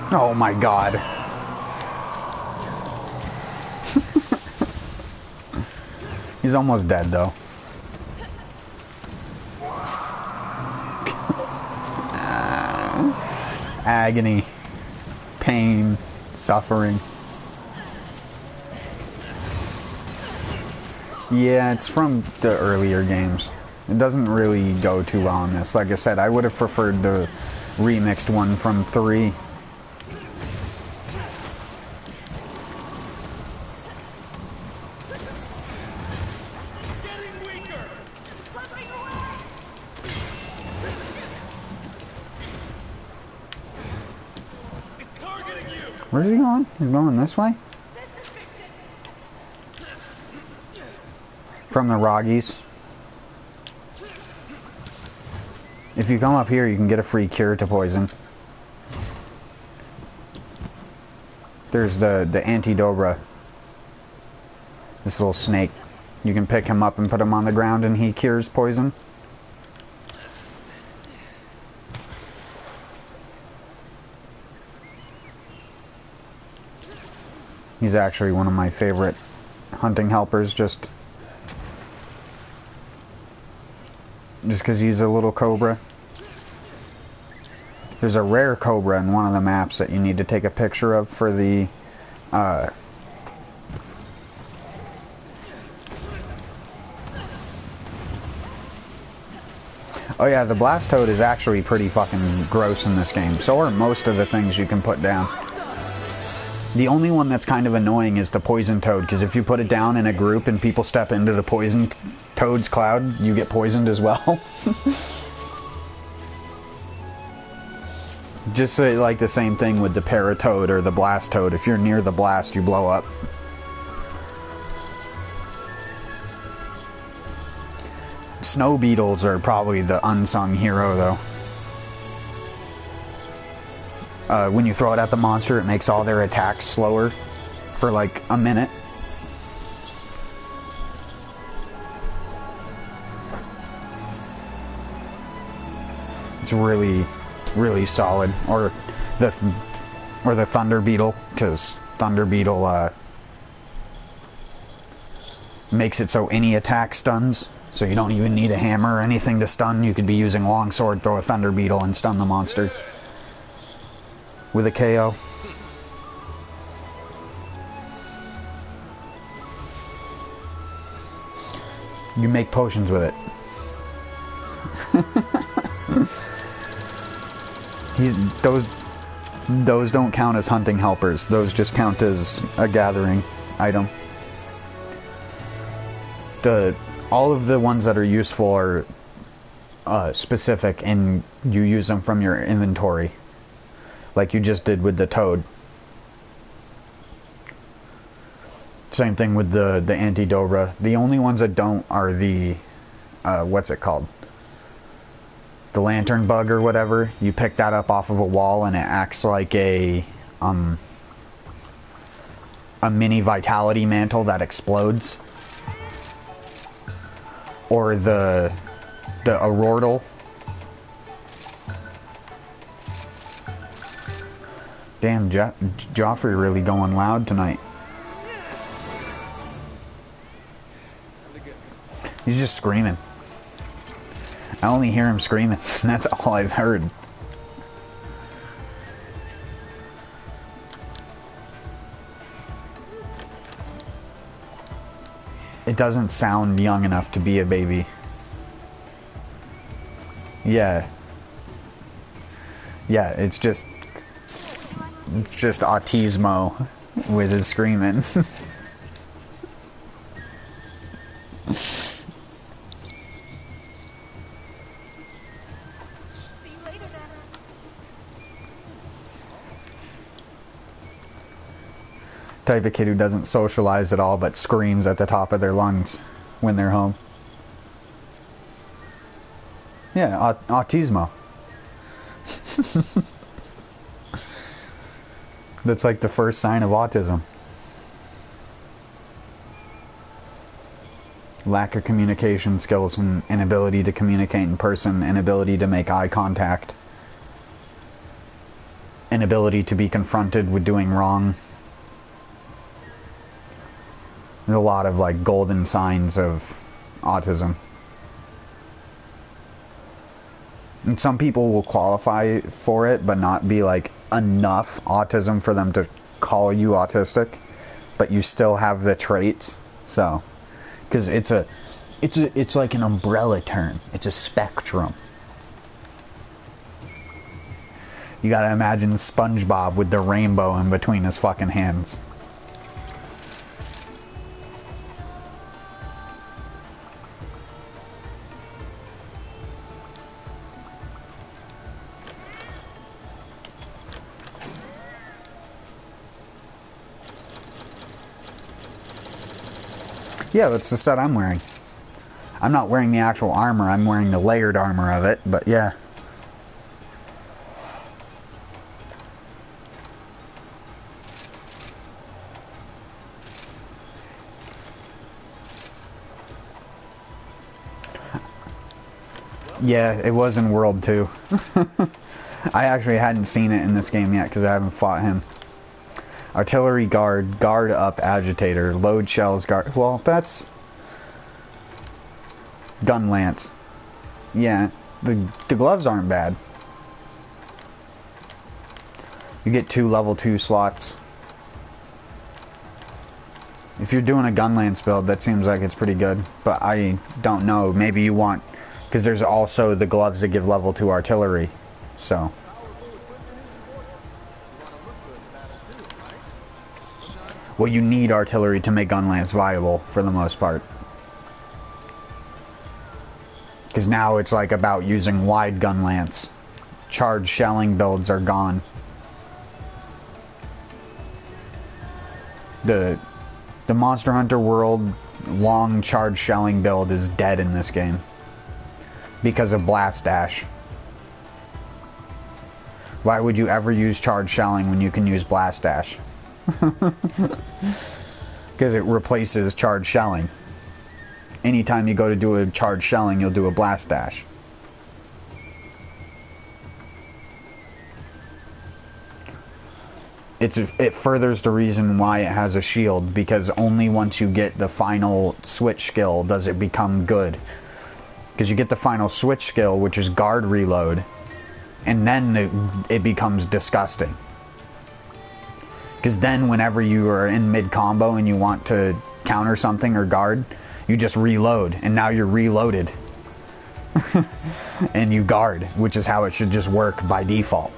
Oh my god. He's almost dead though. Agony. Pain. Suffering. Yeah, it's from the earlier games. It doesn't really go too well on this. Like I said, I would have preferred the remixed one from 3. Where's he going? He's going this way? From the Roggies. If you come up here, you can get a free cure to poison. There's the Anti-Dobra. This little snake. You can pick him up and put him on the ground and he cures poison. He's actually one of my favorite hunting helpers, just because he's a little cobra. There's a rare cobra in one of the maps that you need to take a picture of for the oh yeah, the blast toad is actually pretty fucking gross in this game. So are most of the things you can put down. The only one that's kind of annoying is the poison toad, because if you put it down in a group and people step into the poison toad's cloud, you get poisoned as well. Just like the same thing with the Paratoad or the Blastoad. If you're near the blast, you blow up. Snow beetles are probably the unsung hero, though. When you throw it at the monster, it makes all their attacks slower for like a minute. It's really, really solid. Or the Thunder Beetle, because Thunder Beetle makes it so any attack stuns. So you don't even need a hammer or anything to stun. You could be using Longsword, throw a Thunder Beetle, and stun the monster with a KO. You make potions with it. Those don't count as hunting helpers. Those just count as a gathering item. All of the ones that are useful are specific, and you use them from your inventory, like you just did with the Toad. Same thing with the Antidobra. The only ones that don't are the what's it called? The lantern bug or whatever. You pick that up off of a wall, and it acts like a mini vitality mantle that explodes. Or the Aurortal. Damn, Joffrey really going loud tonight. He's just screaming. I only hear him screaming. That's all I've heard. It doesn't sound young enough to be a baby. Yeah. Yeah, it's just autismo with his screaming. See you later then. Type of kid who doesn't socialize at all but screams at the top of their lungs when they're home. Yeah, autismo. That's like the first sign of autism. Lack of communication skills and inability to communicate in person, inability to make eye contact, inability to be confronted with doing wrong. There's a lot of like golden signs of autism. And some people will qualify for it but not be like enough autism for them to call you autistic, but you still have the traits. So, because it's like an umbrella term. It's a spectrum. You gotta imagine SpongeBob with the rainbow in between his fucking hands. Yeah, that's the set I'm wearing. I'm not wearing the actual armor, I'm wearing the layered armor of it, but yeah. Yeah, it was in World 2. I actually hadn't seen it in this game yet because I haven't fought him. Artillery guard, guard up agitator, load shells, guard... Well, that's... Gun lance. Yeah, the gloves aren't bad. You get 2 level 2 slots. If you're doing a gun lance build, that seems like it's pretty good. But I don't know, maybe you want... Because there's also the gloves that give level 2 artillery. So... Well, you need artillery to make gun lance viable, for the most part. Because now it's like about using wide gun lance charge shelling builds are gone. The Monster Hunter World long charge shelling build is dead in this game because of Blast Dash. Why would you ever use charge shelling when you can use Blast Dash? Because it replaces charge shelling. Anytime you go to do a charge shelling, you'll do a Blast Dash. It furthers the reason why it has a shield, because only once you get the final switch skill does it become good. Because you get the final switch skill, which is guard reload, and then it becomes disgusting. Because then whenever you are in mid-combo and you want to counter something or guard, you just reload, and now you're reloaded. And you guard, which is how it should just work by default.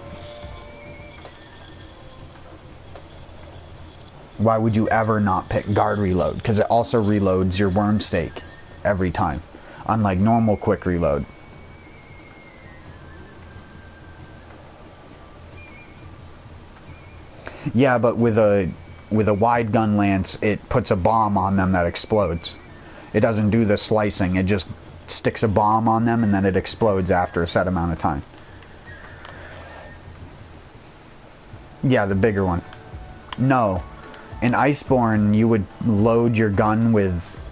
Why would you ever not pick guard reload? Because it also reloads your worm stake every time, unlike normal quick reload. Yeah, but with a wide gun lance, it puts a bomb on them that explodes. It doesn't do the slicing, it just sticks a bomb on them and then it explodes after a set amount of time. Yeah, the bigger one. No. In Iceborne, you would load your gun with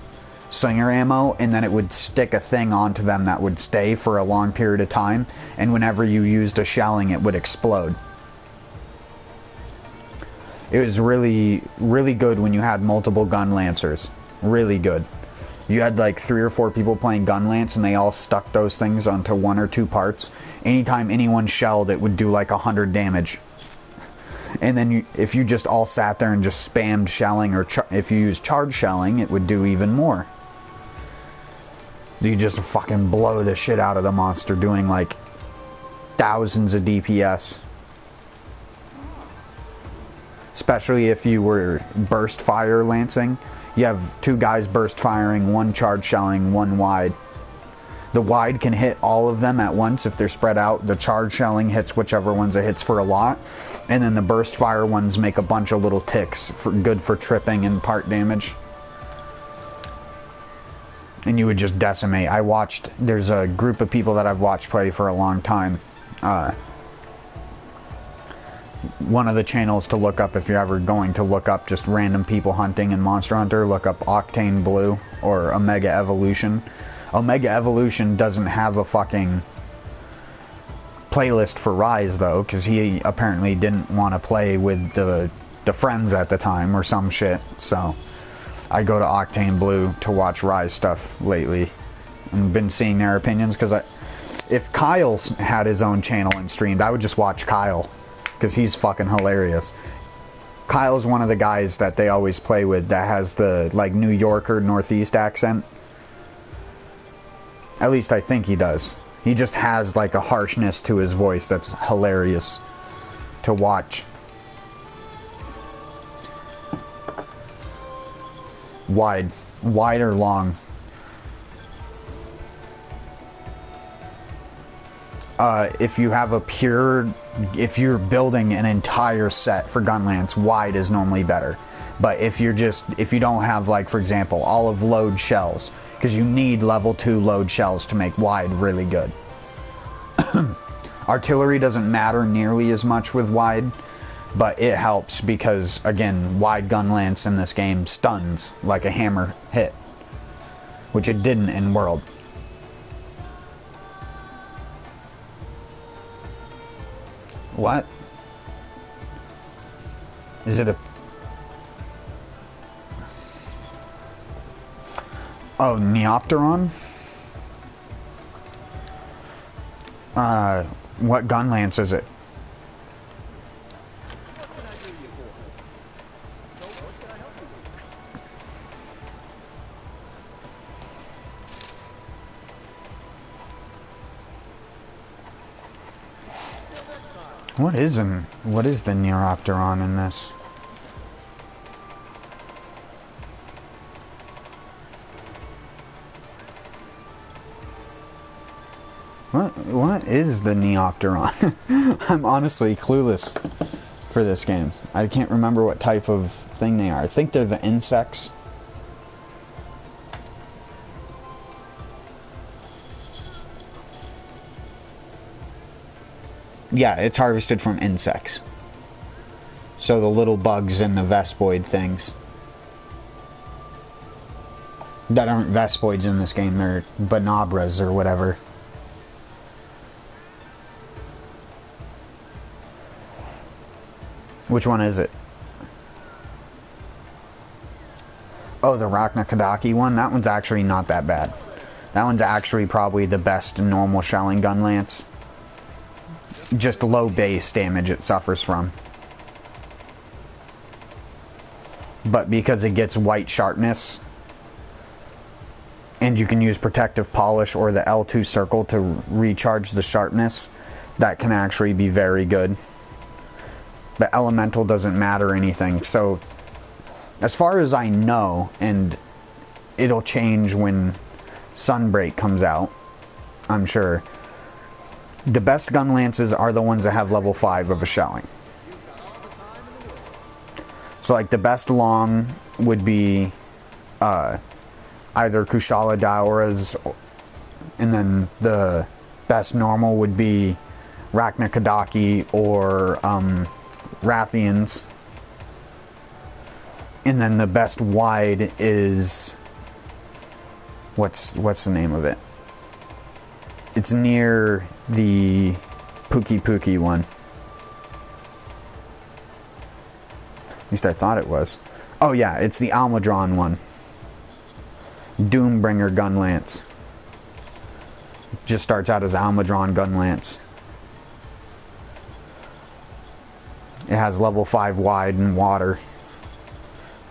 slinger ammo, and then it would stick a thing onto them that would stay for a long period of time, and whenever you used a shelling, it would explode. It was really, really good when you had multiple gun lancers. Really good. You had like 3 or 4 people playing gun lance, and they all stuck those things onto 1 or 2 parts. Anytime anyone shelled, it would do like 100 damage. And then if you just all sat there and just spammed shelling, or if you used charge shelling, it would do even more. You just fucking blow the shit out of the monster, doing like thousands of DPS. Especially if you were burst fire lancing. You have 2 guys burst firing, 1 charge shelling, 1 wide. The wide can hit all of them at once if they're spread out. The charge shelling hits whichever ones it hits for a lot. And then the burst fire ones make a bunch of little ticks, good for tripping and part damage. And you would just decimate. There's a group of people that I've watched play for a long time. One of the channels to look up if you're ever going to look up just random people hunting in Monster Hunter, look up Octane Blue or Omega Evolution. Omega Evolution doesn't have a fucking playlist for Rise though, because he apparently didn't want to play with the friends at the time or some shit. So I go to Octane Blue to watch Rise stuff lately and been seeing their opinions, because if Kyle had his own channel and streamed, I would just watch Kyle because he's fucking hilarious. Kyle's one of the guys that they always play with that has the like New Yorker Northeast accent. At least I think he does. He just has like a harshness to his voice that's hilarious to watch. Wide or long? If you have if you're building an entire set for Gunlance, wide is normally better. But if you don't have, like, for example, all of load shells, because you need level 2 load shells to make wide really good. Artillery doesn't matter nearly as much with wide, but it helps because, again, wide gun lance in this game stuns like a hammer hit, which it didn't in World. What? Is it a... Oh, Neopteron? What gun lance is it? What is the Neopteron in this? What is the Neopteron? I'm honestly clueless for this game. I can't remember what type of thing they are. I think they're the insects. Yeah, it's harvested from insects. So the little bugs and the Vespoid things. That aren't Vespoids in this game, they're Bonobras or whatever. Which one is it? Oh, the Raknakadaki one? That one's actually not that bad. That one's actually probably the best normal shelling gun lance. Just low base damage it suffers from. But because it gets white sharpness, and you can use protective polish or the L2 circle to recharge the sharpness, that can actually be very good. But elemental doesn't matter anything. So as far as I know, and it'll change when Sunbreak comes out, I'm sure, the best gun lances are the ones that have level 5 of a shelling. So like the best long would be either Kushala Daora's, and then the best normal would be Raknakadaki or Rathians. And then the best wide is what's the name of it? It's near the Pookie Pookie one. At least I thought it was. Oh yeah, it's the Almadron one. Doombringer gun lance. Just starts out as Almadron gun lance. It has level 5 wide and water.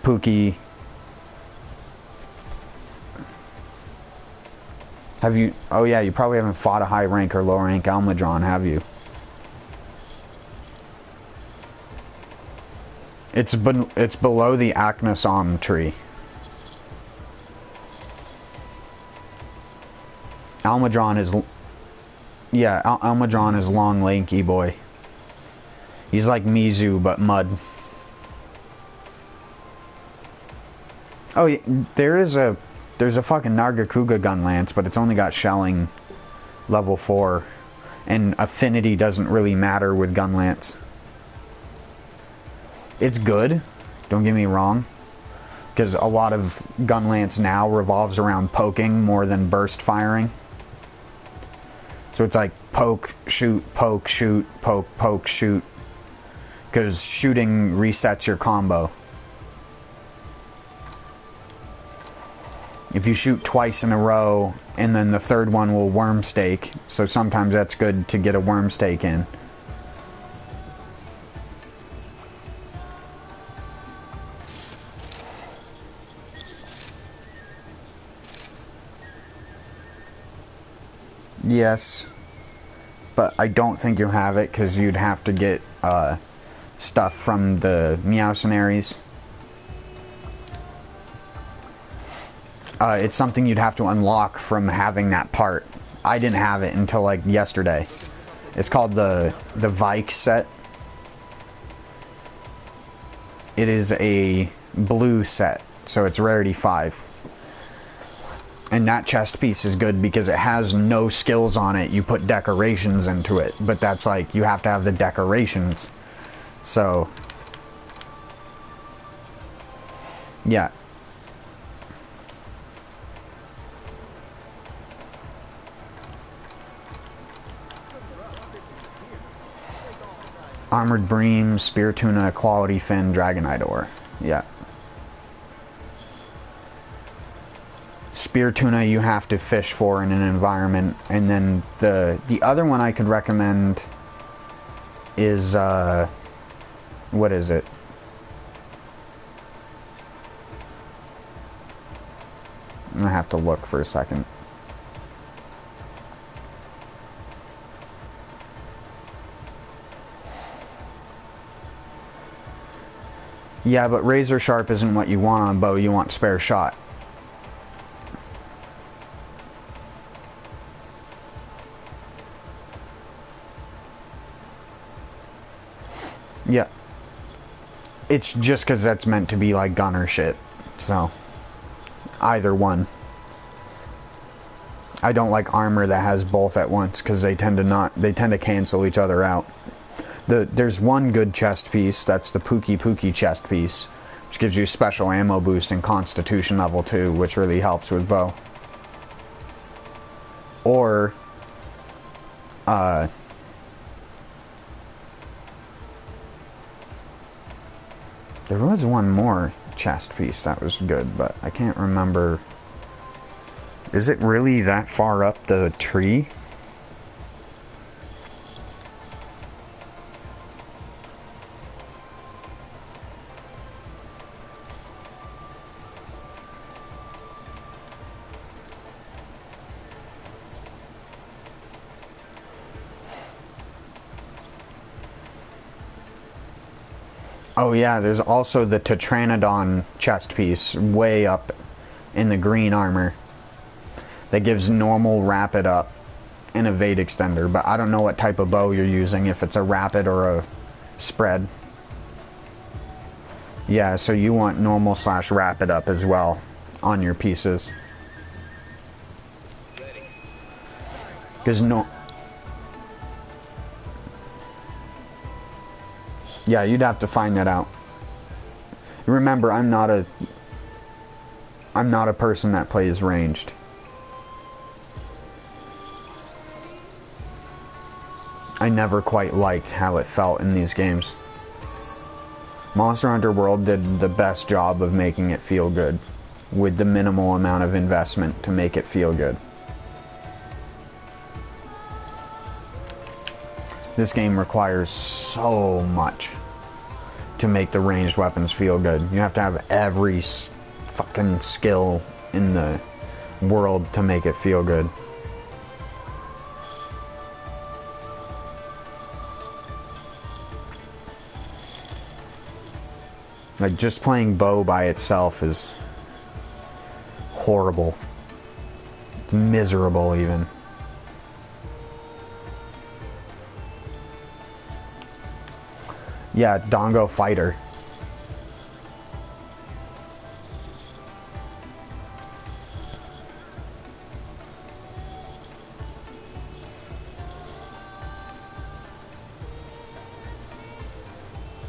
Pookie. Have you... Oh yeah, you probably haven't fought a high rank or low rank Almadron, have you? It's below the Acnosom tree. Almadron is... Yeah, Almadron is long, lanky boy. He's like Mizu, but mud. Oh, yeah, there's a fucking Nargacuga gun lance, but it's only got shelling level 4. And affinity doesn't really matter with gun lance. It's good, don't get me wrong, because a lot of gun lance now revolves around poking more than burst firing. So it's like poke, shoot, poke, shoot, poke, poke, shoot. Because shooting resets your combo. If you shoot twice in a row, and then the third one will worm stake, so sometimes that's good to get a worm stake in. Yes, but I don't think you have it because you'd have to get stuff from the Meowcenaries. It's something you'd have to unlock from having that part. I didn't have it until like yesterday. It's called the Vike set. It is a blue set, so it's rarity 5. And that chest piece is good because it has no skills on it. You put decorations into it, but that's like, you have to have the decorations. So, yeah. Armored Bream, Spear Tuna, Quality Fin, Dragonite Ore. Yeah. Spear Tuna you have to fish for in an environment, and then the other one I could recommend is what is it? I'm gonna have to look for a second. Yeah, but razor sharp isn't what you want on a bow, you want spare shot. Yeah. It's just because that's meant to be like gunner shit. So, either one. I don't like armor that has both at once because they tend to cancel each other out. There's one good chest piece, that's the Pookie chest piece, which gives you special ammo boost and Constitution level 2, which really helps with bow. Or, there was one more chest piece that was good, but I can't remember. Is it really that far up the tree? Oh yeah, there's also the Tetranodon chest piece way up in the green armor that gives normal rapid up and evade extender, but I don't know what type of bow you're using, if it's a rapid or a spread. Yeah, so you want normal / rapid up as well on your pieces. Because yeah, you'd have to find that out. Remember, I'm not a person that plays ranged. I never quite liked how it felt in these games. Monster Hunter World did the best job of making it feel good, with the minimal amount of investment to make it feel good. This game requires so much to make the ranged weapons feel good. You have to have every fucking skill in the world to make it feel good. Like, just playing bow by itself is horrible. It's miserable, even. Yeah, Dongo Fighter.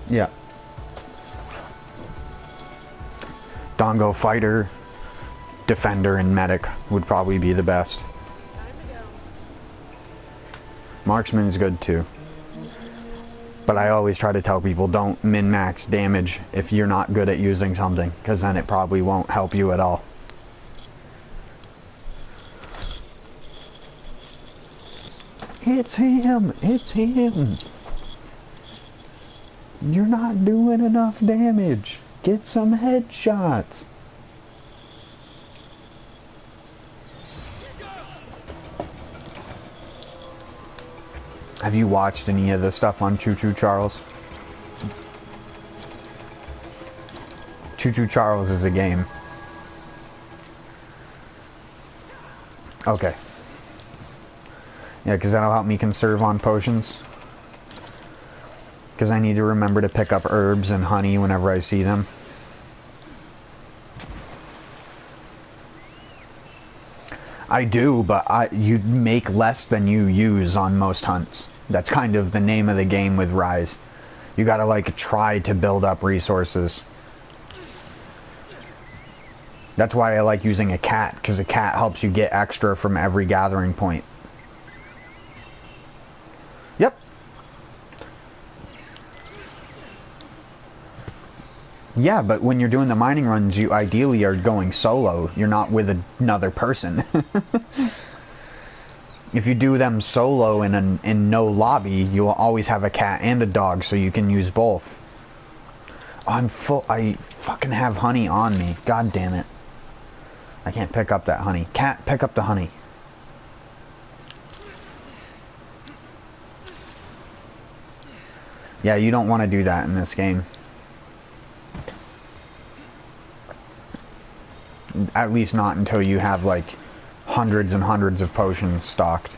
Yeah. Dongo Fighter, Defender, and Medic would probably be the best. Marksman's good too. But I always try to tell people, don't min-max damage if you're not good at using something, because then it probably won't help you at all. It's him! It's him! You're not doing enough damage. Get some headshots. Have you watched any of the stuff on Choo Choo Charles? Choo Choo Charles is a game. Okay. Yeah, because that'll help me conserve on potions. Because I need to remember to pick up herbs and honey whenever I see them. I do, but you make less than you use on most hunts. That's kind of the name of the game with Rise. You gotta, like, try to build up resources. That's why I like using a cat, because a cat helps you get extra from every gathering point. Yep. Yeah, but when you're doing the mining runs, you ideally are going solo. You're not with another person. If you do them solo in no lobby, you'll always have a cat and a dog, so you can use both. I'm full. I fucking have honey on me. God damn it. I can't pick up that honey. Cat, pick up the honey. Yeah, you don't want to do that in this game. At least not until you have, like, hundreds and hundreds of potions stocked.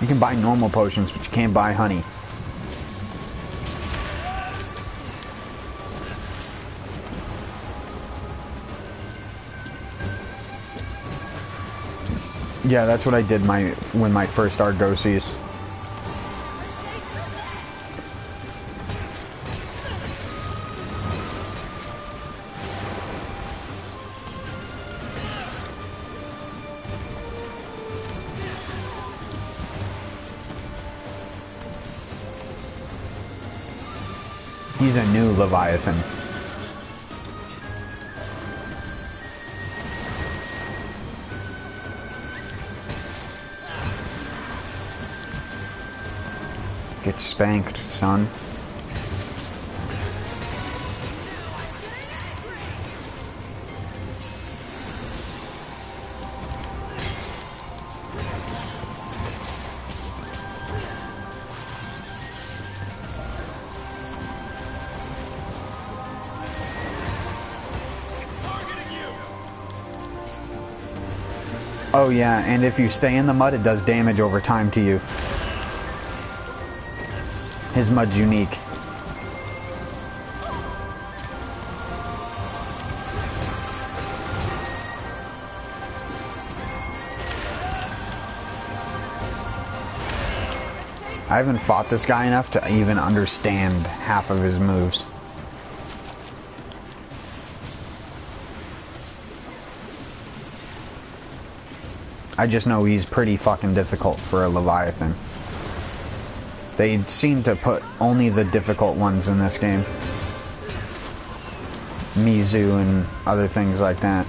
You can buy normal potions, but you can't buy honey. Yeah, that's what I did with my first Argosies. He's a new Leviathan. Get spanked, son. Oh yeah, and if you stay in the mud, it does damage over time to you. His mud's unique. I haven't fought this guy enough to even understand half of his moves. I just know he's pretty fucking difficult for a Leviathan. They seem to put only the difficult ones in this game. Mizu and other things like that.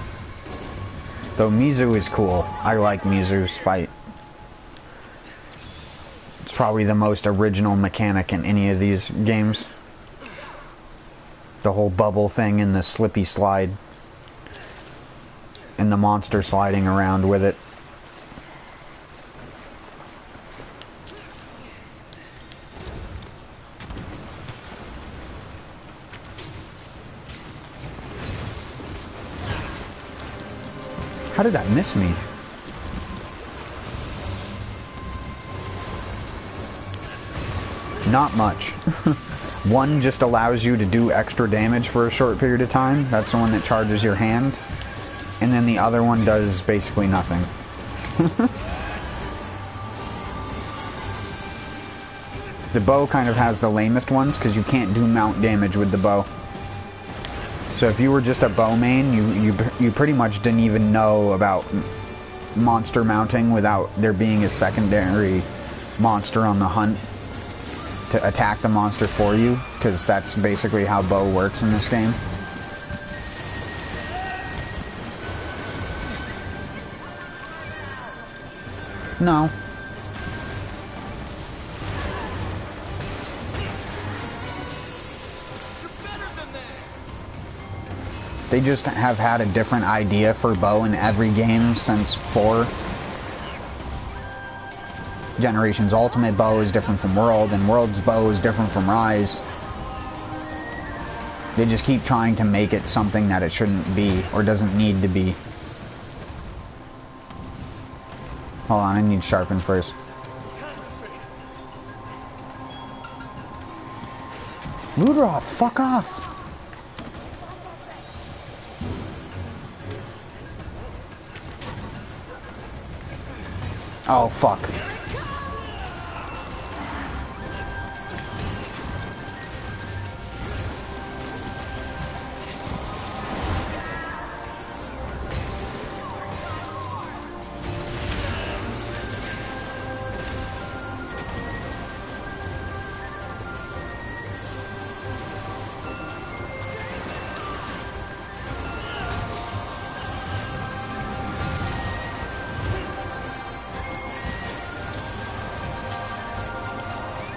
Though Mizu is cool. I like Mizu's fight. It's probably the most original mechanic in any of these games. The whole bubble thing and the slippy slide. And the monster sliding around with it. How did that miss me? Not much. One just allows you to do extra damage for a short period of time. That's the one that charges your hand. And then the other one does basically nothing. The bow kind of has the lamest ones because you can't do mount damage with the bow. So if you were just a bow main, you pretty much didn't even know about monster mounting without there being a secondary monster on the hunt to attack the monster for you, because that's basically how bow works in this game. No. They just have had a different idea for bow in every game since 4. Generation's Ultimate bow is different from World, and World's bow is different from Rise. They just keep trying to make it something that it shouldn't be, or doesn't need to be. Hold on, I need sharpen first. Ludroth, fuck off! Oh, fuck.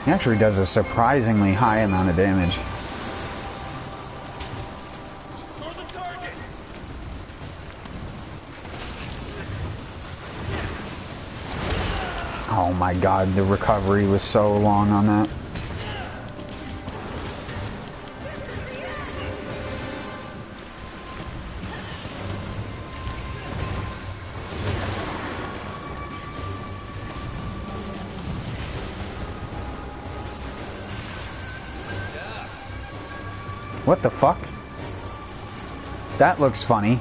He actually does a surprisingly high amount of damage. Oh my god, the recovery was so long on that. What the fuck? That looks funny.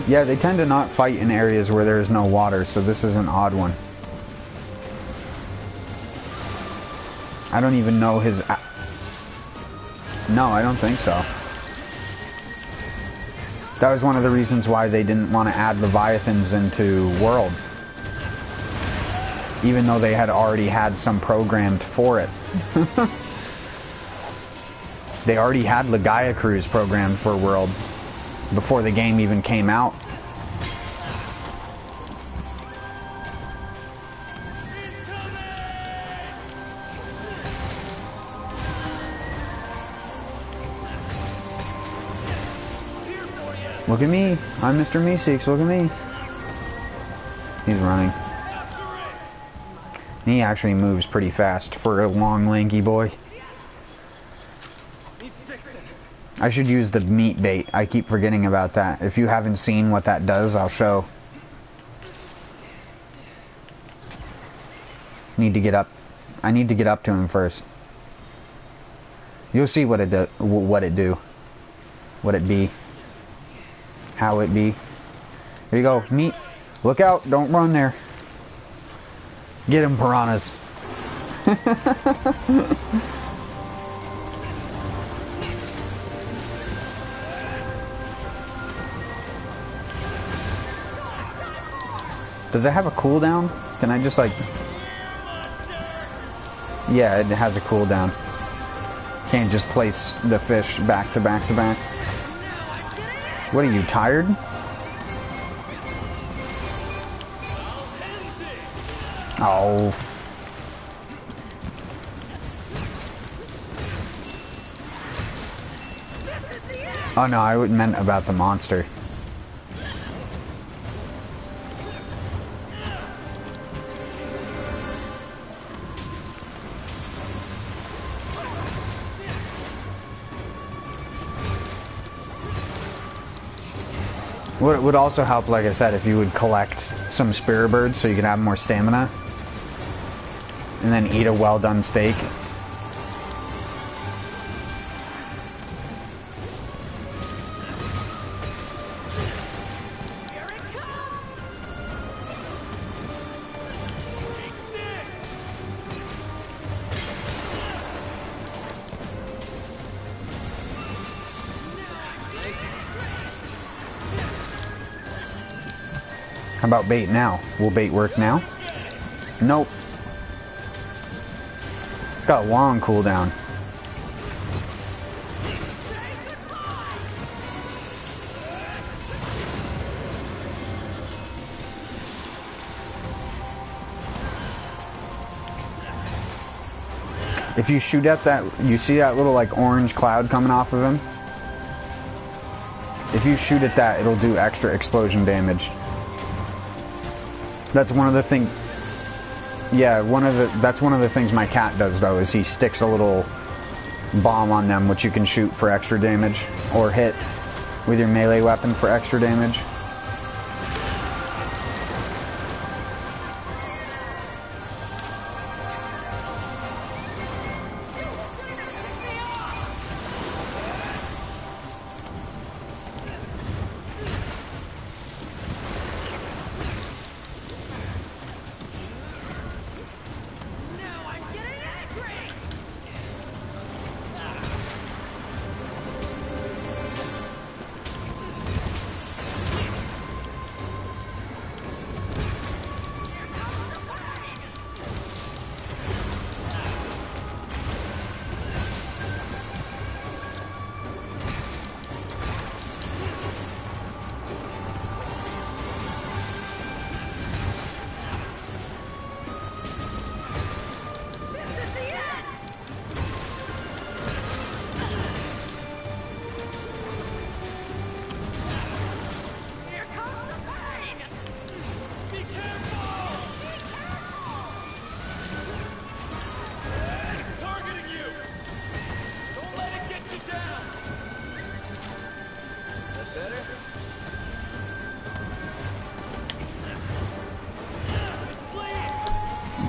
Yeah, they tend to not fight in areas where there is no water, so this is an odd one. I don't even know his... No, I don't think so. That was one of the reasons why they didn't want to add Leviathans into World. Even though they had already had some programmed for it. They already had Legaia crews programmed for World before the game even came out. Look at me. I'm Mr. Meeseeks. Look at me. He's running. He actually moves pretty fast for a long, lanky boy. I should use the meat bait. I keep forgetting about that. If you haven't seen what that does, I'll show. Need to get up. I need to get up to him first. You'll see what it do. What it do. What it be. How it be. Here you go. Meat. Look out. Don't run there. Get him, piranhas. Does it have a cooldown? Can I just like... Yeah, it has a cooldown. Can't just place the fish back to back to back. What are you, tired? Oh. Oh no, I meant about the monster. What would also help, like I said, if you would collect some spirit birds so you can have more stamina. And then eat a well done steak. How about bait now? Will bait work now? Nope. It's got a long cooldown. If you shoot at that, you see that little like orange cloud coming off of him? If you shoot at that, it'll do extra explosion damage. That's one of the things. Yeah, that's one of the things my cat does though, is he sticks a little bomb on them, which you can shoot for extra damage, or hit with your melee weapon for extra damage.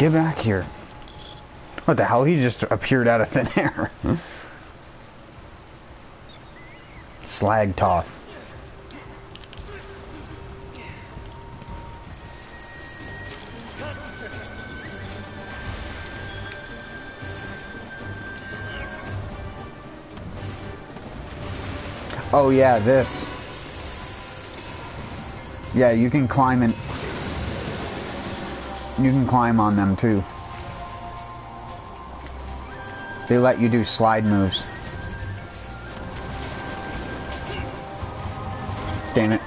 Get back here. What the hell? He just appeared out of thin air. Slag Toth. Oh yeah, this. Yeah, you can climb and you can climb on them too. They let you do slide moves. Damn it.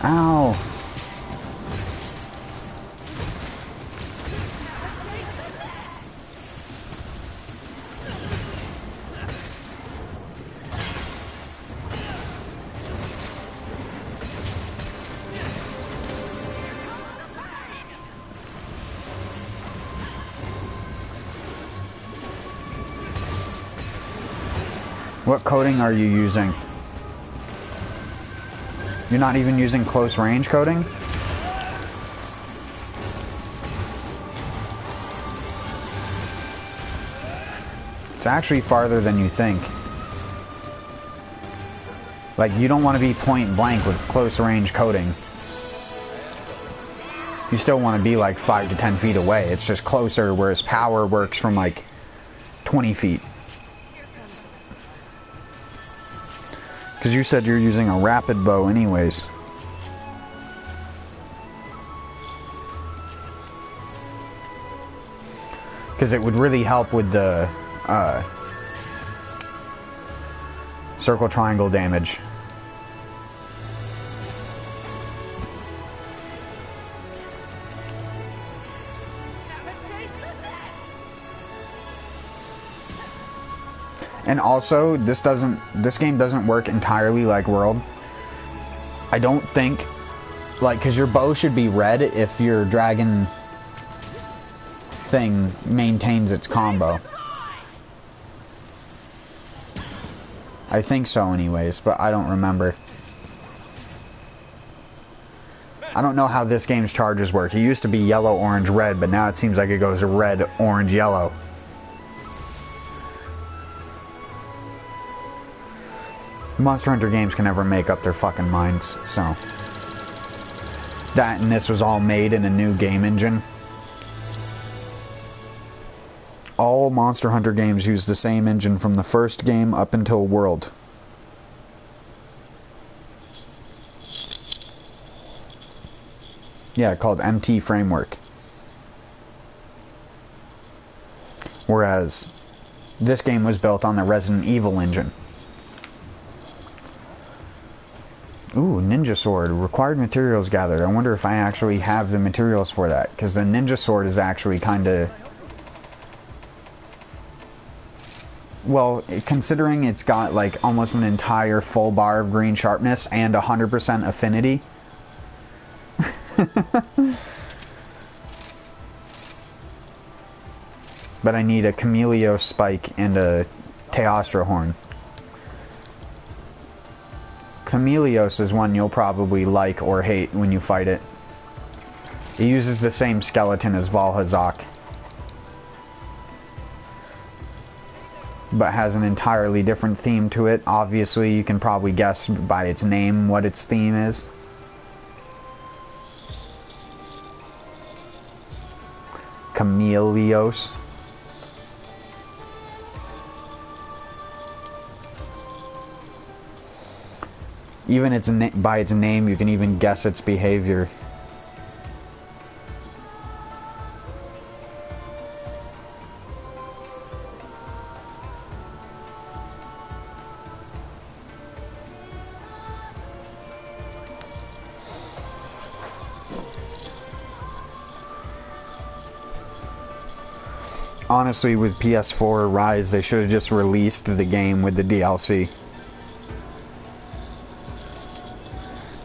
Ow. What coding are you using? You're not even using close range coding? It's actually farther than you think. Like, you don't want to be point blank with close range coding. You still want to be like 5 to 10 feet away. It's just closer, whereas power works from like 20 feet. Because you said you're using a rapid bow anyways. Because it would really help with the circle triangle damage. And also, this game doesn't work entirely like World. I don't think, like, because your bow should be red if your dragon thing maintains its combo. I think so anyways, but I don't remember. I don't know how this game's charges work. It used to be yellow, orange, red, but now it seems like it goes red, orange, yellow. Monster Hunter games can never make up their fucking minds, so. That and this was all made in a new game engine. All Monster Hunter games use the same engine from the first game up until World. Yeah, called MT Framework. Whereas, this game was built on the Resident Evil engine. Ooh, ninja sword. Required materials gathered. I wonder if I actually have the materials for that. Because the ninja sword is actually kind of... Well, considering it's got like almost an entire full bar of green sharpness and 100% affinity. But I need a Camelio spike and a Teostra horn. Chameleos is one you'll probably like or hate when you fight it. It uses the same skeleton as Valhazak, but has an entirely different theme to it. Obviously, you can probably guess by its name what its theme is. Chameleos. Even by its name, you can even guess its behavior. honestly, with PS4 Rise, they should have just released the game with the DLC.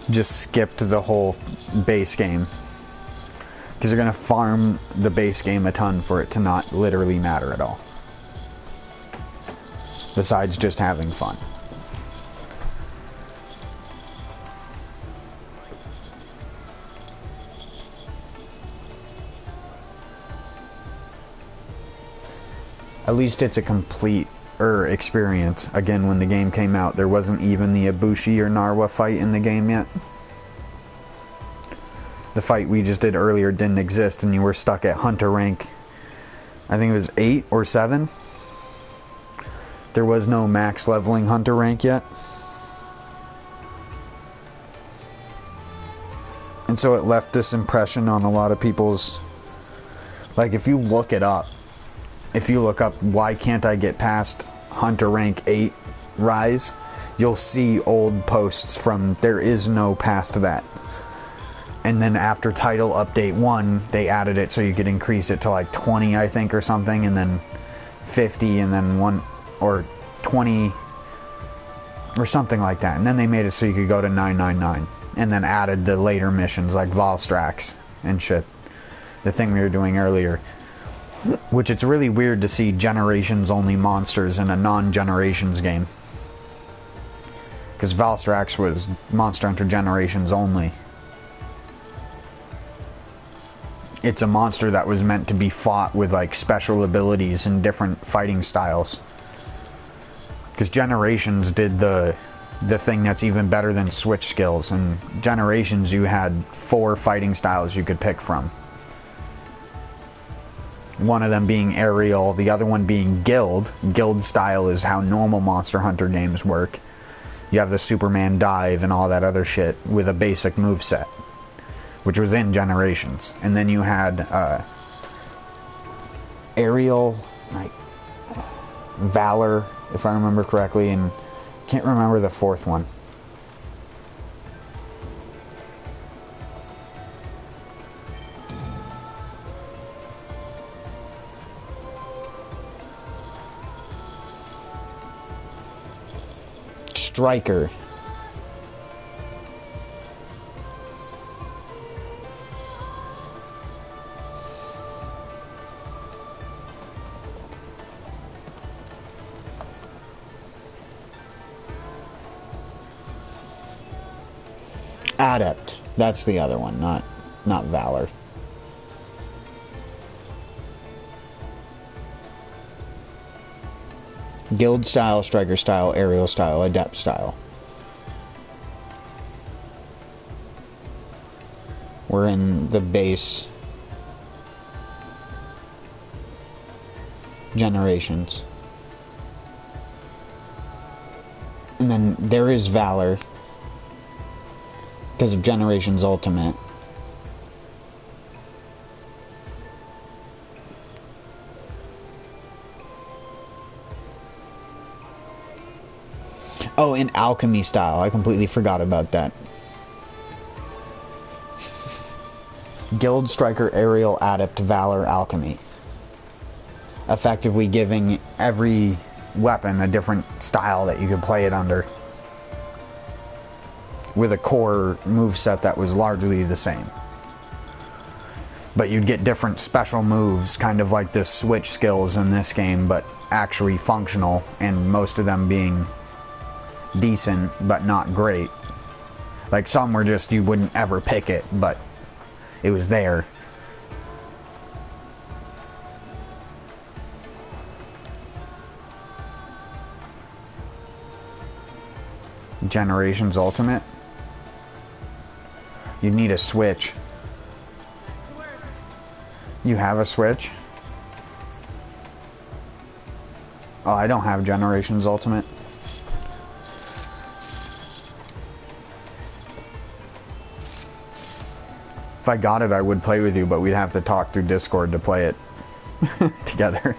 Just skipped the whole base game. Because they're going to farm the base game a ton for it to not literally matter at all. Besides just having fun. At least it's a complete experience. Again, when the game came out, there wasn't even the Ibushi or Narwa fight in the game yet. The fight we just did earlier didn't exist, and you were stuck at Hunter rank, I think it was 8 or 7. There was no max leveling Hunter rank yet. And so it left this impression on a lot of people's... Like, if you look it up, if you look up, why can't I get past Hunter rank 8 Rise, you'll see old posts from there is no past that. And then after title update 1, they added it so you could increase it to like 20, I think, or something, and then 50, and then 1 or 20 or something like that. And then they made it so you could go to 999, and then added the later missions like Valstrax and shit. The thing we were doing earlier. Which it's really weird to see generations only monsters in a non-generations game. Because Valstrax was Monster Hunter Generations only. It's a monster that was meant to be fought with like special abilities and different fighting styles. Because Generations did the thing that's even better than Switch skills. And Generations, you had 4 fighting styles you could pick from. One of them being aerial, the other one being guild. Guild style is how normal Monster Hunter games work. You have the Superman dive and all that other shit with a basic moveset, which was in Generations. And then you had aerial, like Valor, if I remember correctly, and can't remember the 4th one. Striker. Adept. That's the other one, not Valor. Guild style, striker style, aerial style, adept style. We're in the base Generations. And then there is Valor because of Generations Ultimate. Oh, and alchemy style. I completely forgot about that. Guild, striker, aerial, adept, valor, alchemy. Effectively giving every weapon a different style that you could play it under. With a core moveset that was largely the same. But you'd get different special moves, kind of like the switch skills in this game, but actually functional, and most of them being decent, but not great. Like, some were just, you wouldn't ever pick it, but it was there. Generations Ultimate. You need a Switch. You have a Switch? Oh, I don't have Generations Ultimate. If I got it, I would play with you, but we'd have to talk through Discord to play it together.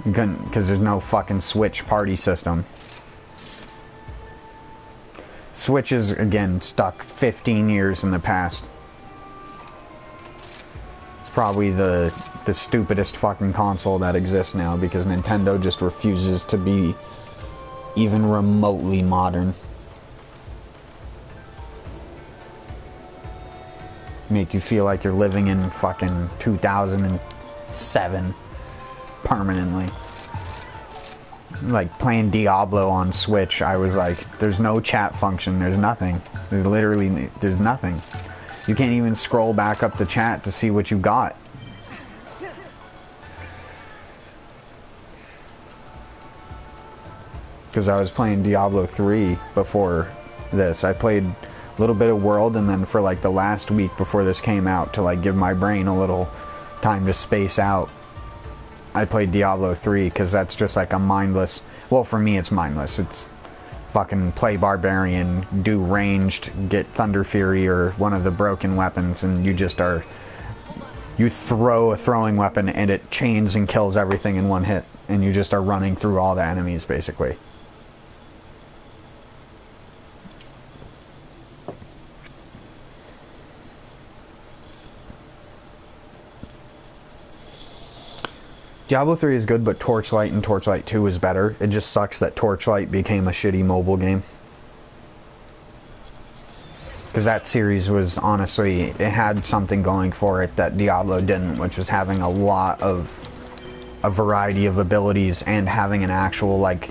Because there's no fucking Switch party system. Switch is, again, stuck 15 years in the past. It's probably the stupidest fucking console that exists now, because Nintendo just refuses to be even remotely modern. Make you feel like you're living in fucking 2007 permanently. Like playing Diablo on Switch, I was like, there's no chat function, there's nothing. There's nothing. You can't even scroll back up the chat to see what you got. Because I was playing Diablo 3 before this. I played a little bit of World, and then for like the last week before this came out, to like give my brain a little time to space out, I played Diablo 3, because that's just like a mindless, well, for me it's mindless. It's fucking play Barbarian, do ranged, get Thunder Fury or one of the broken weapons, and you just are, you throw a throwing weapon and it chains and kills everything in one hit, and you just are running through all the enemies basically. Diablo 3 is good, but Torchlight and Torchlight 2 is better. It just sucks that Torchlight became a shitty mobile game. Because that series was, honestly, it had something going for it that Diablo didn't, which was having a lot of a variety of abilities and having an actual, like,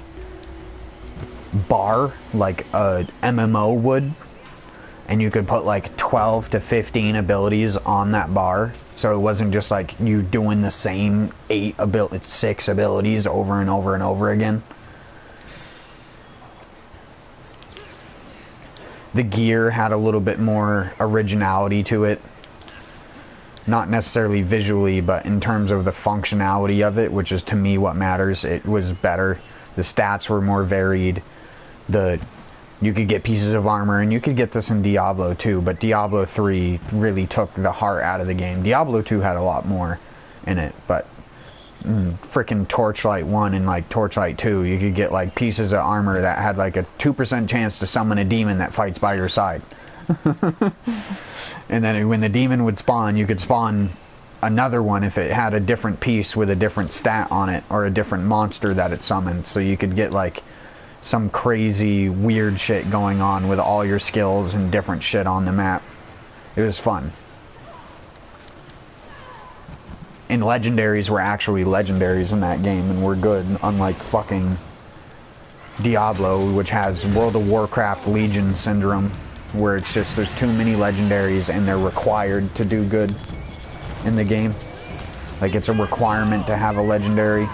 bar, like a MMO would. And you could put like 12 to 15 abilities on that bar. So it wasn't just like you doing the same 6 abilities over and over and over again. The gear had a little bit more originality to it. Not necessarily visually, but in terms of the functionality of it, which is to me what matters. It was better. The stats were more varied. You could get pieces of armor, and you could get this in Diablo 2, but Diablo 3 really took the heart out of the game. Diablo 2 had a lot more in it, but frickin' Torchlight 1 and like Torchlight 2, you could get like pieces of armor that had like a 2% chance to summon a demon that fights by your side. And then when the demon would spawn, you could spawn another one if it had a different piece with a different stat on it, or a different monster that it summoned. So you could get like some crazy weird shit going on with all your skills and different shit on the map. It was fun. And legendaries were actually legendaries in that game and were good, unlike fucking Diablo, which has World of Warcraft Legion syndrome, where it's just there's too many legendaries and they're required to do good in the game. Like it's a requirement to have a legendary.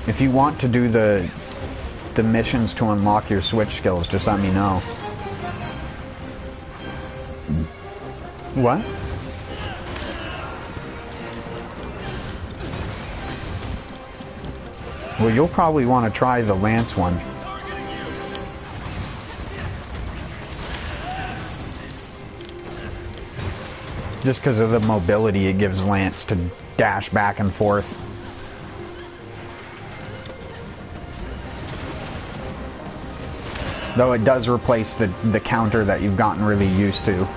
If you want to do the missions to unlock your Switch skills, just let me know. What? Well, you'll probably want to try the Lance one. Just because of the mobility it gives Lance to dash back and forth. Though it does replace the counter that you've gotten really used to.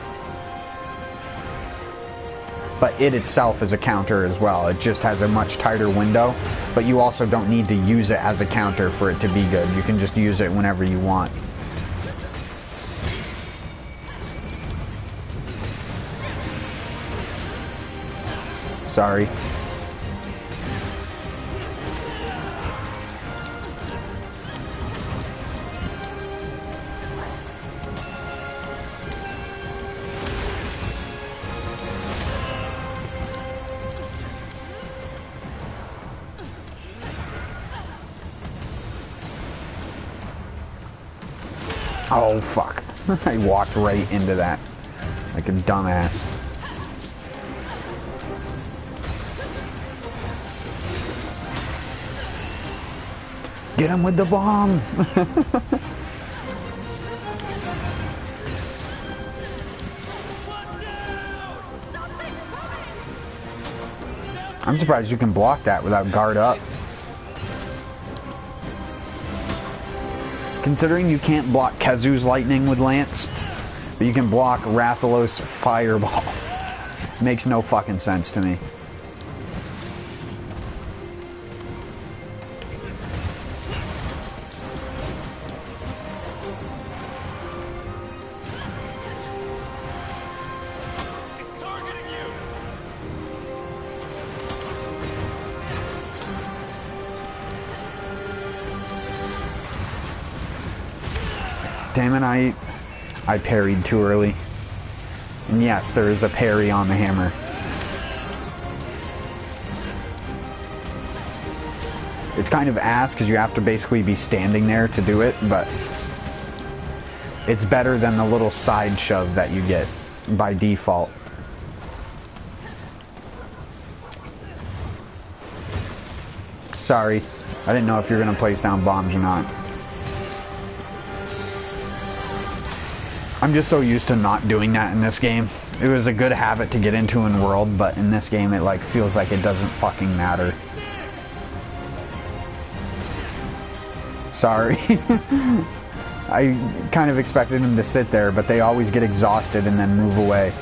But it itself is a counter as well. It just has a much tighter window. But you also don't need to use it as a counter for it to be good. You can just use it whenever you want. Sorry. Oh, fuck. I walked right into that. Like a dumbass. Get him with the bomb! I'm surprised you can block that without guard up. Considering you can't block Kezu's lightning with Lance, but you can block Rathalos' fireball. Makes no fucking sense to me. Damn it, I parried too early. And yes, there is a parry on the hammer. It's kind of ass because you have to basically be standing there to do it, but it's better than the little side shove that you get by default. Sorry, I didn't know if you're going to place down bombs or not. I'm just so used to not doing that in this game. It was a good habit to get into in World, but in this game it like feels like it doesn't fucking matter. Sorry. I kind of expected him to sit there, but they always get exhausted and then move away.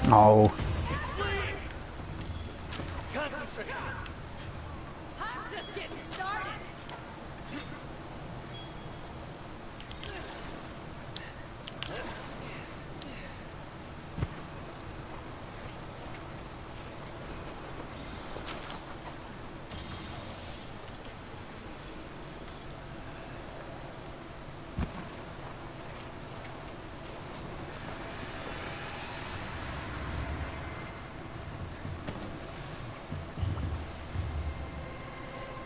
Oh. Concentrate. I'm just getting started.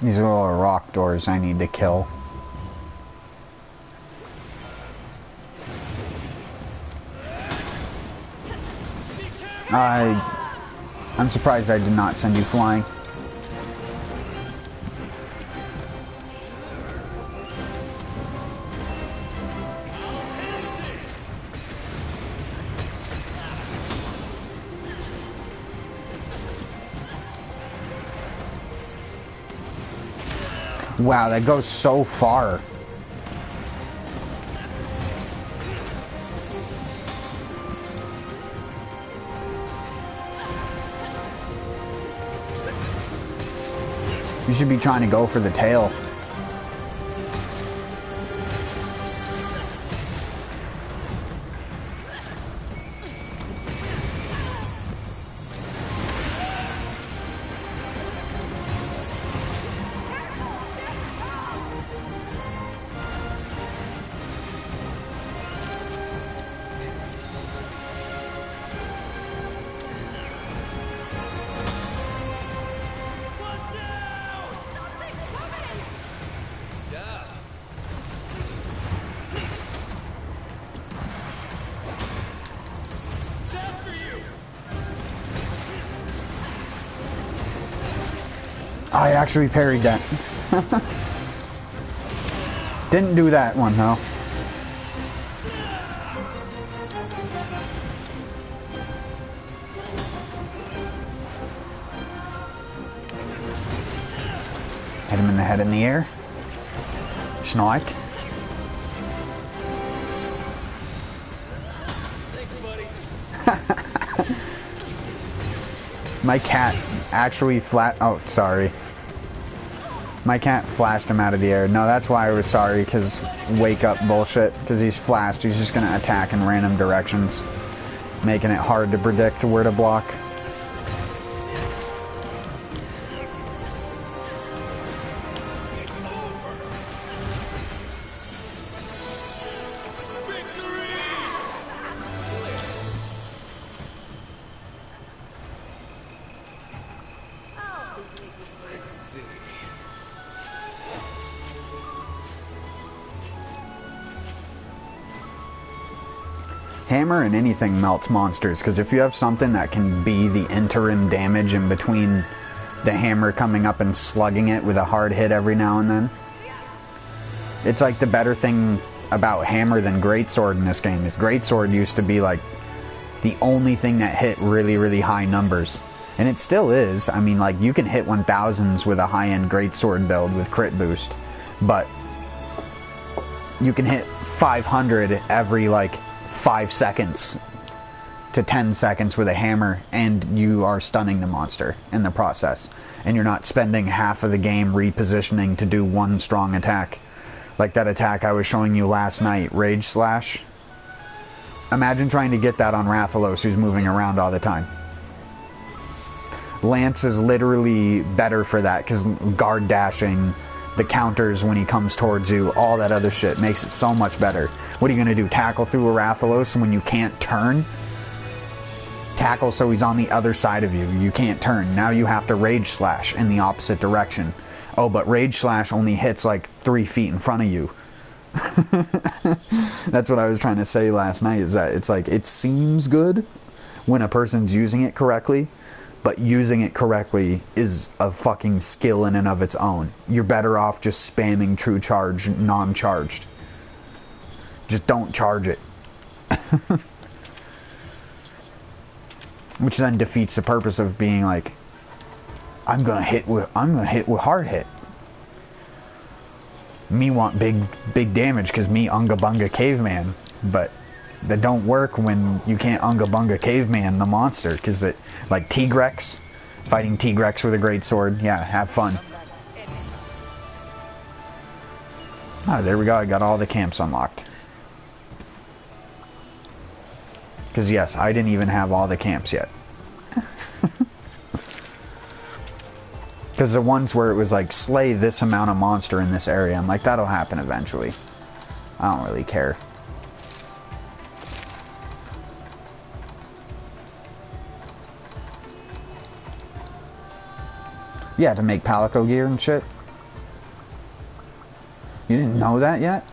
These little rock doors I need to kill. I'm surprised I did not send you flying. Wow, that goes so far. You should be trying to go for the tail. I actually parried that. Didn't do that one, though. Hit him in the head in the air. Sniped. My cat actually flat... Oh, sorry. My cat flashed him out of the air. No, that's why I was sorry, because wake up bullshit. Because he's flashed. He's just going to attack in random directions, making it hard to predict where to block. Hammer and anything melts monsters, because if you have something that can be the interim damage in between the hammer coming up and slugging it with a hard hit every now and then, it's like the better thing about hammer than greatsword in this game is greatsword used to be like the only thing that hit really, really high numbers. And it still is. I mean, like, you can hit 1000s with a high-end greatsword build with crit boost, but you can hit 500 every, like, 5 seconds to 10 seconds with a hammer, and you are stunning the monster in the process. And you're not spending half of the game repositioning to do one strong attack. Like that attack I was showing you last night, Rage Slash. Imagine trying to get that on Rathalos, who's moving around all the time. Lance is literally better for that, because guard dashing, the counters when he comes towards you, all that other shit makes it so much better. What are you going to do, tackle through a Rathalos when you can't turn? Tackle so he's on the other side of you. You can't turn. Now you have to Rage Slash in the opposite direction. Oh, but Rage Slash only hits like 3 feet in front of you. That's what I was trying to say last night, is that it's like, it seems good when a person's using it correctly, but using it correctly is a fucking skill in and of its own. You're better off just spamming True Charge non-charged. Just don't charge it. Which then defeats the purpose of being like, I'm gonna hit with hard hit. Me want big damage because me Unga Bunga Caveman, but that don't work when you can't Unga Bunga Caveman the monster, because it, like Tigrex, fighting Tigrex with a great sword, yeah, have fun. Oh, there we go, I got all the camps unlocked. Because yes, I didn't even have all the camps yet. Because the ones where it was like, slay this amount of monster in this area, I'm like, that'll happen eventually. I don't really care. Yeah, to make Palico gear and shit. You didn't know that yet?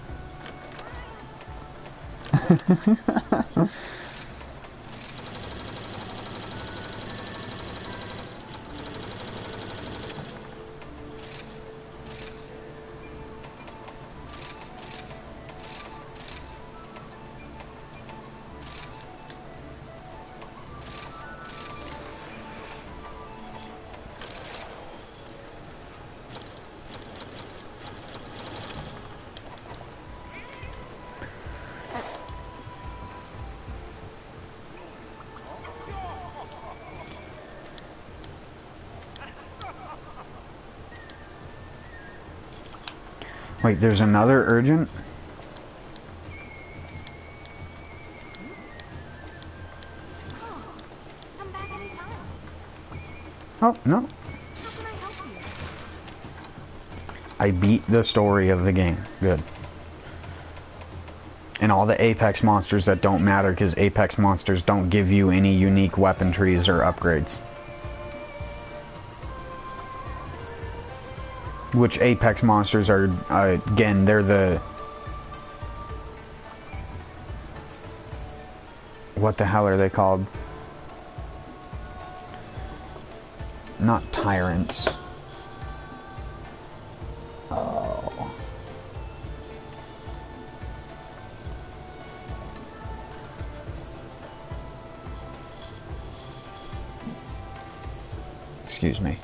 Wait, there's another urgent? Come back anytime. Oh, no. How can I help you? I beat the story of the game. Good. And all the Apex monsters that don't matter, because Apex monsters don't give you any unique weapon trees or upgrades. Which Apex monsters are, again, they're the... What the hell are they called? Not tyrants. Oh. Excuse me.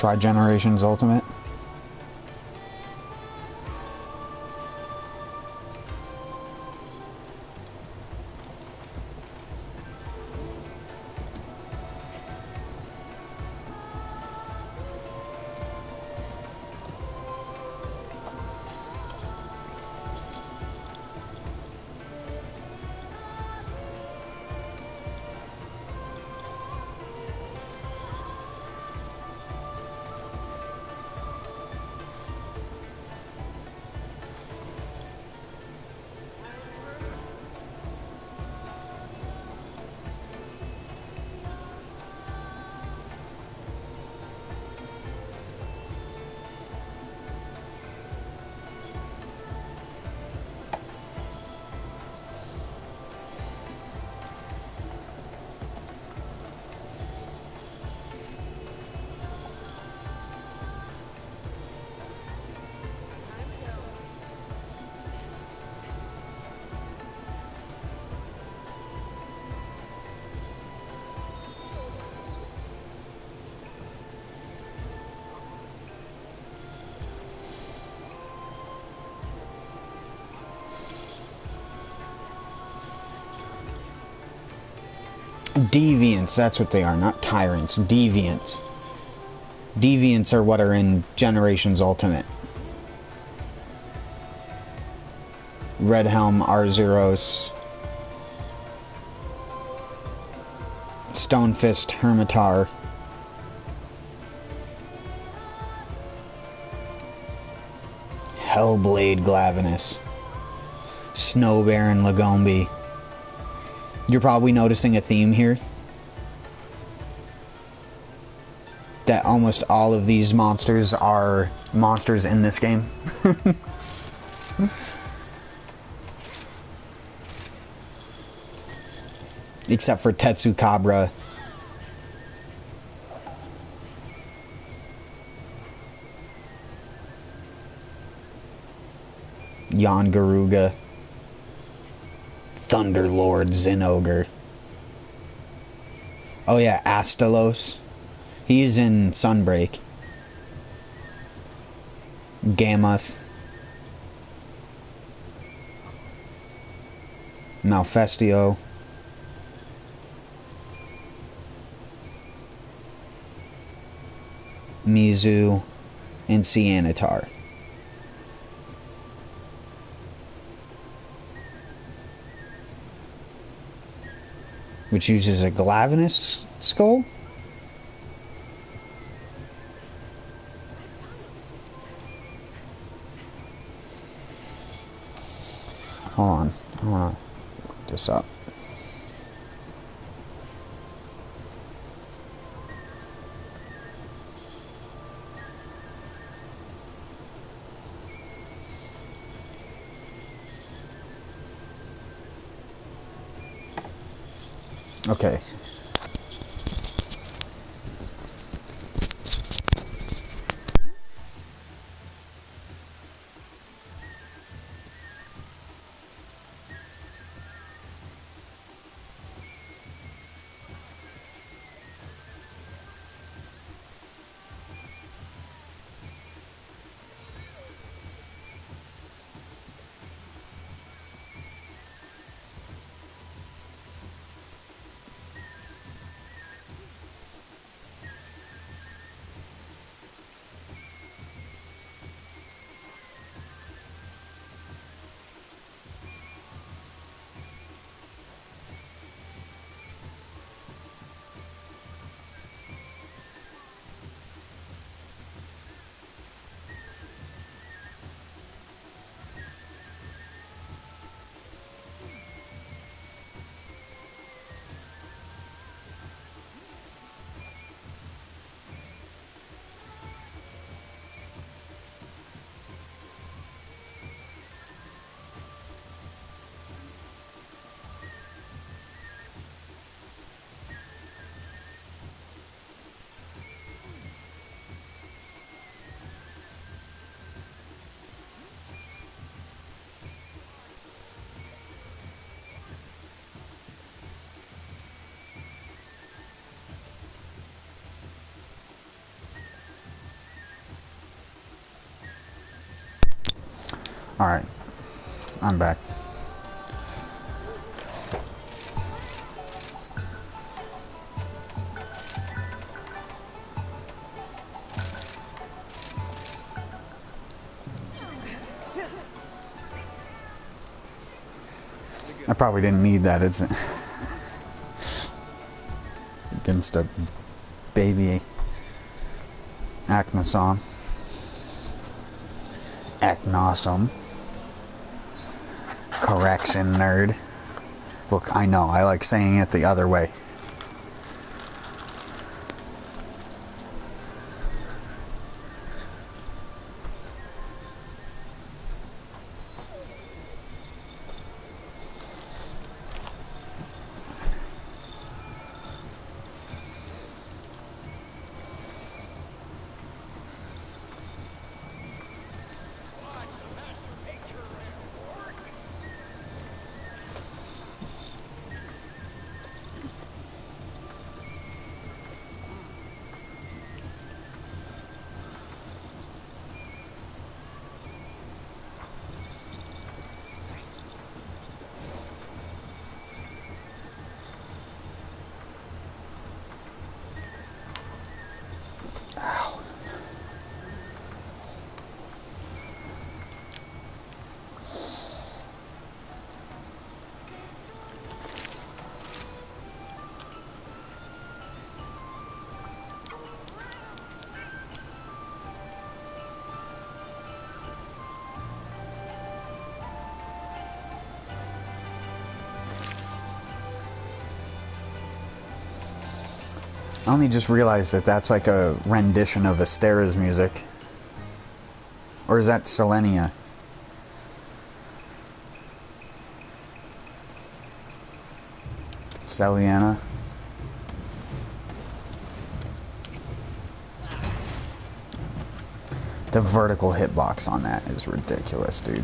Try Generations Ultimate. Deviants, that's what they are, not tyrants. Deviants. Deviants are what are in Generations Ultimate. Red Helm, Arzuros, Stonefist, Hermitar, Hellblade, Glavenus, Snow Baron, Lagombi. You're probably noticing a theme here. That almost all of these monsters are monsters in this game. Except for Tetsukabra. Yon Garuga. Thunderlord, Zinogre. Oh yeah, Astalos. He's in Sunbreak. Gammoth. Malfestio. Mizu. And Cianatar. Which uses a Glavenus skull? Hold on, I wanna look this up. Okay. Alright. I'm back. I probably didn't need that, it's against a baby Acnosome. Acnosome. Correction, nerd. Look, I know, I like saying it the other way. I only just realized that that's like a rendition of Astera's music. Or is that Selenia? Selena? The vertical hitbox on that is ridiculous, dude.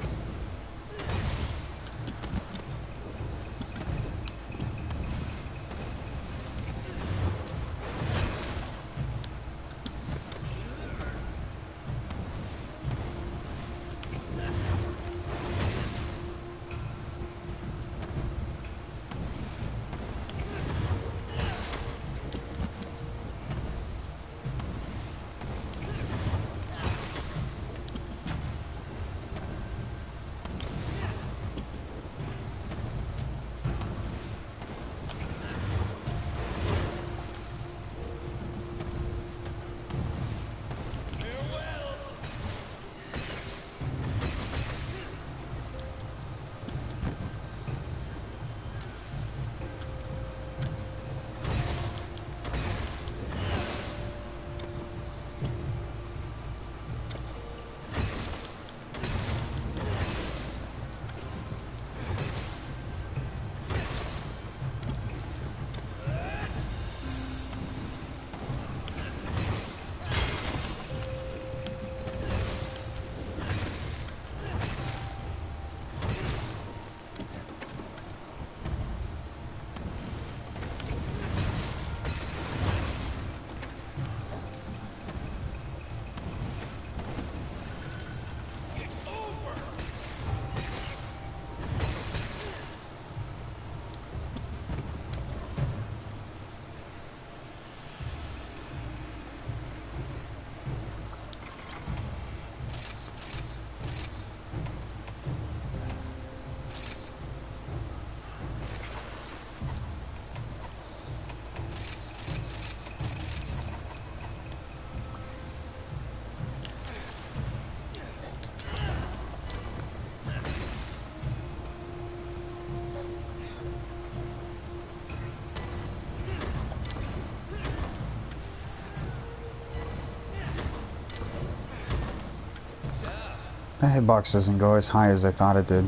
That hitbox doesn't go as high as I thought it did.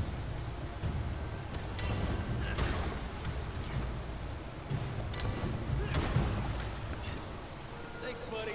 Thanks, buddy.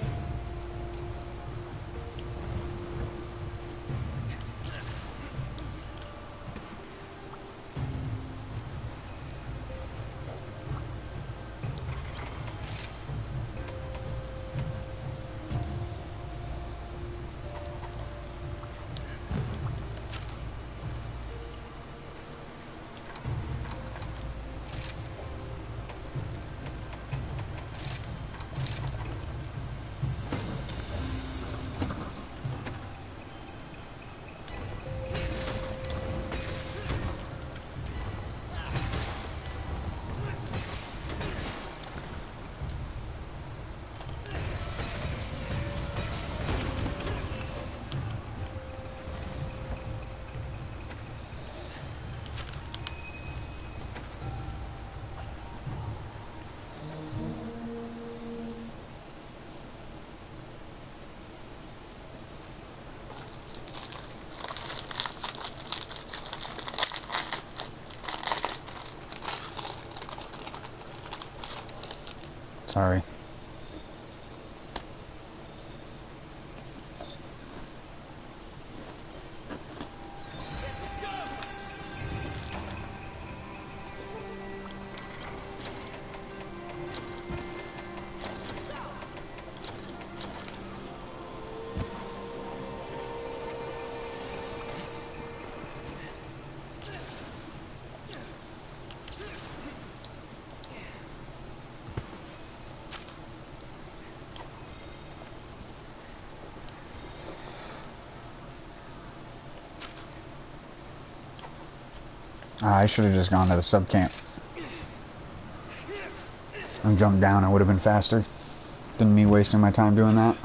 Sorry. I should have just gone to the sub camp and jumped down. I would have been faster than me wasting my time doing that.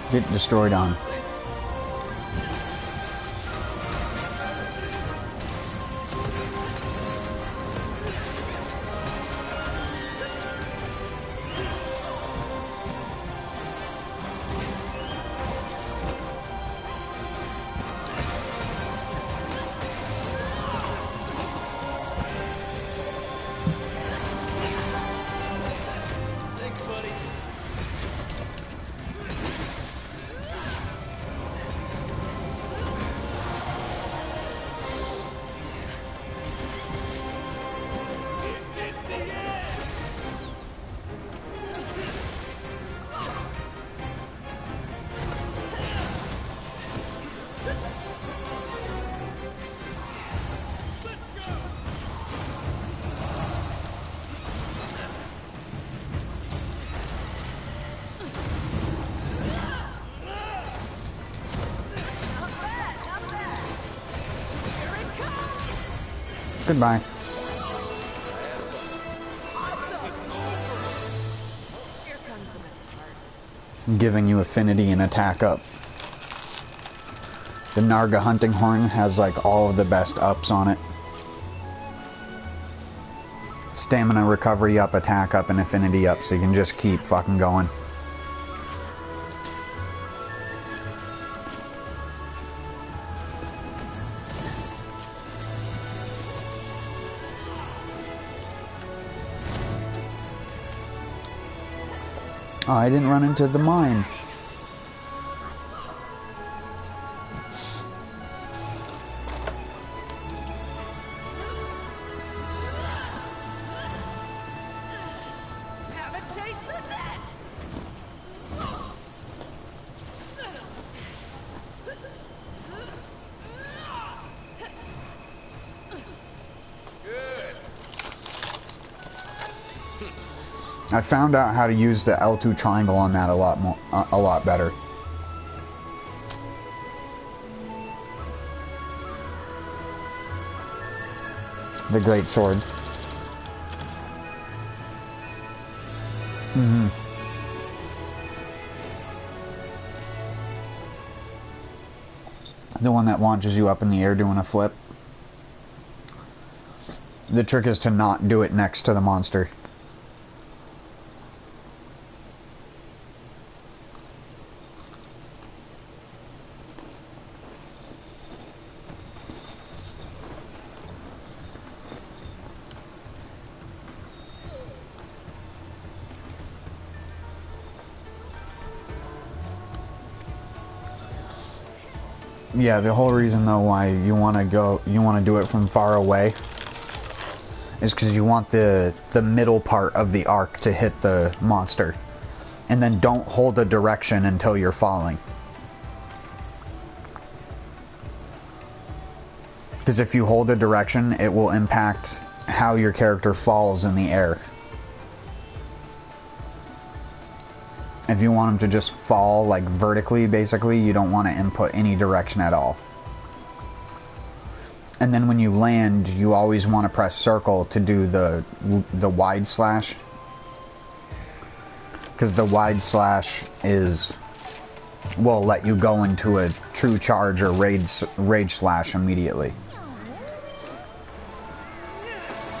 Get destroyed on. Goodbye. Here comes the messy part. I'm giving you affinity and attack up. The Narga hunting horn has like all of the best ups on it. Stamina recovery up, attack up, and affinity up, so you can just keep fucking going. Oh, I didn't run into the mine. Have a taste of this! I found out how to use the L2 triangle on that a lot better. The great sword. Mm-hmm. The one that launches you up in the air doing a flip. The trick is to not do it next to the monster. Yeah, the whole reason though why you want to do it from far away is because you want the middle part of the arc to hit the monster, and then don't hold a direction until you're falling. Because if you hold a direction, it will impact how your character falls in the air. If you want them to just fall like vertically, basically, you don't want to input any direction at all. And then when you land, you always want to press circle to do the wide slash. Because the wide slash will let you go into a true charge or rage slash immediately.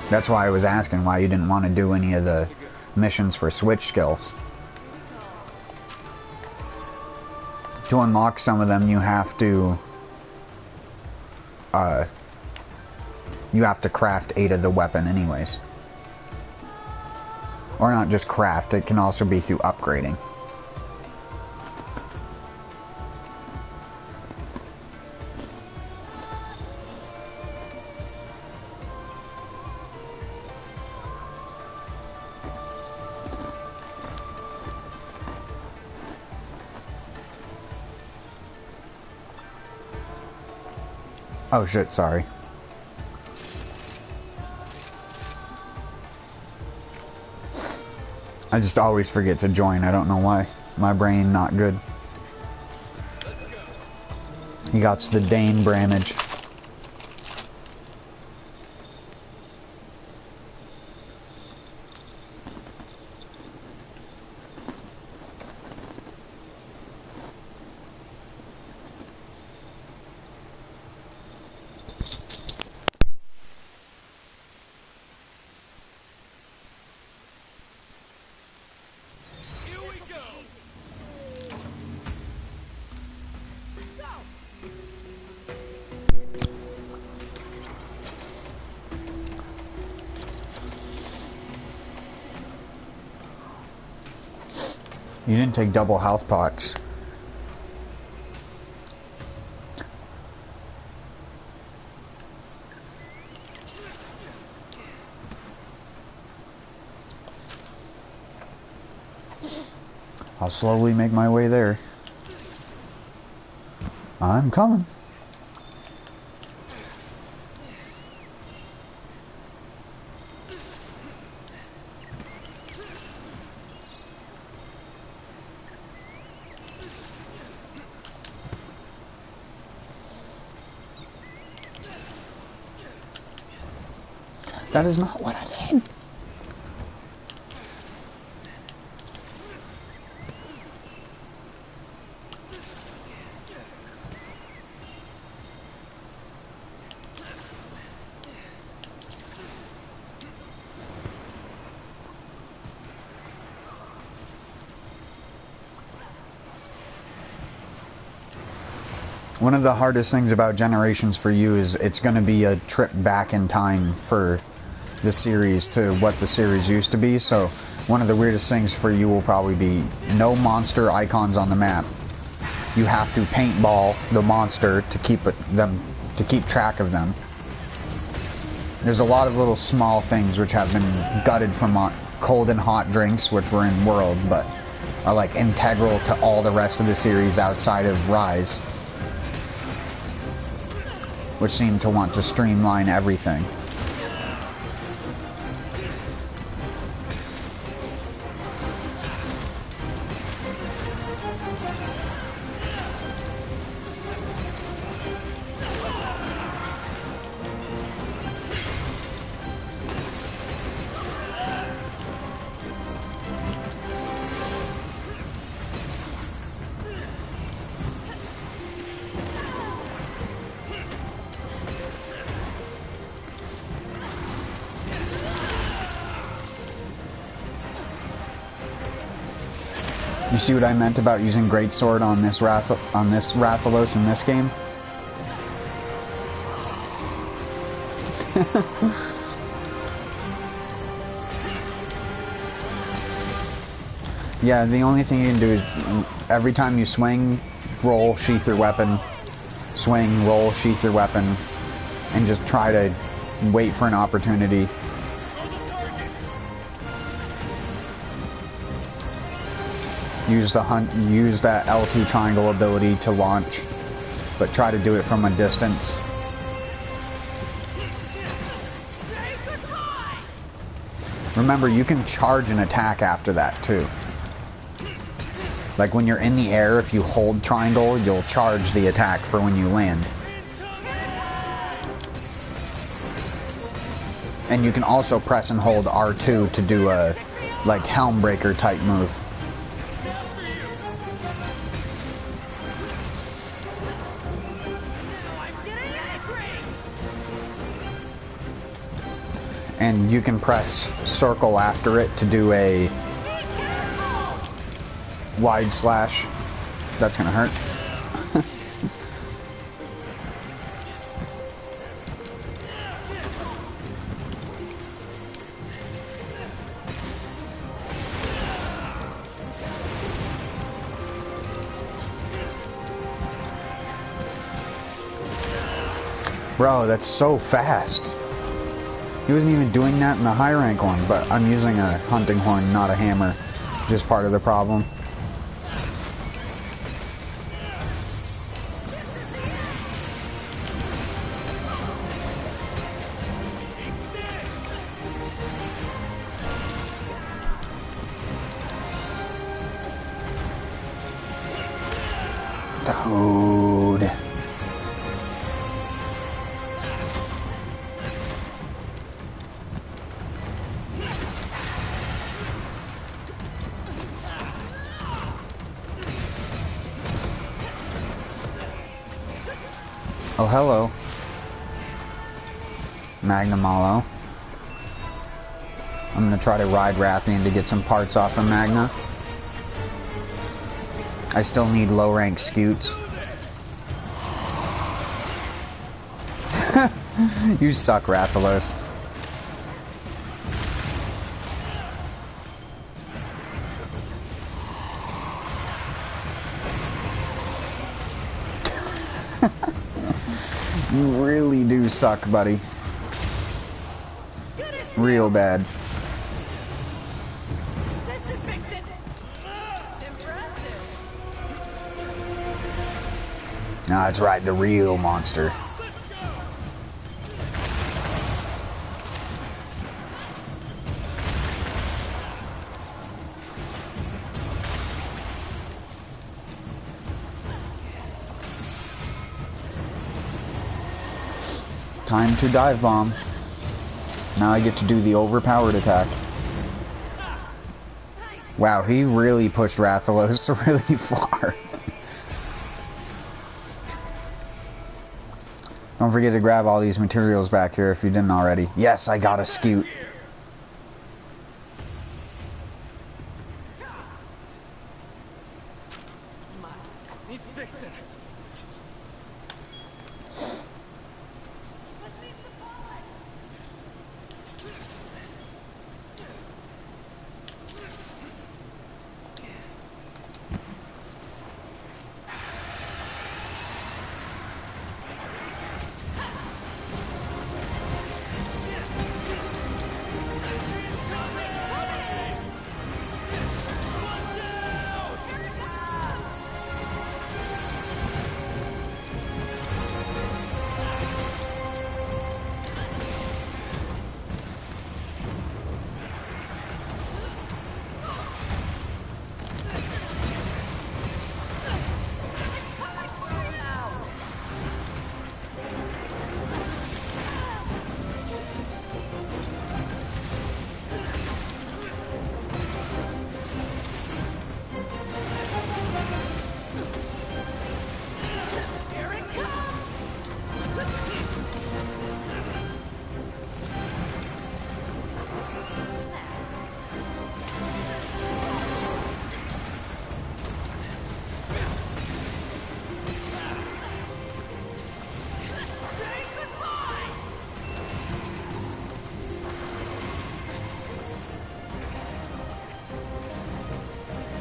That's why I was asking why you didn't want to do any of the missions for switch skills. To unlock some of them, you have to craft 8 of the weapon anyways. Or not just craft, it can also be through upgrading. Oh shit, sorry. I just always forget to join, I don't know why. My brain not good. He got the Dane Bramage. You didn't take double health pots. I'll slowly make my way there. I'm coming. That is not what I did. One of the hardest things about Generations for you is it's going to be a trip back in time for the series to what the series used to be. So one of the weirdest things for you will probably be no monster icons on the map. You have to paintball the monster to keep track of them. There's a lot of little small things which have been gutted from cold and hot drinks, which were in World, but are like integral to all the rest of the series outside of Rise, which seem to want to streamline everything. You see what I meant about using Greatsword on this Rathalos in this game? Yeah, the only thing you can do is every time you swing, roll, sheath your weapon. Swing, roll, sheath your weapon. And just try to wait for an opportunity. Use that L2 triangle ability to launch, but try to do it from a distance. Remember, you can charge an attack after that too. Like when you're in the air, if you hold triangle, you'll charge the attack for when you land. And you can also press and hold R2 to do a like helm breaker type move. And you can press circle after it to do a wide slash. That's gonna hurt. Bro, that's so fast. He wasn't even doing that in the high rank one, but I'm using a hunting horn, not a hammer. Just part of the problem. Dude. Oh, hello. Magna-Malo. I'm gonna try to ride Rathian to get some parts off of Magna. I still need low rank scoots. You suck, Rathalos. You really do suck, buddy. Real bad. This should fix it. Impressive. Nah, that's right, the real monster. Time to dive bomb. Now I get to do the overpowered attack. Wow, he really pushed Rathalos really far. Don't forget to grab all these materials back here if you didn't already. Yes, I got a scoot. He's fixing.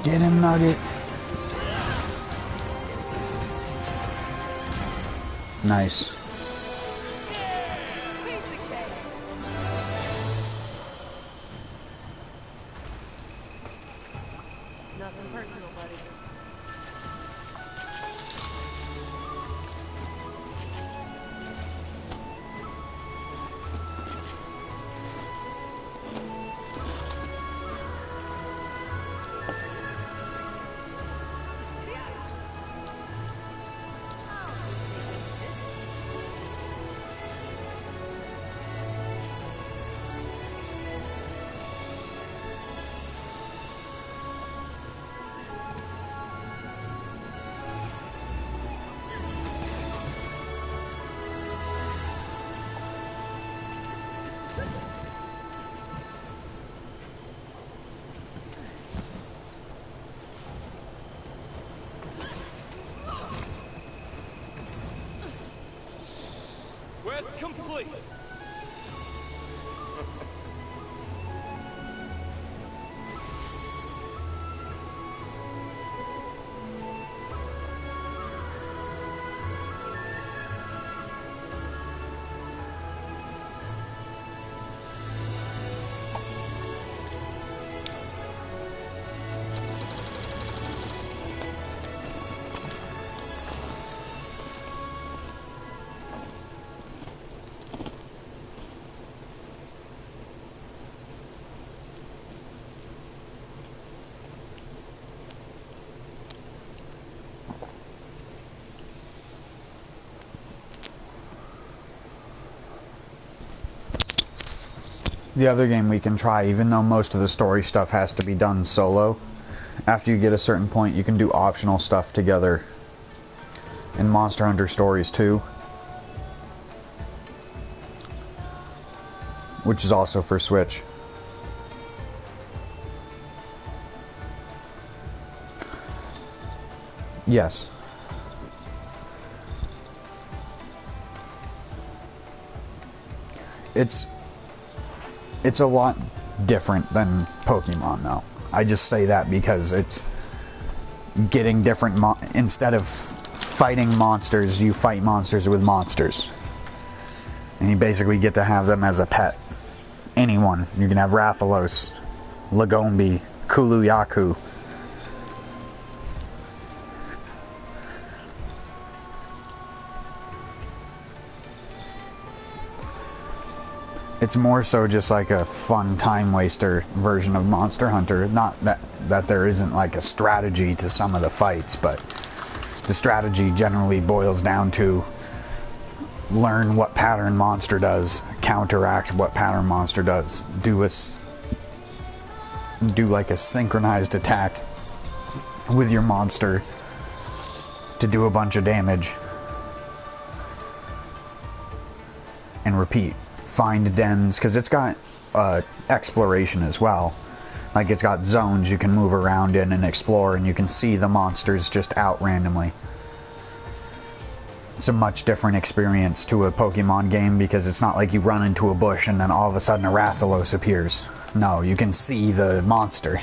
Get him, Nugget. Nice. Piece of cake. Nothing personal, buddy. Quest complete. The other game we can try, even though most of the story stuff has to be done solo, after you get a certain point, you can do optional stuff together in Monster Hunter Stories 2, which is also for Switch. Yes. It's a lot different than Pokemon, though. I just say that because it's getting different instead of fighting monsters, you fight monsters with monsters. And you basically get to have them as a pet. Anyone. You can have Rathalos, Lagombi, Kuluyaku. It's more so just like a fun time waster version of Monster Hunter. Not that there isn't like a strategy to some of the fights, but the strategy generally boils down to learn what pattern monster does, counteract what pattern monster does, do like a synchronized attack with your monster to do a bunch of damage, and repeat. Find dens, because it's got exploration as well. Like, it's got zones you can move around in and explore, and you can see the monsters just out randomly. It's a much different experience to a Pokemon game, because it's not like you run into a bush and then all of a sudden a Rathalos appears. No, you can see the monster.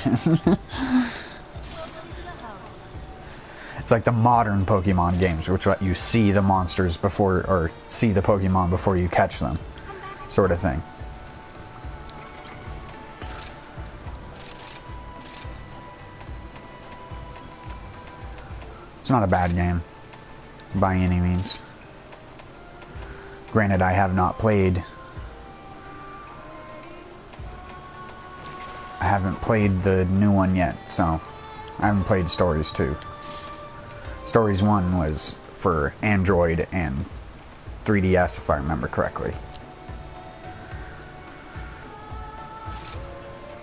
It's like the modern Pokemon games, which let you see the monsters before, or see the Pokemon before you catch them, sort of thing. It's not a bad game, by any means. Granted, I have not played... I haven't played the new one yet, so... I haven't played Stories 2. Stories 1 was for Android and 3DS, if I remember correctly.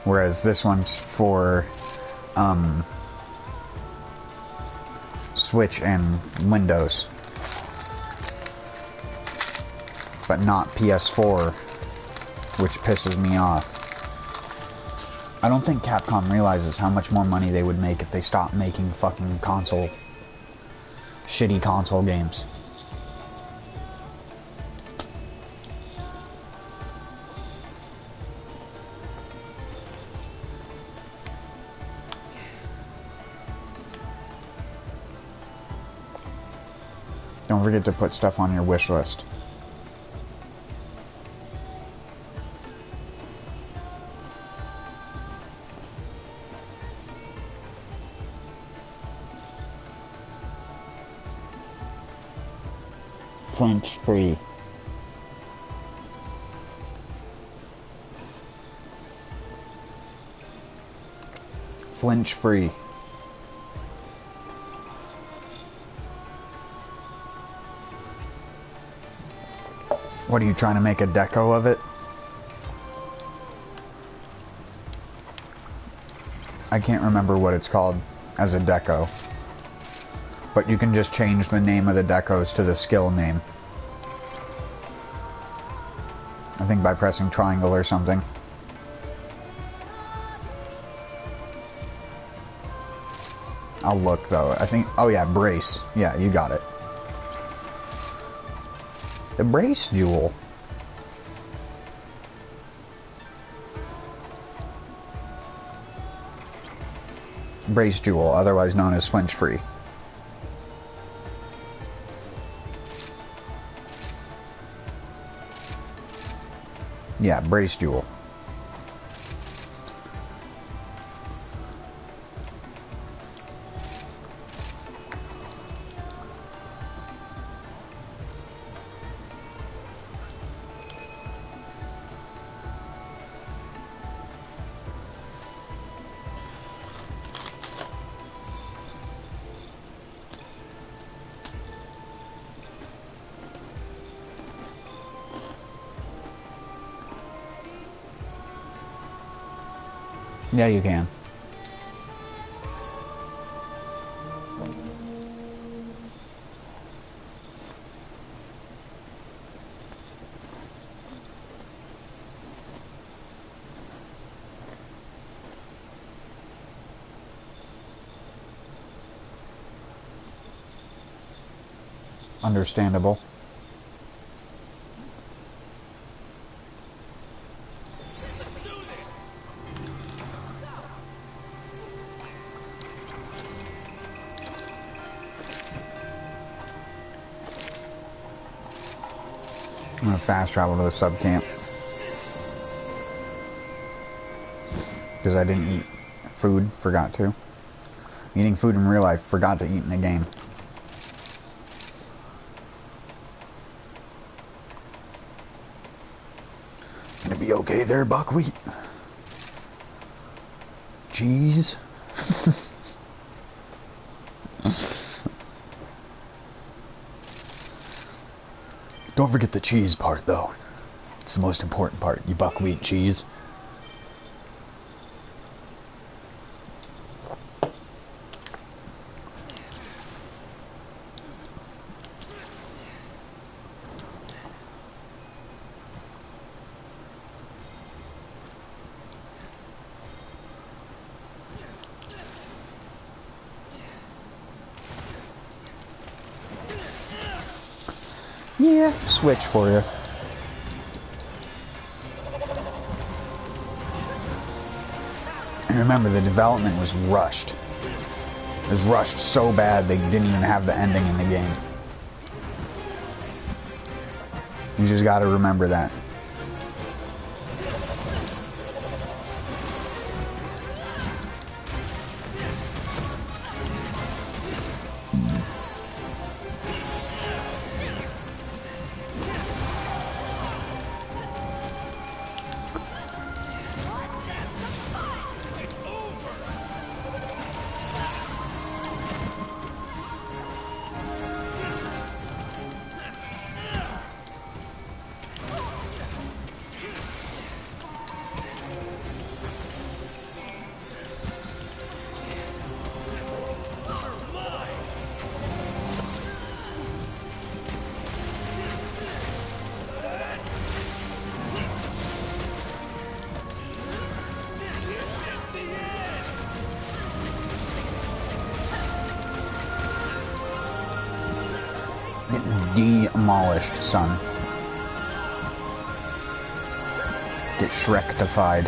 Whereas this one's for Switch and Windows, but not PS4, which pisses me off. I don't think Capcom realizes how much more money they would make if they stopped making fucking shitty console games. Don't forget to put stuff on your wish list. Flinch free. Flinch free. What are you trying to make a deco of it? I can't remember what it's called as a deco. But you can just change the name of the decos to the skill name. I think by pressing triangle or something. I'll look though. I think, oh yeah, brace. Yeah, you got it. The brace jewel. Brace jewel, otherwise known as flinch free. Yeah, brace jewel. Yeah, you can. Understandable. I'm gonna fast travel to the sub camp because I didn't eat food, forgot to. Eating food in real life, forgot to eat in the game. Gonna be okay there, buckwheat. Cheese. Don't forget the cheese part, though. It's the most important part. You buckwheat cheese. Yeah, switch for you. And remember, the development was rushed. It was rushed so bad they didn't even have the ending in the game. You just gotta remember that. Demolished, son. Get Shrek-tified.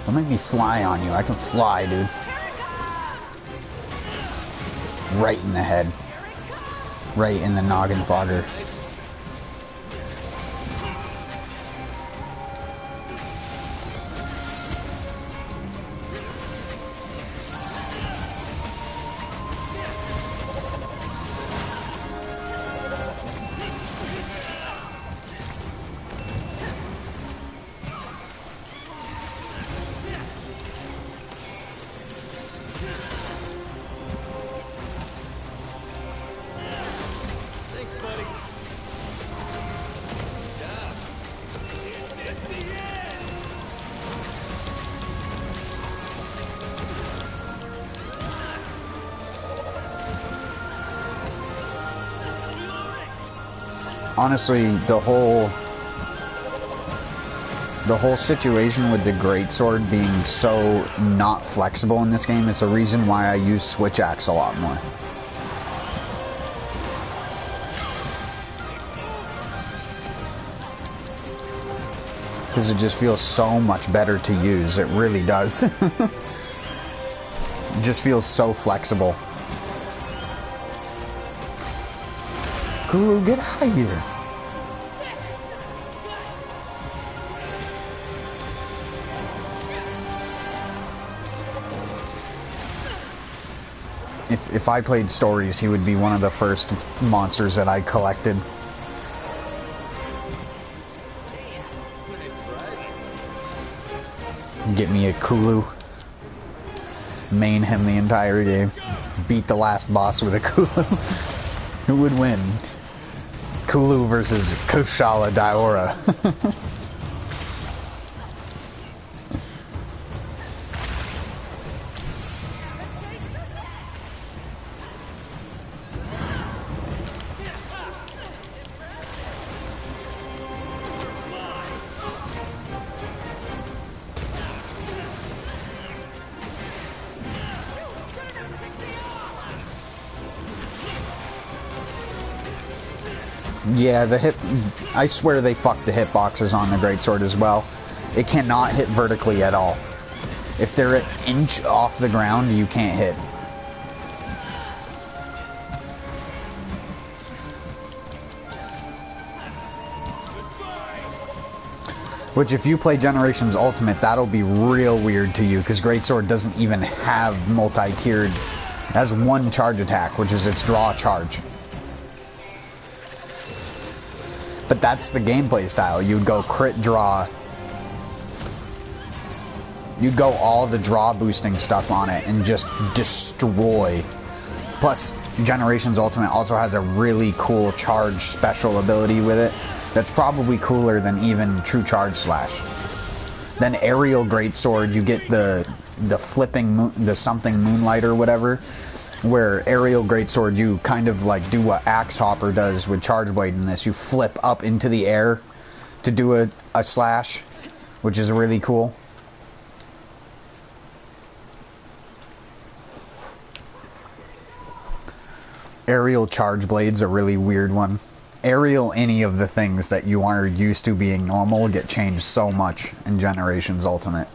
Don't make me fly on you. I can fly, dude. Right in the head. Right in the noggin fogger. Honestly, the whole situation with the greatsword being so not flexible in this game is the reason why I use switch axe a lot more. Because it just feels so much better to use. It really does. It just feels so flexible. Kulu, get out of here. If I played stories, he would be one of the first monsters that I collected. Get me a Kulu. Main him the entire game. Beat the last boss with a Kulu. Who would win? Kulu versus Kushala Daora. Yeah, I swear they fucked the hitboxes on the greatsword as well. It cannot hit vertically at all. If they're an inch off the ground, you can't hit. Which, if you play Generations Ultimate, that'll be real weird to you, because greatsword doesn't even have multi-tiered. It has one charge attack, which is its draw charge. But that's the gameplay style. You'd go crit draw. You'd go all the draw boosting stuff on it and just destroy. Plus, Generations Ultimate also has a really cool charge special ability with it that's probably cooler than even True Charge Slash. Then Aerial Greatsword, you get the flipping, the something Moonlight or whatever, where Aerial Greatsword, you kind of like do what Axe Hopper does with Charge Blade in this. You flip up into the air to do a slash, which is really cool. Aerial Charge Blade's a really weird one. Aerial, any of the things that you are used to being normal get changed so much in Generations Ultimate.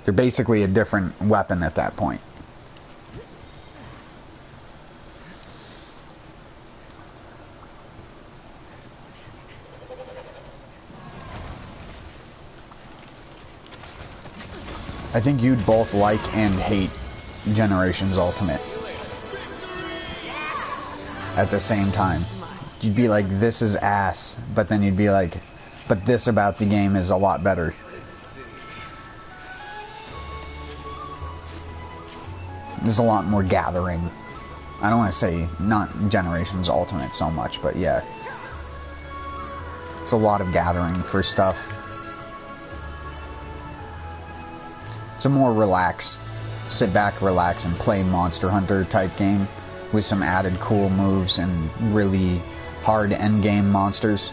They're basically a different weapon at that point. I think you'd both like and hate Generations Ultimate at the same time. You'd be like, this is ass, but then you'd be like, but this about the game is a lot better. There's a lot more gathering. I don't want to say not Generations Ultimate so much, but yeah. It's a lot of gathering for stuff. It's a more relaxed, sit back, relax, and play Monster Hunter type game with some added cool moves and really hard endgame monsters.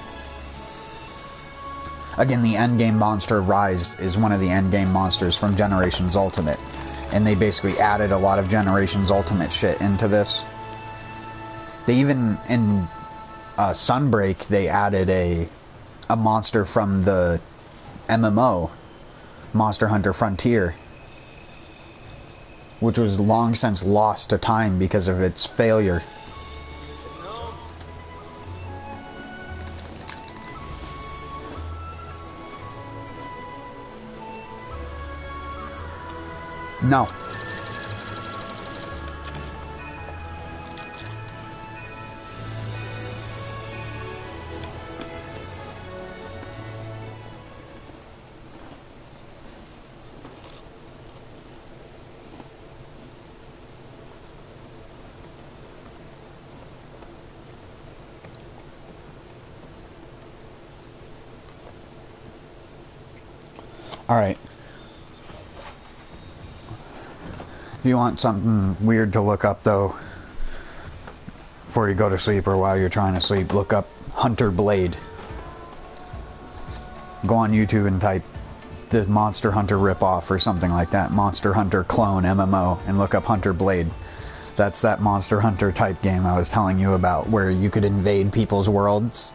Again, the endgame monster Rise is one of the endgame monsters from Generations Ultimate, and they basically added a lot of Generations Ultimate shit into this. They even, in Sunbreak, they added a monster from the MMO, Monster Hunter Frontier, which was long since lost to time because of its failure. No. Alright. If you want something weird to look up, though, before you go to sleep or while you're trying to sleep, look up Hunter Blade. Go on YouTube and type the Monster Hunter ripoff or something like that. Monster Hunter clone MMO, and look up Hunter Blade. That's that Monster Hunter type game I was telling you about, where you could invade people's worlds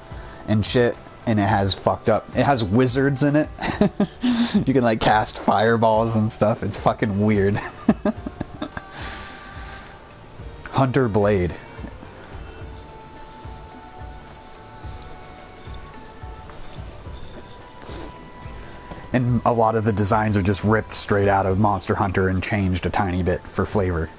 and shit. And it has fucked up. It has wizards in it. You can like cast fireballs and stuff. It's fucking weird. Hunter Blade. And a lot of the designs are just ripped straight out of Monster Hunter and changed a tiny bit for flavor.